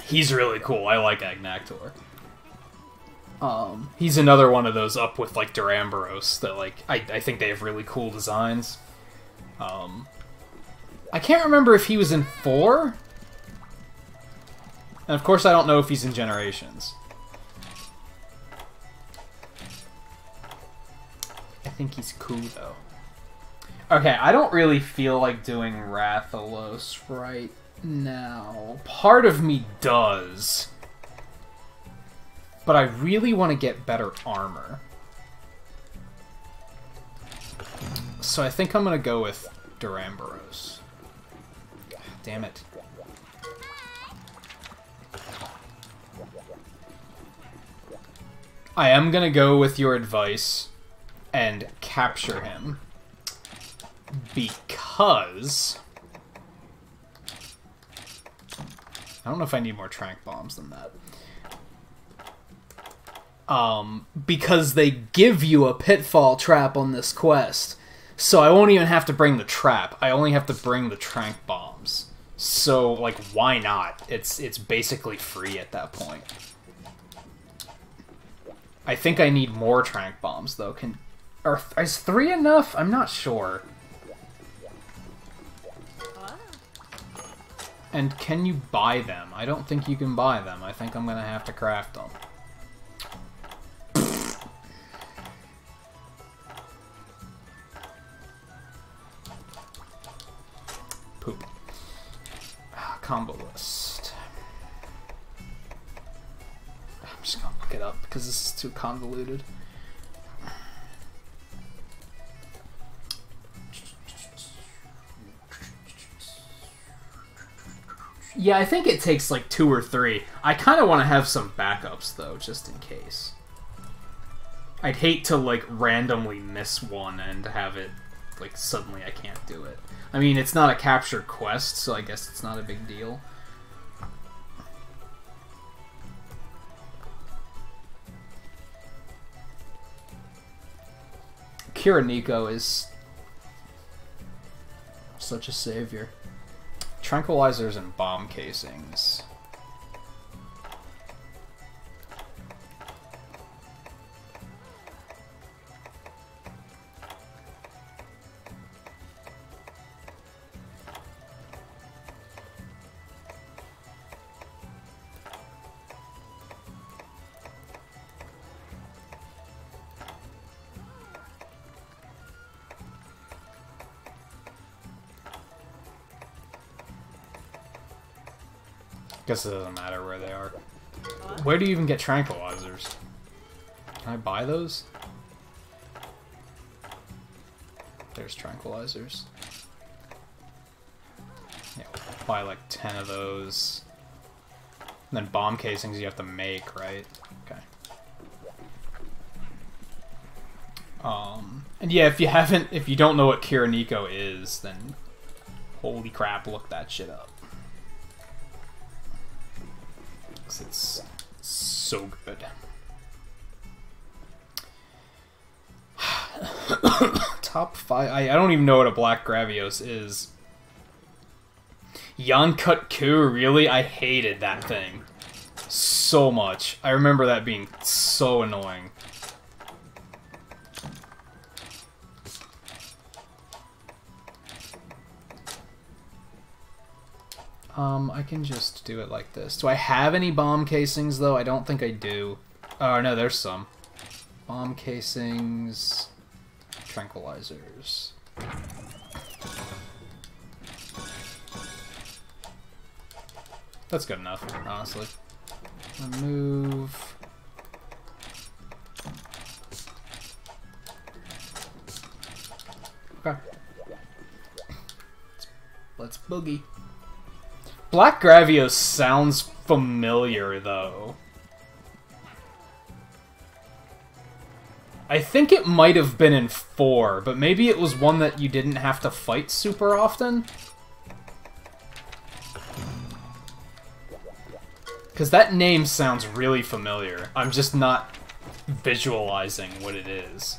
He's really cool. I like Agnactor. He's another one of those up with like Duramboros that like I think they have really cool designs. I can't remember if he was in 4. And of course I don't know if he's in Generations. I think he's cool though. Okay, I don't really feel like doing Rathalos right now. Part of me does. But I really want to get better armor. So I think I'm going to go with Duramboros. Damn it. I am going to go with your advice and capture him. Because I don't know if I need more trank bombs than that. Because they give you a pitfall trap on this quest. So I won't even have to bring the trap. I only have to bring the trank bombs. So, like, why not? It's basically free at that point. I think I need more trank bombs, though. Is 3 enough? I'm not sure. And can you buy them? I don't think you can buy them. I think I'm gonna have to craft them. Poop. Combo list. I'm just gonna look it up because this is too convoluted. Yeah, I think it takes like 2 or 3. I kind of want to have some backups though, just in case. I'd hate to like randomly miss one and have it like suddenly I can't do it. I mean, it's not a captured quest, so I guess it's not a big deal. Kiriniko is such a savior. Tranquilizers and bomb casings. Guess it doesn't matter where they are. Where do you even get tranquilizers? Can I buy those? There's tranquilizers. Yeah, buy like 10 of those. And then bomb casings you have to make, right? Okay. And yeah, if you don't know what Kiriniko is, then holy crap, look that shit up. 'Cause it's so good. Top 5. I don't even know what a Black Gravios is. Yonkut Ku, really? I hated that thing so much. I remember that being so annoying. I can just do it like this. Do I have any bomb casings, though? I don't think I do. Oh, no, there's some. Bomb casings... Tranquilizers. That's good enough, honestly. Remove... Okay. Let's boogie. Black Gravios sounds familiar, though. I think it might have been in 4, but maybe it was one that you didn't have to fight super often? Because that name sounds really familiar. I'm just not visualizing what it is.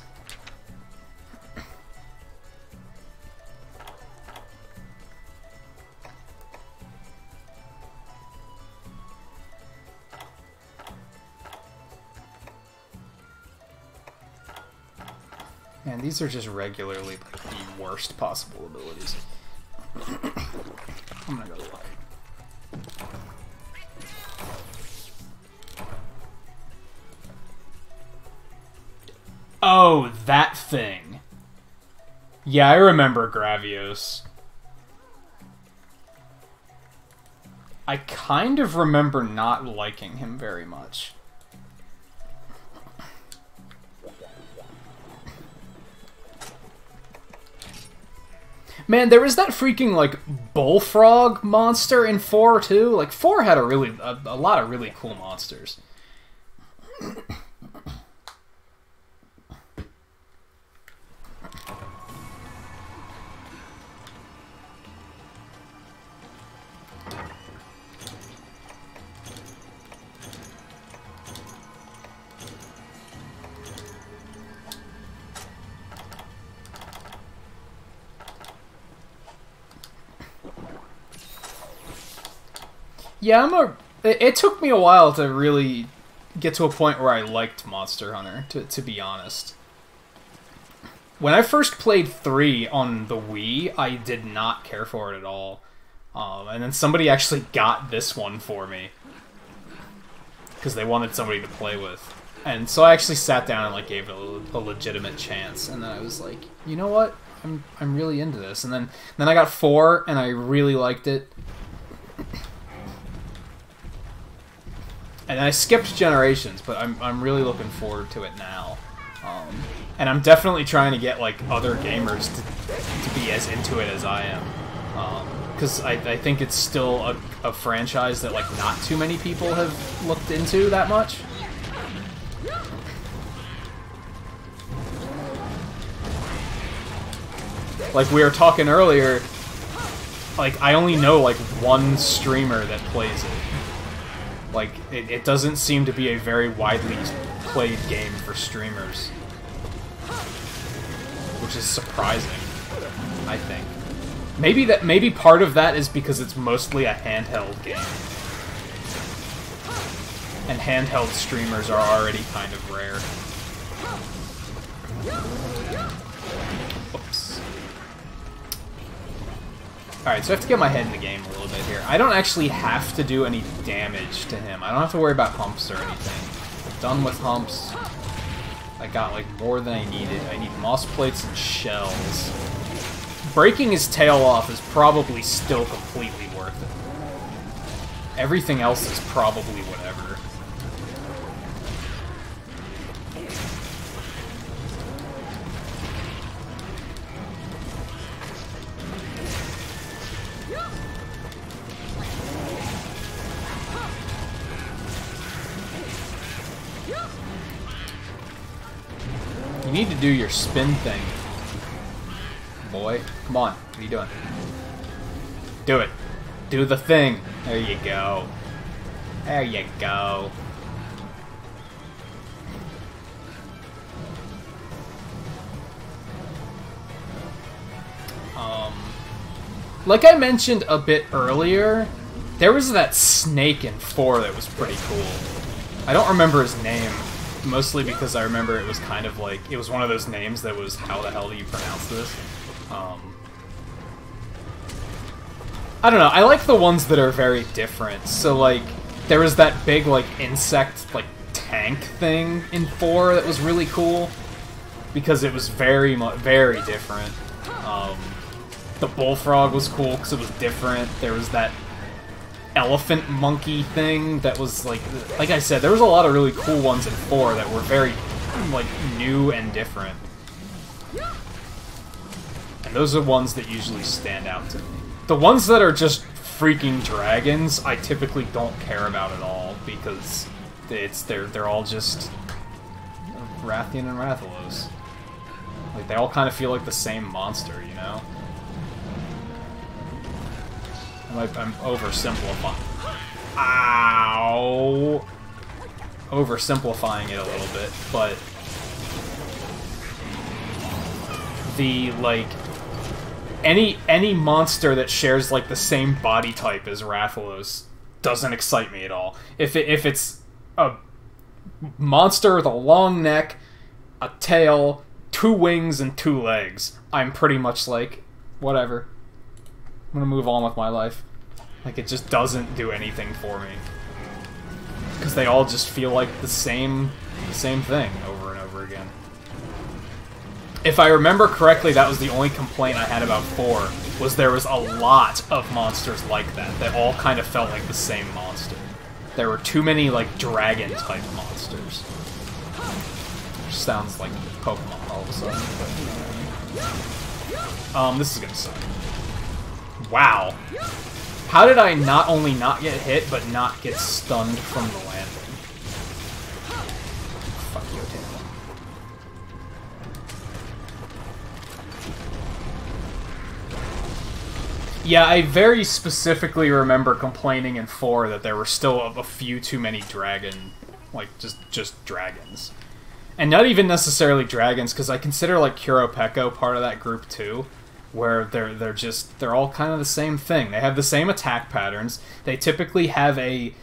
Man, these are just regularly like the worst possible abilities. I'm gonna go look. Oh, that thing. Yeah, I remember Gravios. I kind of remember not liking him very much. Man, there was that freaking, like, bullfrog monster in 4, too. Like, 4 had a lot of really cool monsters. Yeah, it took me a while to really get to a point where I liked Monster Hunter, to be honest. When I first played 3 on the Wii, I did not care for it at all. And then somebody actually got this one for me. Because they wanted somebody to play with. And so I actually sat down and like gave it a legitimate chance. And then I was like, you know what? I'm really into this. And then I got 4, and I really liked it. And I skipped Generations, but I'm really looking forward to it now. And I'm definitely trying to get like other gamers to be as into it as I am. Because I think it's still a franchise that like not too many people have looked into that much. Like we were talking earlier, like I only know like one streamer that plays it. Like, it doesn't seem to be a very widely played game for streamers. Which is surprising, I think. Maybe part of that is because it's mostly a handheld game. And handheld streamers are already kind of rare. Oops. Alright, so I have to get my head in the game a little bit here. I don't actually have to do any damage to him. I don't have to worry about humps or anything. I'm done with humps. I got, like, more than I needed. I need moss plates and shells. Breaking his tail off is probably still completely worth it. Everything else is probably whatever. You need to do your spin thing. Boy, come on. What are you doing? Do it. Do the thing. There you go. There you go. Like I mentioned a bit earlier, there was that snake in 4 that was pretty cool. I don't remember his name, mostly because I remember it was kind of like, it was one of those names that was, how the hell do you pronounce this? I don't know, I like the ones that are very different. So like, there was that big like insect like tank thing in 4 that was really cool, because it was very different. The bullfrog was cool because it was different. There was that elephant monkey thing that was like I said, there was a lot of really cool ones in 4 that were very like new and different. And those are ones that usually stand out to me. The ones that are just freaking dragons, I typically don't care about at all, because they're all just Rathian and Rathalos. Like, they all kind of feel like the same monster, you know? I'm oversimplifying. Ow! Oversimplifying it a little bit, but the, like, any monster that shares, like, the same body type as Rathalos doesn't excite me at all. If it's a monster with a long neck, a tail, 2 wings, and 2 legs, I'm pretty much like, whatever. I'm gonna move on with my life. Like, it just doesn't do anything for me. Because they all just feel like the same thing over and over again. If I remember correctly, that was the only complaint I had about 4, was there was a lot of monsters like that all kind of felt like the same monster. There were too many, like, dragon-type monsters. Which sounds like Pokemon all of a sudden, but, this is gonna suck. Wow. How did I not only not get hit, but not get stunned from the landing? Fuck you, tail. Yeah, I very specifically remember complaining in 4 that there were still a few too many dragon, like, just dragons. And not even necessarily dragons, because I consider, like, Kuropeko part of that group, too. Where they're all kind of the same thing. They have the same attack patterns. They typically have a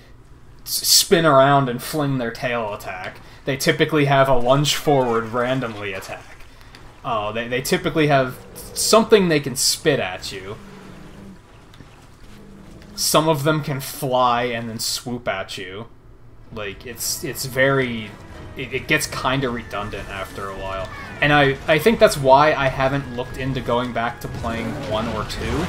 spin around and fling their tail attack. They typically have a lunge forward randomly attack. They typically have something they can spit at you. Some of them can fly and then swoop at you. Like, it's very... It gets kind of redundant after a while. And I think that's why I haven't looked into going back to playing 1 or 2.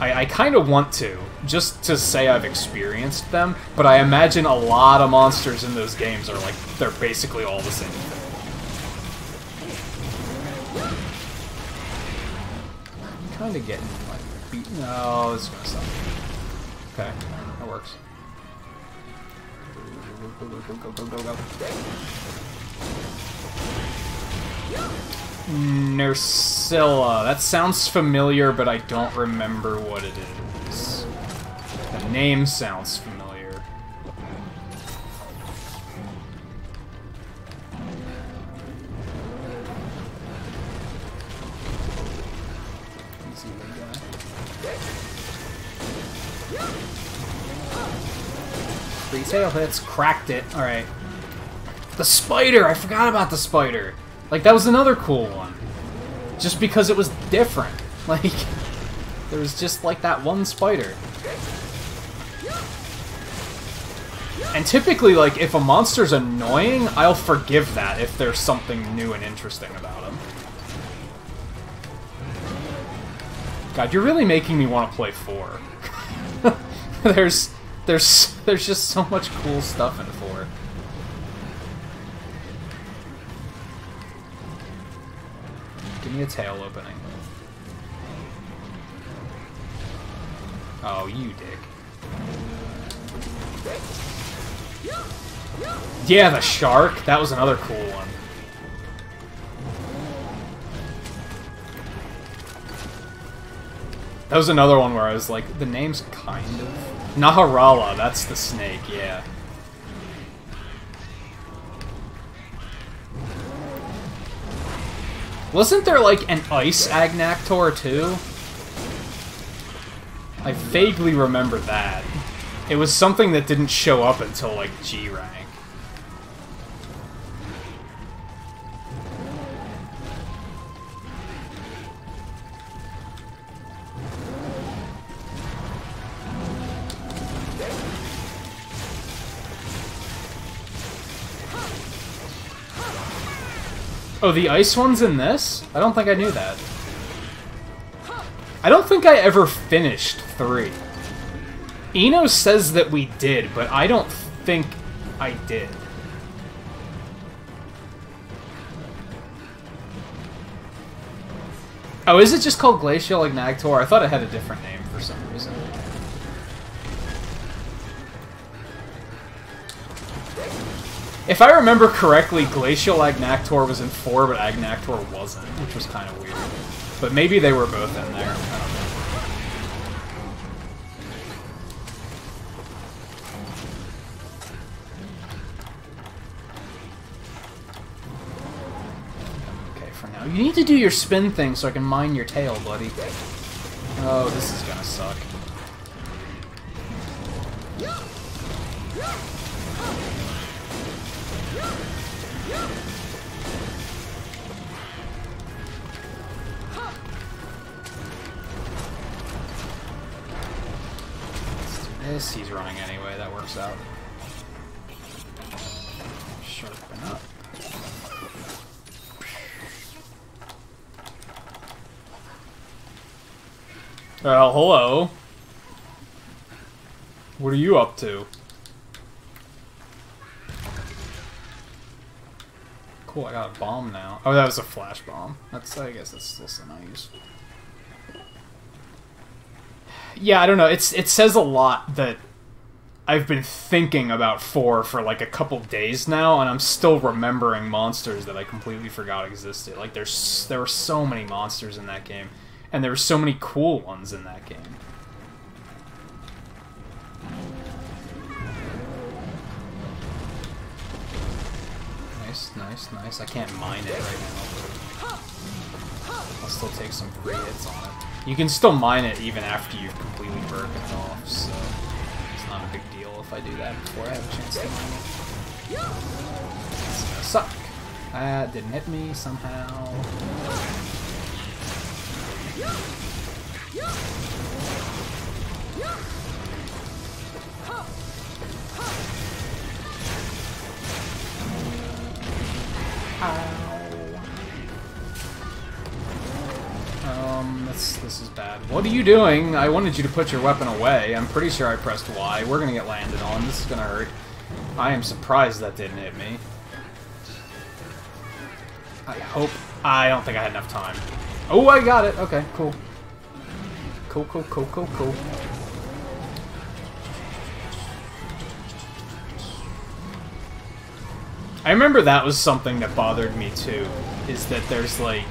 I kind of want to, just to say I've experienced them, but I imagine a lot of monsters in those games are like, they're basically all the same thing. I'm kind of getting, like, beaten. No, this is gonna suck. Okay, that works. Go. Nursilla. That sounds familiar, but I don't remember what it is. The name sounds familiar. Easy guy. 3 tail hits, cracked it. Alright. The spider! I forgot about the spider! Like, that was another cool one. Just because it was different. Like, there was just, like, that one spider. And typically, like, if a monster's annoying, I'll forgive that if there's something new and interesting about him. God, you're really making me want to play 4. There's just so much cool stuff in 4. Give me a tail opening. Oh, you dick. Yeah, the shark. That was another cool one. That was another one where I was like, the name's kind of... Naharala, that's the snake, yeah. Wasn't there like an ice Agnactor too? I vaguely remember that. It was something that didn't show up until like G rank. Oh, the ice one's in this? I don't think I knew that. I don't think I ever finished 3. Eno says that we did, but I don't think I did. Oh, is it just called Glacial Agnactor? I thought it had a different name for some reason. If I remember correctly, Glacial Agnactor was in 4, but Agnactor wasn't, which was kind of weird. But maybe they were both in there. I don't know. Okay, for now. You need to do your spin thing so I can mine your tail, buddy. Oh, this is gonna suck. This, he's running anyway, that works out. Sharpen up. Well, hello. What are you up to? Cool, I got a bomb now. Oh, that was a flash bomb. That's, I guess that's still semi-useful. Yeah, I don't know. It says a lot that I've been thinking about 4 for like a couple days now, and I'm still remembering monsters that I completely forgot existed. Like, there were so many monsters in that game, and there were so many cool ones in that game. Nice, nice, nice. I can't mine it right now. I'll still take some free hits on it. You can still mine it even after you've completely broken it off, so it's not a big deal if I do that before I have a chance to mine it. It's gonna suck. That didn't hit me somehow. This is bad. What are you doing? I wanted you to put your weapon away. I'm pretty sure I pressed Y. We're gonna get landed on. This is gonna hurt. I am surprised that didn't hit me. I hope... I don't think I had enough time. Oh, I got it! Okay, cool. Cool, cool, cool, cool, cool. I remember that was something that bothered me too, is that there's like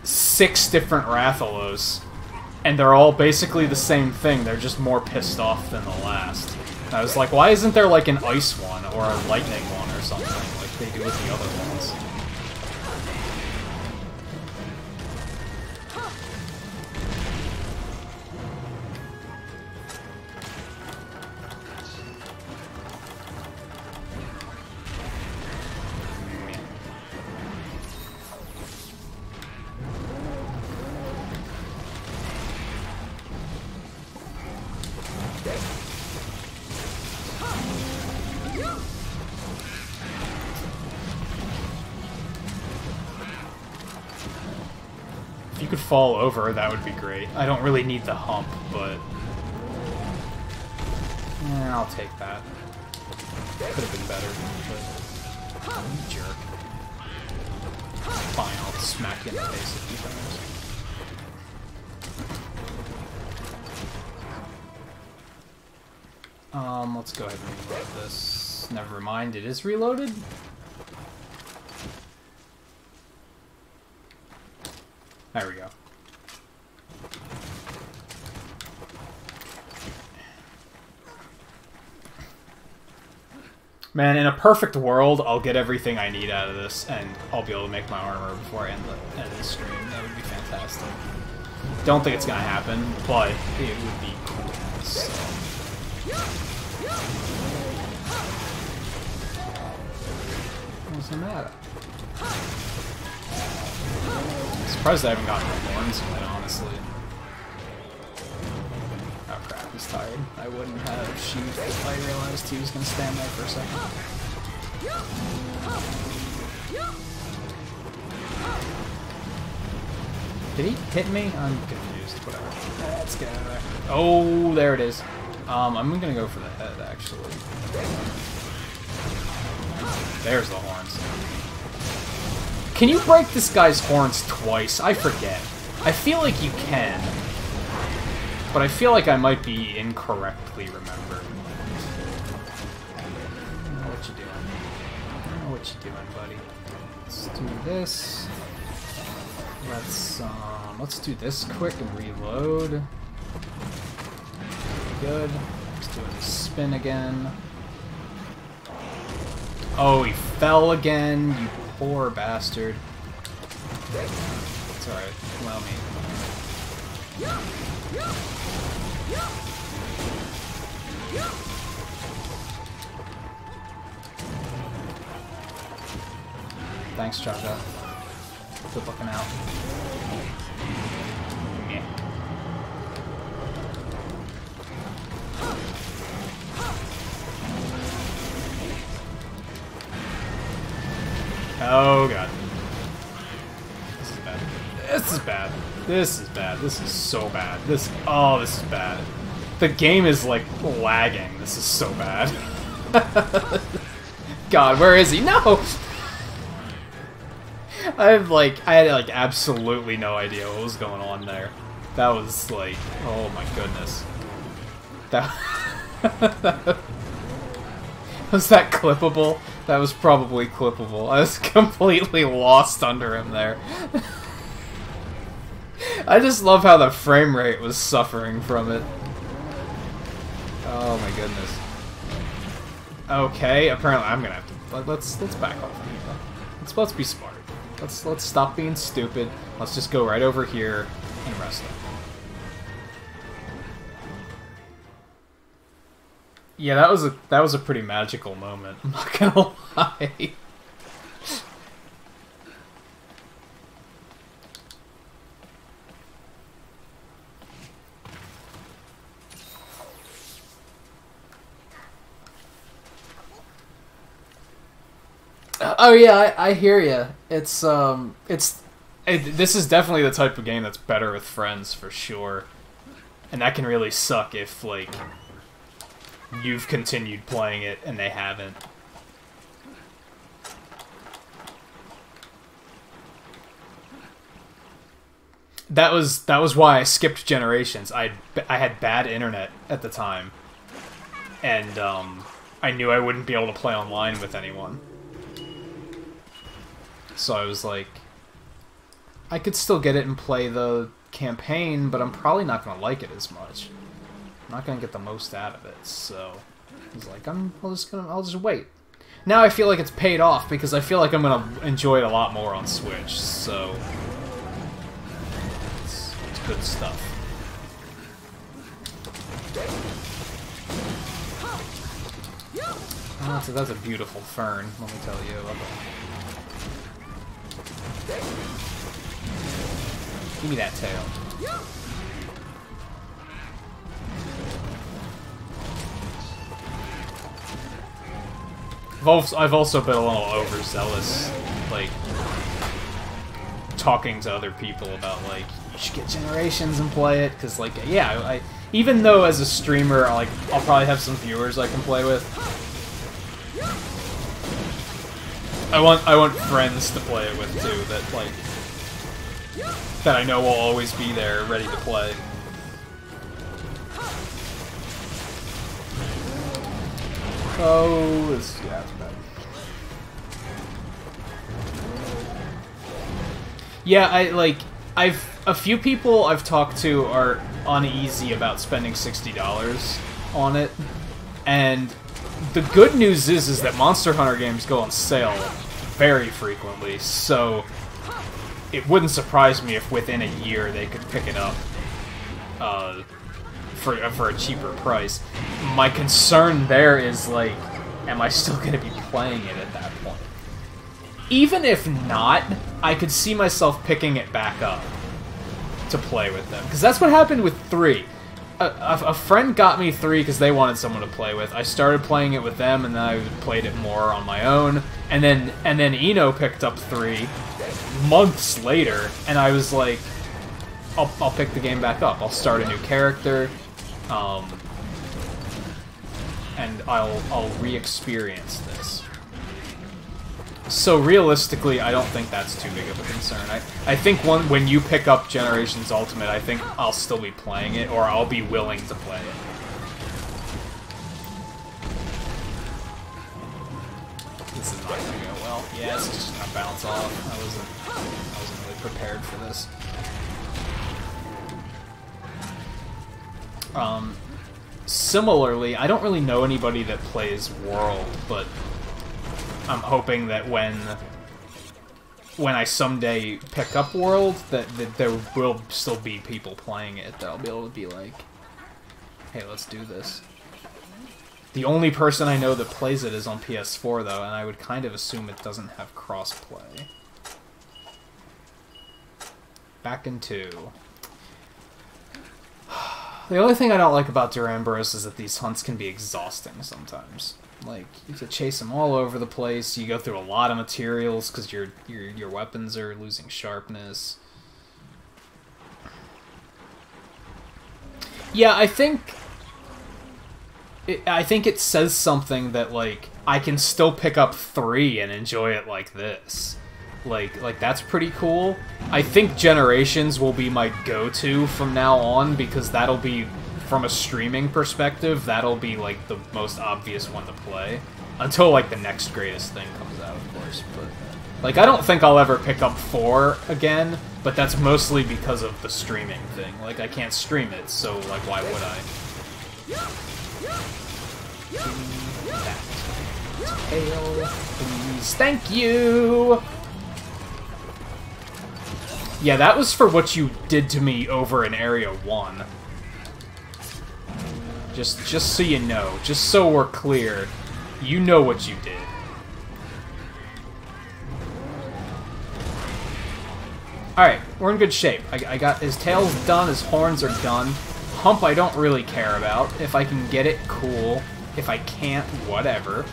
6 different Rathalos, and they're all basically the same thing, they're just more pissed off than the last. And I was like, why isn't there like an ice one, or a lightning one or something, like they do with the other ones? If you could fall over, that would be great. I don't really need the hump, but... I'll take that. Could have been better, but... You jerk. Fine, I'll smack you in the face a few times. Let's go ahead and reload this. Never mind, it is reloaded? There we go. Man, in a perfect world, I'll get everything I need out of this, and I'll be able to make my armor before I end the stream. That would be fantastic. Don't think it's gonna happen, but it would be cool. So. What's the matter? I'm surprised I haven't gotten the horns yet, honestly. Oh crap, he's tired. I wouldn't have sheathed if I realized he was going to stand there for a second. Did he hit me? I'm confused. Whatever. Let's get out of there. Oh, there it is. I'm going to go for the head, actually. There's the horns. Can you break this guy's horns twice? I forget. I feel like you can. But I feel like I might be incorrectly remembering. I don't know what you're doing. I don't know what you're doing, buddy. Let's do this. Let's do this quick and reload. Good. Let's do a spin again. Oh, he fell again, you poor bastard. It's alright. Allow me. Thanks, Chacha. Good looking out. Yeah. Oh god. This is bad. This is bad. This is bad. This is so bad. This is bad. The game is like lagging. This is so bad. God, where is he? No! I had absolutely no idea what was going on there. That was like, oh my goodness. That was that clippable? That was probably clippable. I was completely lost under him there. I just love how the frame rate was suffering from it. Oh my goodness. Okay, apparently I'm gonna have to let's back off of here. Let's be smart. Let's stop being stupid. Let's just go right over here and rest up. Yeah, that was a pretty magical moment. I'm not gonna lie. Oh yeah, I hear you. This is definitely the type of game that's better with friends for sure, and that can really suck if like you've continued playing it and they haven't. That was why I skipped Generations. I had bad internet at the time, and I knew I wouldn't be able to play online with anyone. So I was like, I could still get it and play the campaign, but I'm probably not going to like it as much. I'm not going to get the most out of it, so I was like, I'll just wait. Now I feel like it's paid off, because I feel like I'm going to enjoy it a lot more on Switch, so it's good stuff. Oh, that's a beautiful fern, let me tell you. Give me that tail. I've also been a little overzealous, like, talking to other people about, like, you should get Generations and play it, because, like, yeah, Even though as a streamer, like, I'll probably have some viewers I can play with. I want friends to play it with too, that like that I know will always be there, ready to play. Oh, this, yeah, it's bad. Yeah, a few people I've talked to are uneasy about spending $60 on it, and the good news is that Monster Hunter games go on sale very frequently, so it wouldn't surprise me if within a year they could pick it up for a cheaper price. My concern there is, like, am I still going to be playing it at that point? Even if not, I could see myself picking it back up to play with them. Because that's what happened with 3. A friend got me 3 because they wanted someone to play with. I started playing it with them, and then I played it more on my own. And then Eno picked up 3 months later, and I was like, I'll pick the game back up. I'll start a new character, and I'll re-experience this. So realistically, I don't think that's too big of a concern. I think when you pick up Generations Ultimate, I think I'll still be playing it, or I'll be willing to play it. This is not gonna go well. Yeah, it's just gonna bounce off. I wasn't really prepared for this. Similarly, I don't really know anybody that plays World, but I'm hoping that when I someday pick up World, that there will still be people playing it, that I'll be able to be like, hey, let's do this. The only person I know that plays it is on PS4, though, and I would kind of assume it doesn't have cross-play. Back in 2. The only thing I don't like about Duramboros is that these hunts can be exhausting sometimes. Like, you have to chase them all over the place, you go through a lot of materials because your weapons are losing sharpness. Yeah, I think it says something that, like, I can still pick up 3 and enjoy it like this. Like that's pretty cool. I think Generations will be my go-to from now on, because that'll be, from a streaming perspective, that'll be, like, the most obvious one to play. Until, like, the next greatest thing comes out, of course. But, like, I don't think I'll ever pick up 4 again, but that's mostly because of the streaming thing. Like, I can't stream it, so, like, why would I? That tail, please. Thank you! Yeah, that was for what you did to me over in Area 1. Just so you know, just so we're clear, you know what you did. Alright, we're in good shape. I got his tail's done, his horns are done. Hump I don't really care about. If I can get it, cool. If I can't, whatever.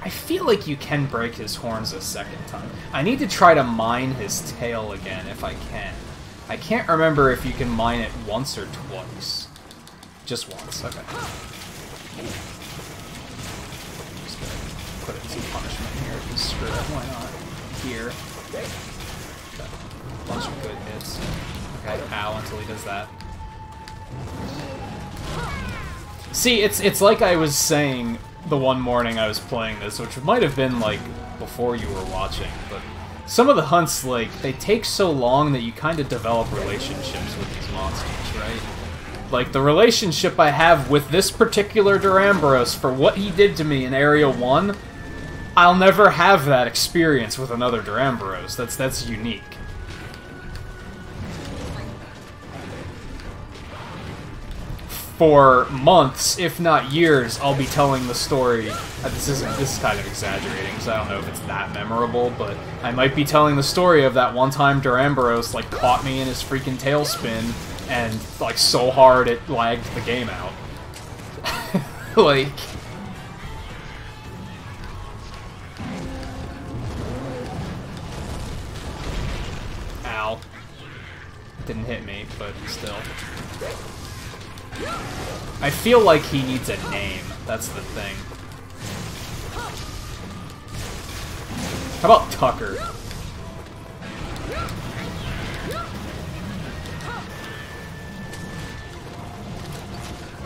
I feel like you can break his horns a second time. I need to try to mine his tail again if I can. I can't remember if you can mine it once or twice. Just once, okay. Just gonna put in some punishment here, because screw it, why not? Here. Got a bunch of good hits. Okay, ow, until he does that. See, it's like I was saying the one morning I was playing this, which might have been, like, before you were watching, but some of the hunts, like, they take so long that you kind of develop relationships with these monsters, right? Like, the relationship I have with this particular Duramboros for what he did to me in Area 1, I'll never have that experience with another Duramboros. That's unique. For months, if not years, I'll be telling the story. This is kind of exaggerating, because I don't know if it's that memorable, but I might be telling the story of that one time Duramboros, like, caught me in his freaking tailspin, and, like, so hard it lagged the game out. Like... Ow. Didn't hit me, but still. I feel like he needs a name. That's the thing. How about Tucker?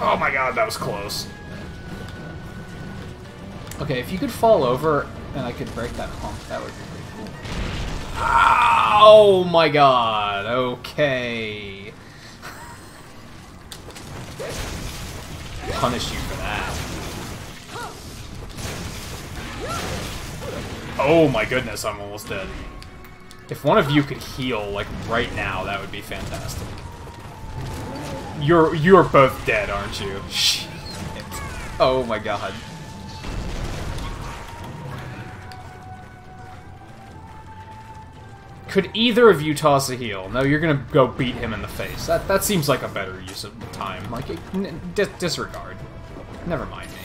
Oh my god, that was close. Okay, if you could fall over and I could break that hump, that would be pretty cool. Oh my god, okay. Punish you for that. Oh my goodness, I'm almost dead. If one of you could heal, like, right now, that would be fantastic. You're both dead, aren't you? Shit. Oh my god. Could either of you toss a heal? No, you're gonna go beat him in the face. That seems like a better use of time. Like, disregard. Never mind me.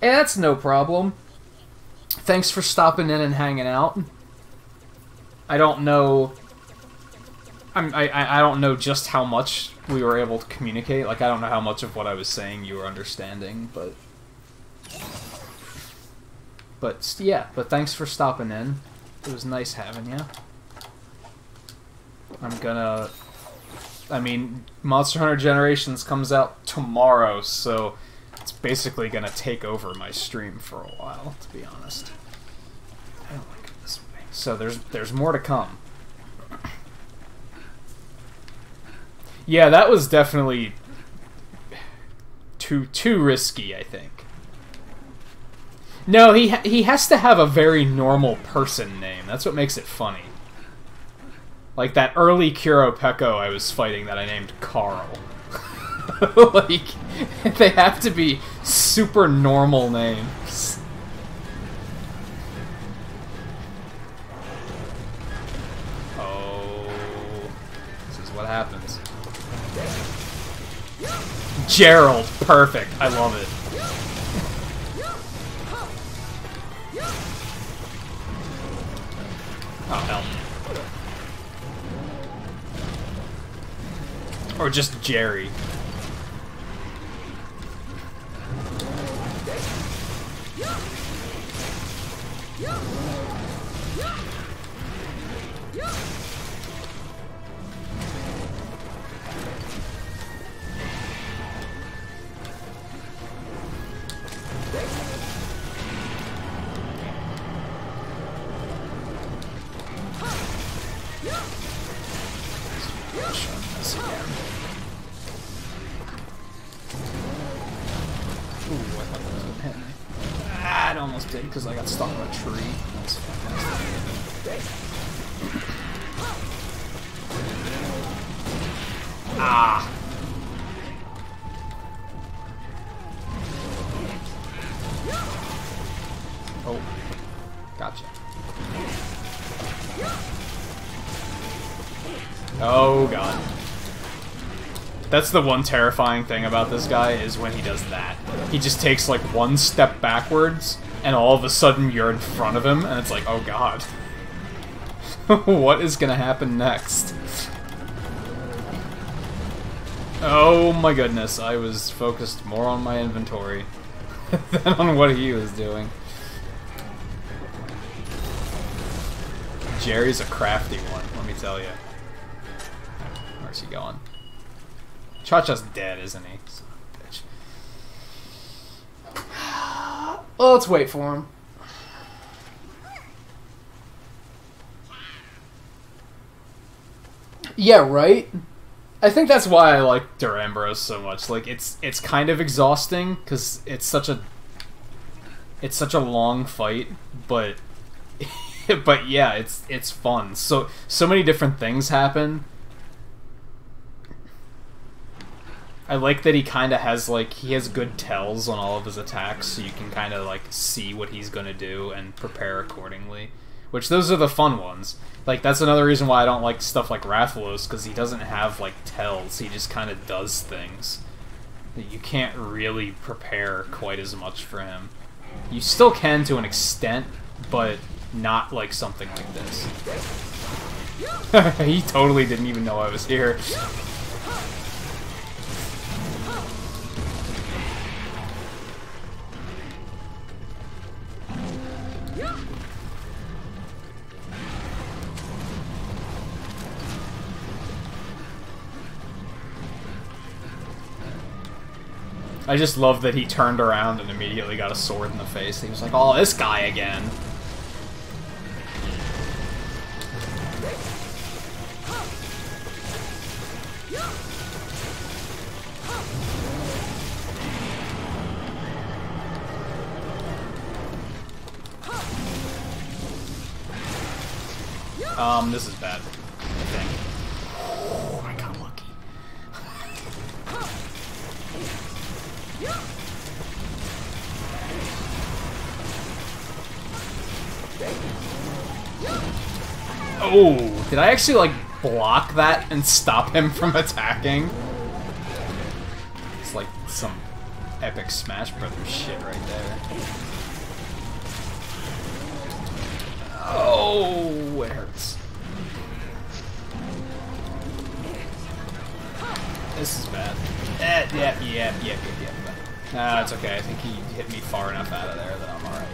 Yeah, that's no problem. Thanks for stopping in and hanging out. I don't know... I don't know just how much we were able to communicate. Like, I don't know how much of what I was saying you were understanding, but... yeah, but thanks for stopping in. It was nice having you. I'm gonna... I mean, Monster Hunter Generations comes out tomorrow, so... it's basically gonna take over my stream for a while, to be honest. I don't like this way. So there's more to come. Yeah, that was definitely too risky, I think. No, he has to have a very normal person name. That's what makes it funny. Like that early Kuro Peko I was fighting that I named Carl. Like, they have to be super normal names. Oh, this is what happens. Gerald, perfect. I love it. Oh, hell. Or just Jerry. It almost did because I got stuck on a tree. That's fantastic. Ah! Oh, gotcha. Oh god. That's the one terrifying thing about this guy, is when he does that. He just takes like one step backwards, and all of a sudden you're in front of him, and it's like, oh god. What is gonna happen next? Oh my goodness, I was focused more on my inventory than on what he was doing. Jerry's a crafty one, let me tell you. Where's he going? Cha-Cha's dead, isn't he? Son of a bitch. Well, let's wait for him. Yeah, right? I think that's why I like Duramboros so much. Like, it's kind of exhausting, because it's such a long fight, but but yeah, it's fun. So many different things happen. I like that he kind of has, like, he has good tells on all of his attacks, so you can kind of, like, see what he's gonna do and prepare accordingly. Which, those are the fun ones. Like, that's another reason why I don't like stuff like Rathalos, because he doesn't have, like, tells. He just kind of does things. that you can't really prepare quite as much for him. You still can to an extent, but not like something like this. He totally didn't even know I was here. I just love that he turned around and immediately got a sword in the face. He was like, oh, this guy again. This is bad, I think. Oh, I got lucky. Oh, did I actually, like, block that and stop him from attacking? It's like some epic Smash Brothers shit right there. Oh, it hurts. This is bad. Yep. Nah, it's okay. I think he hit me far enough out of there that I'm alright.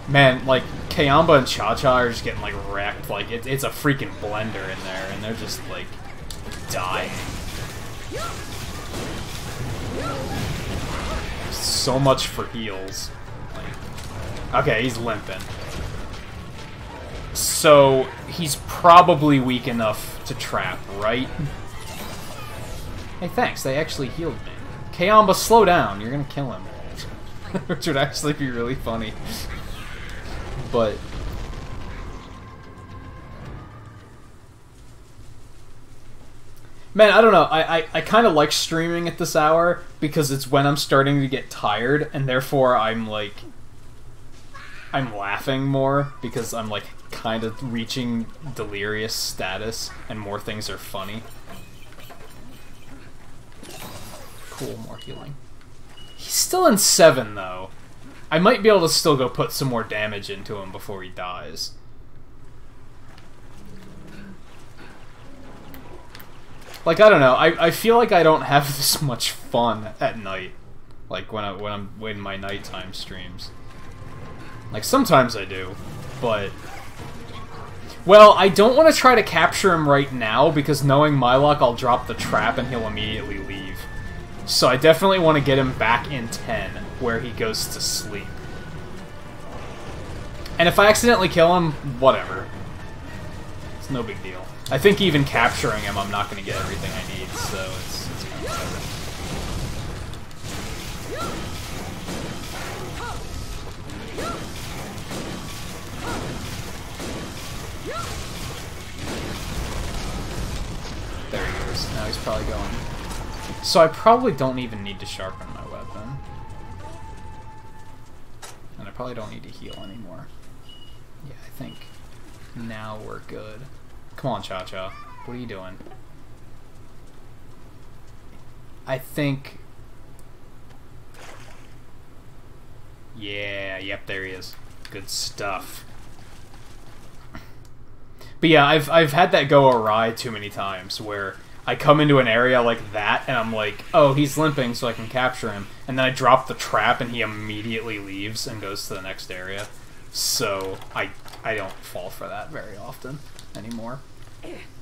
Man, like, Kayamba and Cha-Cha are just getting, like, wrecked. Like, it's a freaking blender in there, and they're just, like, dying. So much for heals. Like, okay, he's limping. So, he's probably weak enough to trap, right? Hey, thanks. They actually healed me. Kayamba, slow down. You're gonna kill him. Which would actually be really funny. But... man, I don't know. I kind of like streaming at this hour because it's when I'm starting to get tired, and therefore I'm, like... I'm laughing more because I'm, like, kind of reaching delirious status, and more things are funny. Cool, more healing. He's still in 7, though. I might be able to still go put some more damage into him before he dies. Like, I don't know. I feel like I don't have this much fun at night. Like, when I'm in my nighttime streams. Like, sometimes I do, but... well, I don't want to try to capture him right now, because knowing my luck, I'll drop the trap and he'll immediately leave. So I definitely want to get him back in 10, where he goes to sleep. And if I accidentally kill him, whatever. It's no big deal. I think even capturing him, I'm not going to get everything I need, so it's kind of whatever. There he goes. Now he's probably going. So I probably don't even need to sharpen my weapon. And I probably don't need to heal anymore. Yeah, I think now we're good. Come on, Cha-Cha. What are you doing? I think... yeah, yep, there he is. Good stuff. But yeah, I've had that go awry too many times, where I come into an area like that, and I'm like, oh, he's limping, so I can capture him. And then I drop the trap, and he immediately leaves and goes to the next area. So I don't fall for that very often anymore.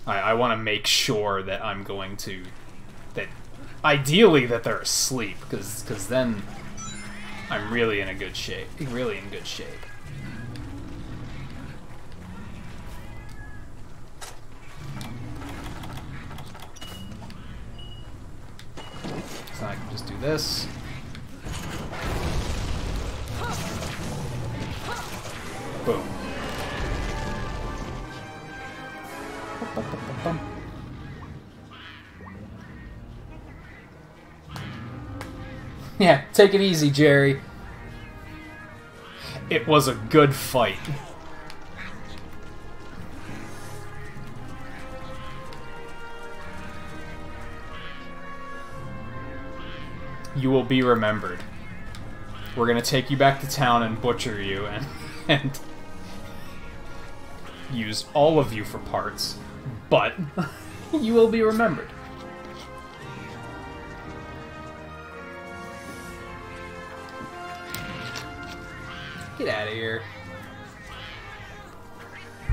I want to make sure that I'm going to... that ideally that they're asleep, because then I'm really in a good shape. Really in good shape. So I can just do this. Boom. Yeah, take it easy, Jerry. It was a good fight. You will be remembered. We're gonna take you back to town and butcher you and use all of you for parts. But you will be remembered. Get out of here.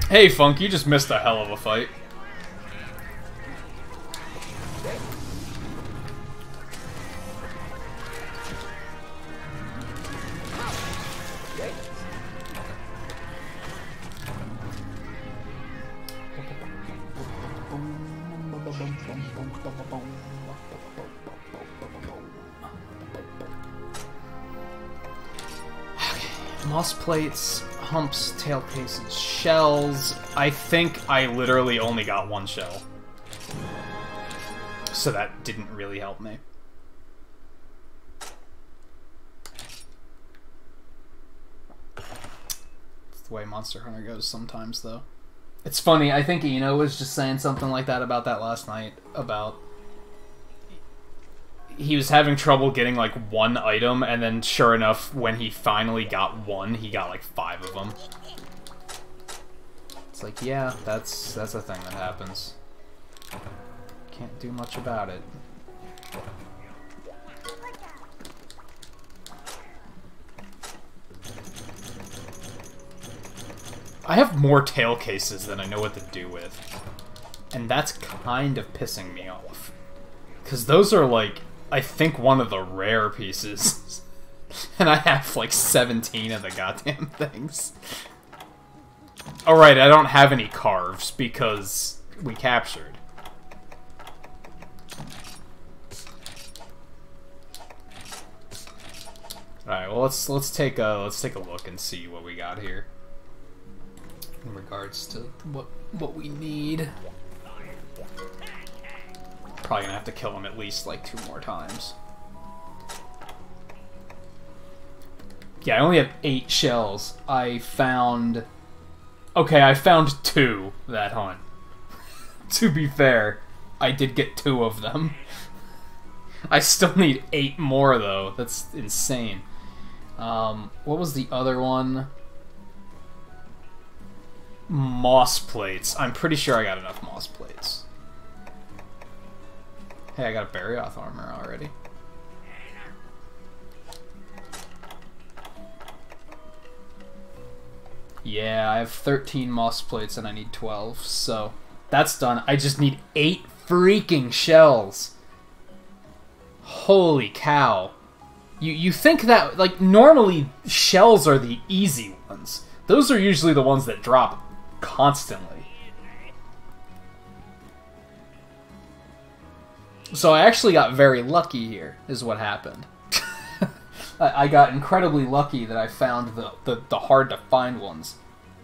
Hey, Funk, you just missed a hell of a fight. Moss plates, humps, tail cases, shells. I think I literally only got one shell. So that didn't really help me. It's the way Monster Hunter goes sometimes, though. It's funny, I think Eno was just saying something like that about that last night, about... He was having trouble getting, like, one item, and then, sure enough, when he finally got one, he got, like, 5 of them. It's like, yeah, that's a thing that happens. Can't do much about it. I have more tail cases than I know what to do with. And that's kind of pissing me off. Because those are, like... I think one of the rare pieces. And I have like 17 of the goddamn things. Alright, I don't have any carves because we captured. Alright, well let's take a look and see what we got here. In regards to what we need. Probably gonna have to kill him at least like 2 more times. Yeah, I only have 8 shells. I found 2 that hunt. To be fair, I did get 2 of them. I still need 8 more though. That's insane. What was the other one? Moss plates. I'm pretty sure I got enough moss plates. Hey, I got a Barioth armor already. Yeah, I have 13 moss plates and I need 12, so that's done. I just need 8 freaking shells. Holy cow. You think that, like, normally shells are the easy ones. Those are usually the ones that drop constantly. So I actually got very lucky here, is what happened. I got incredibly lucky that I found the hard-to-find ones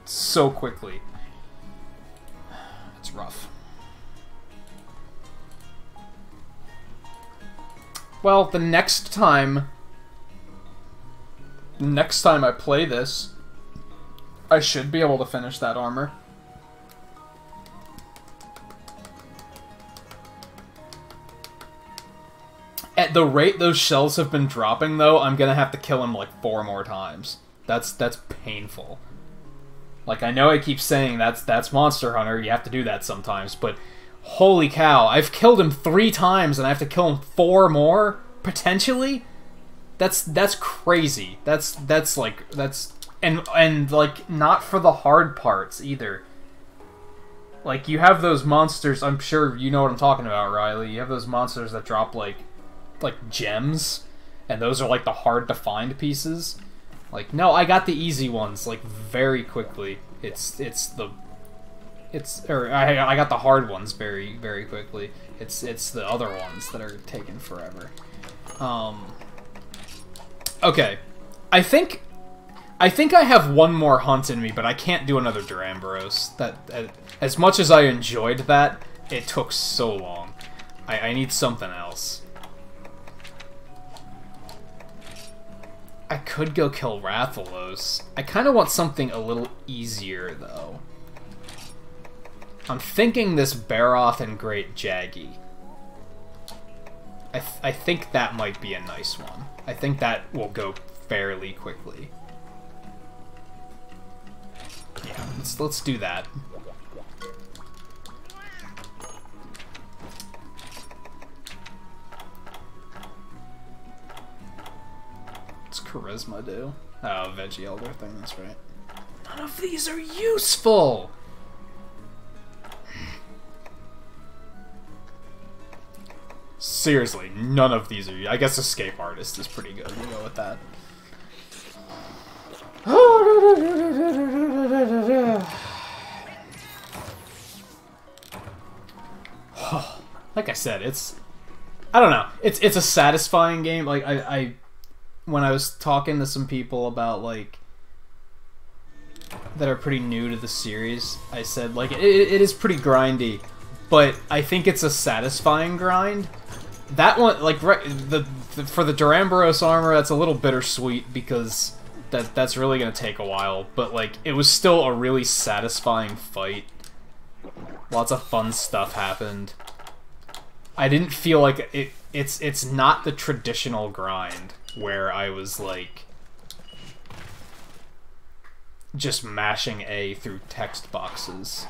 so quickly. It's rough. Well, the next time I play this, I should be able to finish that armor. At the rate those shells have been dropping, though, I'm gonna have to kill him like 4 more times. That's painful. Like, I know I keep saying that's Monster Hunter, you have to do that sometimes, but holy cow, I've killed him 3 times and I have to kill him 4 more? Potentially? That's crazy. That's and like, not for the hard parts, either. Like, you have those monsters, I'm sure you know what I'm talking about, Riley. You have those monsters that drop, like gems, and those are like the hard to find pieces. Like, no, I got the easy ones like very quickly. I got the hard ones very, very quickly. It's the other ones that are taking forever. Okay, I think I have one more hunt in me, but I can't do another Duramboros. As much as I enjoyed that, it took so long. I need something else. I could go kill Rathalos. I kind of want something a little easier, though. I'm thinking this Baroth and Great Jaggy. I think that might be a nice one. I think that will go fairly quickly. Yeah, let's do that. What's charisma do? Oh, Veggie Elder thing, that's right. None of these are useful! Seriously, none of these are... I guess Escape Artist is pretty good. We'll go with that. Like I said, it's... I don't know. It's a satisfying game. Like, I when I was talking to some people about, like... that are pretty new to the series, I said, like, it is pretty grindy. But I think it's a satisfying grind. That one, like, for the Duramboros armor, that's a little bittersweet because that's really gonna take a while. But like, it was still a really satisfying fight. Lots of fun stuff happened. I didn't feel like it's not the traditional grind where I was like just mashing A through text boxes.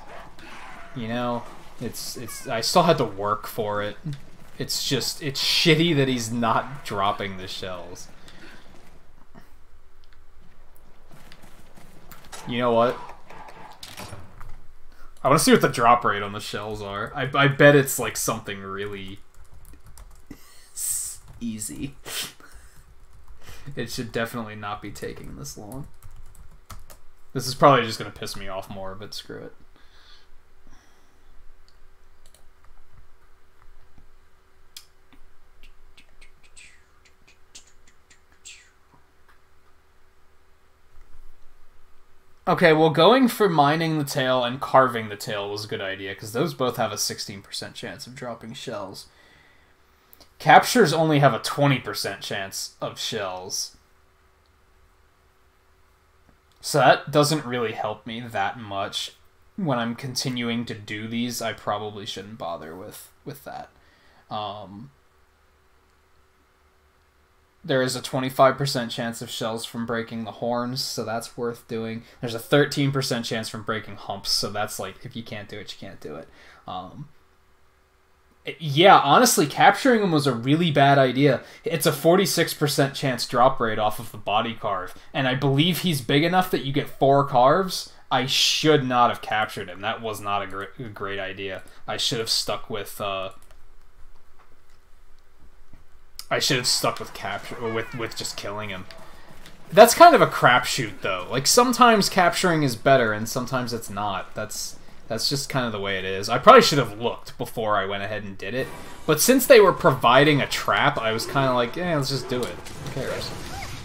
You know? I still had to work for it. It's shitty that he's not dropping the shells. You know what? I want to see what the drop rate on the shells are. I bet it's like something really easy. It should definitely not be taking this long. This is probably just going to piss me off more, but screw it. Okay, well, going for mining the tail and carving the tail was a good idea, because those both have a 16% chance of dropping shells. Captures only have a 20% chance of shells. So that doesn't really help me that much. When I'm continuing to do these, I probably shouldn't bother with that. There is a 25% chance of shells from breaking the horns, so that's worth doing. There's a 13% chance from breaking humps, so that's like, if you can't do it, you can't do it. Yeah, honestly, capturing him was a really bad idea. It's a 46% chance drop rate off of the body carve, and I believe he's big enough that you get 4 carves. I should not have captured him. That was not a great idea. I should have stuck with... with just killing him. That's kind of a crapshoot, though. Like, sometimes capturing is better, and sometimes it's not. That's just kind of the way it is. I probably should have looked before I went ahead and did it. But since they were providing a trap, I was kind of like, yeah, let's just do it. Who cares?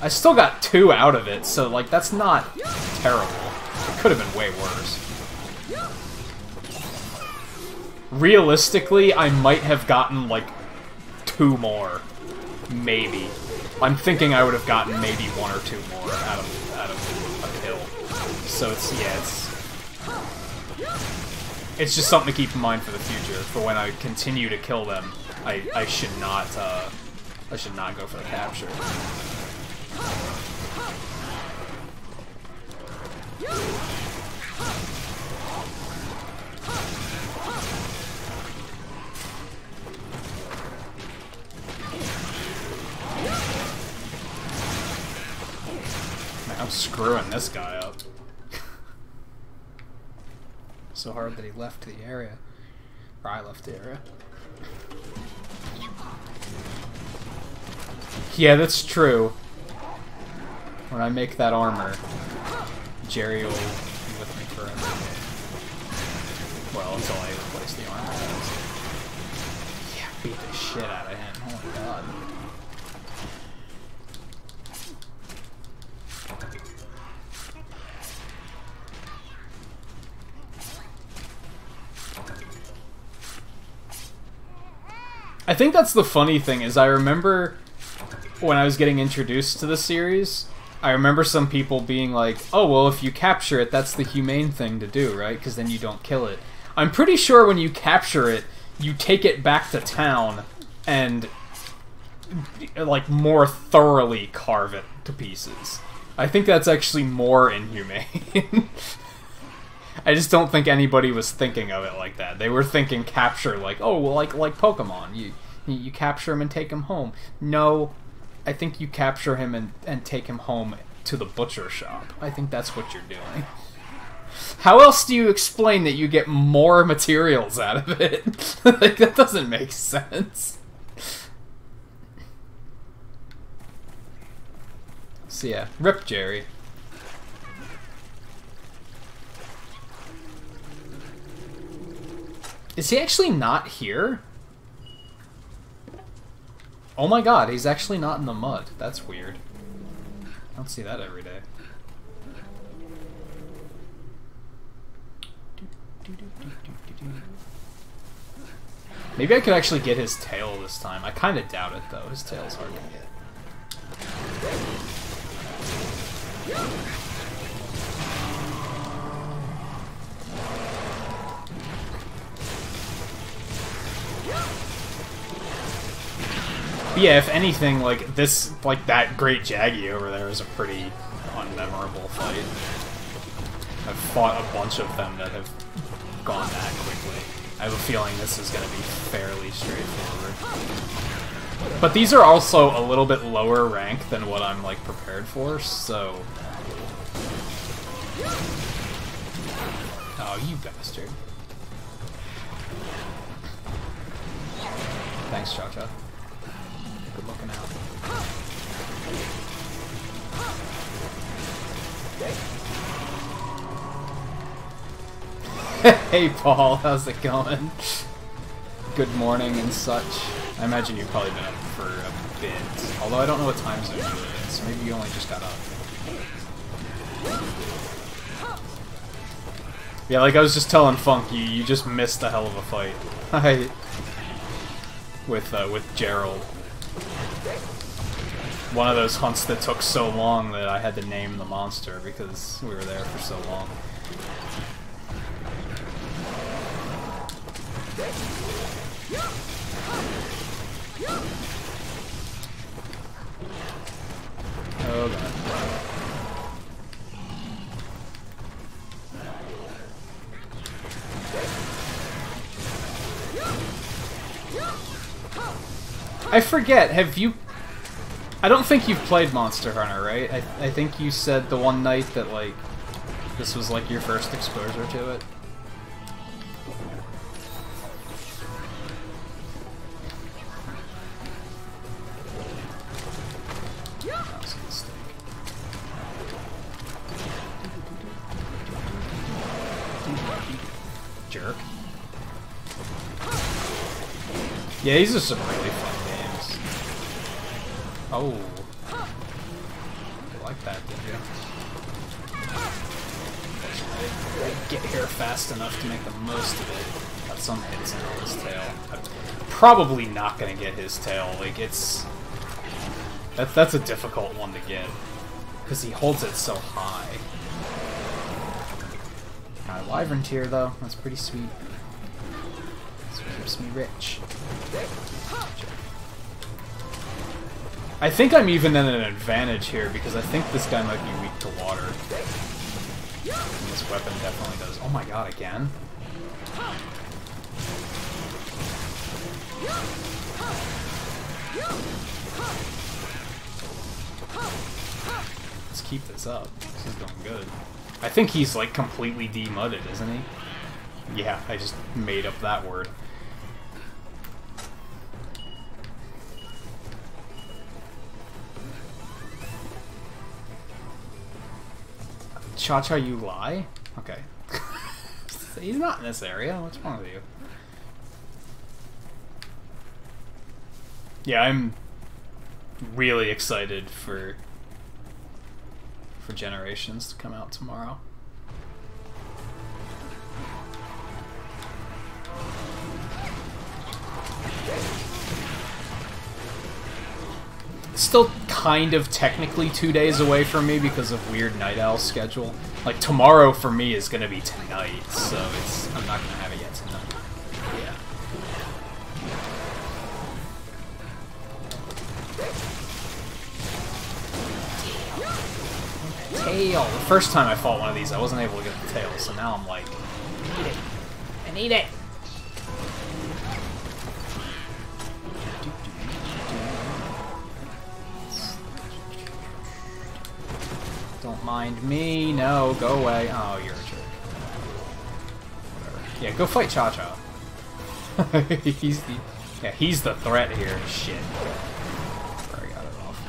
I still got 2 out of it, so, like, that's not terrible. It could have been way worse. Realistically, I might have gotten, like, 2 more. Maybe. I'm thinking I would have gotten maybe 1 or 2 more out of a kill. So it's just something to keep in mind for the future. For when I continue to kill them, I should not go for the capture. Man, I'm screwing this guy up. So hard that he left the area. Or I left the area. Yeah, that's true. When I make that armor, Jerry will be with me forever. Well, until I replace the armor. Yeah, beat the shit out of him. Oh my god. I think that's the funny thing, is I remember when I was getting introduced to the series, I remember some people being like, oh, well, if you capture it, that's the humane thing to do, right? Because then you don't kill it. I'm pretty sure when you capture it, you take it back to town, and like, more thoroughly carve it to pieces. I think that's actually more inhumane. I just don't think anybody was thinking of it like that. They were thinking capture, like, oh, well, like Pokemon. You capture him and take him home. No, I think you capture him and take him home to the butcher shop. I think that's what you're doing. How else do you explain that you get more materials out of it? Like, that doesn't make sense. So yeah, rip Jerry. Is he actually not here? Oh my god, he's actually not in the mud. That's weird. I don't see that every day. Maybe I could actually get his tail this time. I kind of doubt it, though. His tail's hard to get. But yeah, if anything, like, this, like, that Great Jaggy over there is a pretty unmemorable fight. I've fought a bunch of them that have gone that quickly. I have a feeling this is going to be fairly straightforward. But these are also a little bit lower rank than what I'm, like, prepared for, so... Oh, you bastard. Thanks, Cha-Cha. Good looking out. Hey Paul, how's it going? Good morning and such. I imagine you've probably been up for a bit. Although I don't know what time zone you live in, so maybe you only just got up. Yeah, like I was just telling Funk, you just missed a hell of a fight. with Gerald. One of those hunts that took so long that I had to name the monster because we were there for so long. Oh god. I forget, have you... I don't think you've played Monster Hunter, right? I think you said the one night that, like, this was, like, your first exposure to it. That was a mistake. Jerk. Yeah, these are some really fun games. Oh. You like that, did you? I didn't get here fast enough to make the most of it. Got some hits in on his tail. I'm probably not gonna get his tail. Like, it's... That's a difficult one to get. Because he holds it so high. Got a Wyvern tier, though. That's pretty sweet. This keeps me rich. I think I'm even in an advantage here because I think this guy might be weak to water. And this weapon definitely does. Oh my god, again? Let's keep this up. This is going good. I think he's like completely demudded, isn't he? Yeah, I just made up that word. Cha-Cha, you lie? Okay. He's not in this area. What's wrong with you? Yeah, I'm really excited for Generations to come out tomorrow. It's still kind of technically 2 days away from me because of weird Night Owl schedule. Like, tomorrow for me is going to be tonight, so I'm not going to have it yet tonight. Yeah. tail. The first time I fought one of these, I wasn't able to get the tail, so now I'm like, I need it. I need it. Don't mind me. No, go away. Oh, you're a jerk. Whatever. Yeah, go fight Cha-Cha. he's the threat here. Shit. I got it off.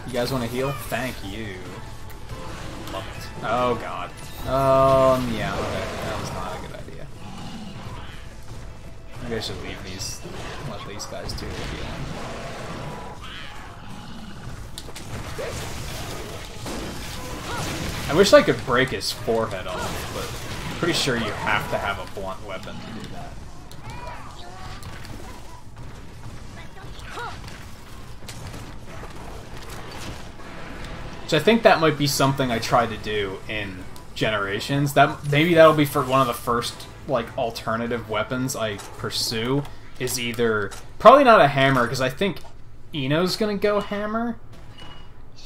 You guys want to heal? Thank you. Love it. Oh god. Yeah, okay. That was not a good idea. Maybe I should leave these. Let these guys do the healing. I wish I could break his forehead off, but I'm pretty sure you have to have a blunt weapon to do that. Which I think that might be something I tried to do in Generations. That maybe that'll be for one of the first like alternative weapons I pursue. Is either probably not a hammer because I think Ino's gonna go hammer.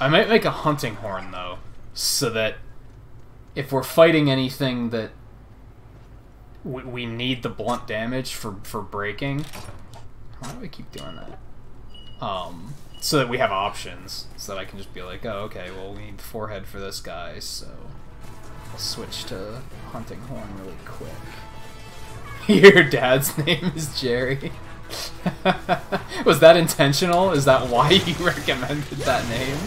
I might make a hunting horn though, so that if we're fighting anything that we need the blunt damage for breaking. Why do I keep doing that? So that we have options, so that I can just be like, oh, okay, well, we need forehead for this guy, so I'll switch to hunting horn really quick. Your dad's name is Jerry. Was that intentional? Is that why you recommended that name?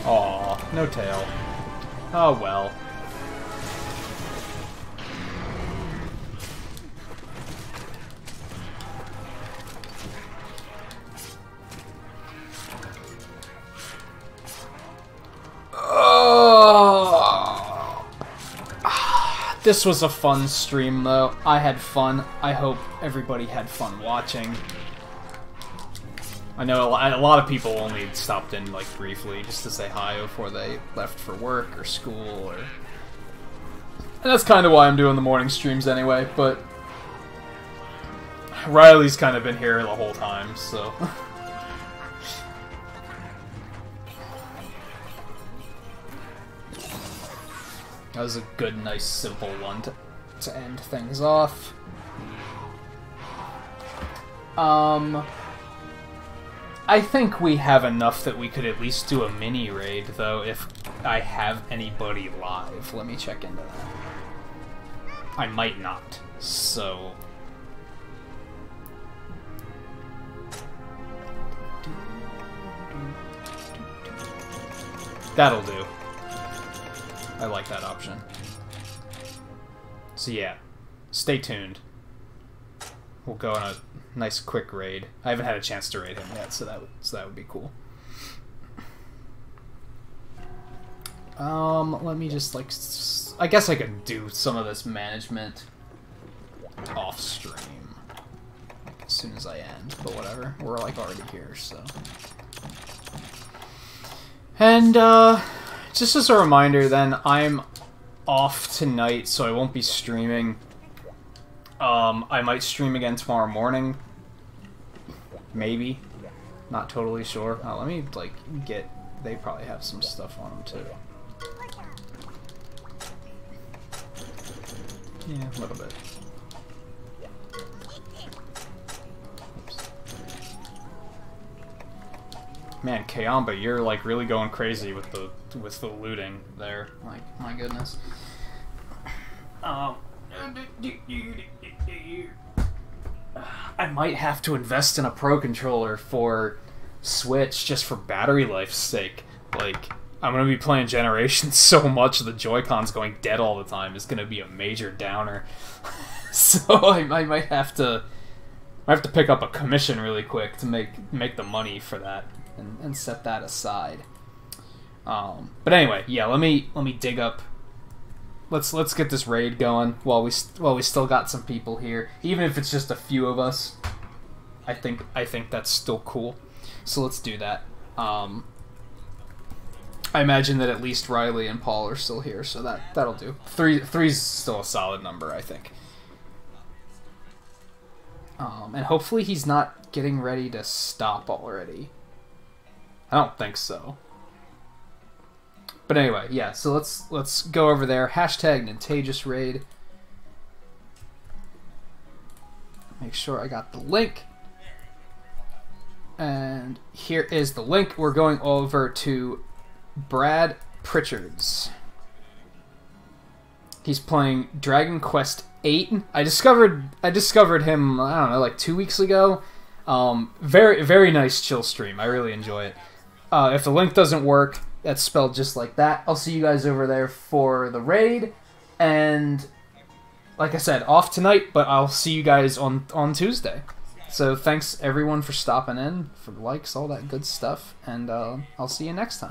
Aw, no tail. Oh well. This was a fun stream, though. I had fun. I hope everybody had fun watching. I know a lot of people only stopped in, like, briefly, just to say hi before they left for work or school, or... And that's kind of why I'm doing the morning streams anyway, but... Riley's kind of been here the whole time, so... That was a good, nice, simple one to end things off. I think we have enough that we could at least do a mini-raid, though, if I have anybody live. Let me check into that. I might not, so... That'll do. I like that option. So yeah, stay tuned. We'll go on a nice quick raid. I haven't had a chance to raid him yet, so that would be cool. Let me just like, I guess I could do some of this management off stream like, as soon as I end, but whatever. We're like already here, so. And just as a reminder, then, I'm off tonight, so I won't be streaming. I might stream again tomorrow morning. Maybe. Not totally sure. Let me, like, get... They probably have some stuff on them, too. Yeah, a little bit. Oops. Man, Kayamba, you're, like, really going crazy with the looting there. Like, my goodness. I might have to invest in a Pro Controller for Switch just for battery life's sake. Like, I'm gonna be playing Generations so much the Joy-Cons going dead all the time is gonna be a major downer. So I might have to pick up a commission really quick to make the money for that and set that aside. But anyway, yeah, let me dig up let's get this raid going while we still got some people here, even if it's just a few of us. I think that's still cool. So let's do that. I imagine that at least Riley and Paul are still here, so that'll do. Three's still a solid number, I think. And hopefully he's not getting ready to stop already. I don't think so. But anyway, yeah, so let's go over there. Hashtag Nintagious raid. Make sure I got the link. And here is the link. We're going over to Brad Pritchard's. He's playing Dragon Quest VIII. I discovered him, I don't know, like 2 weeks ago. Very, very nice chill stream. I really enjoy it. If the link doesn't work, that's spelled just like that. I'll see you guys over there for the raid. And like I said, off tonight, but I'll see you guys on Tuesday. So thanks everyone for stopping in, for likes, all that good stuff, and I'll see you next time.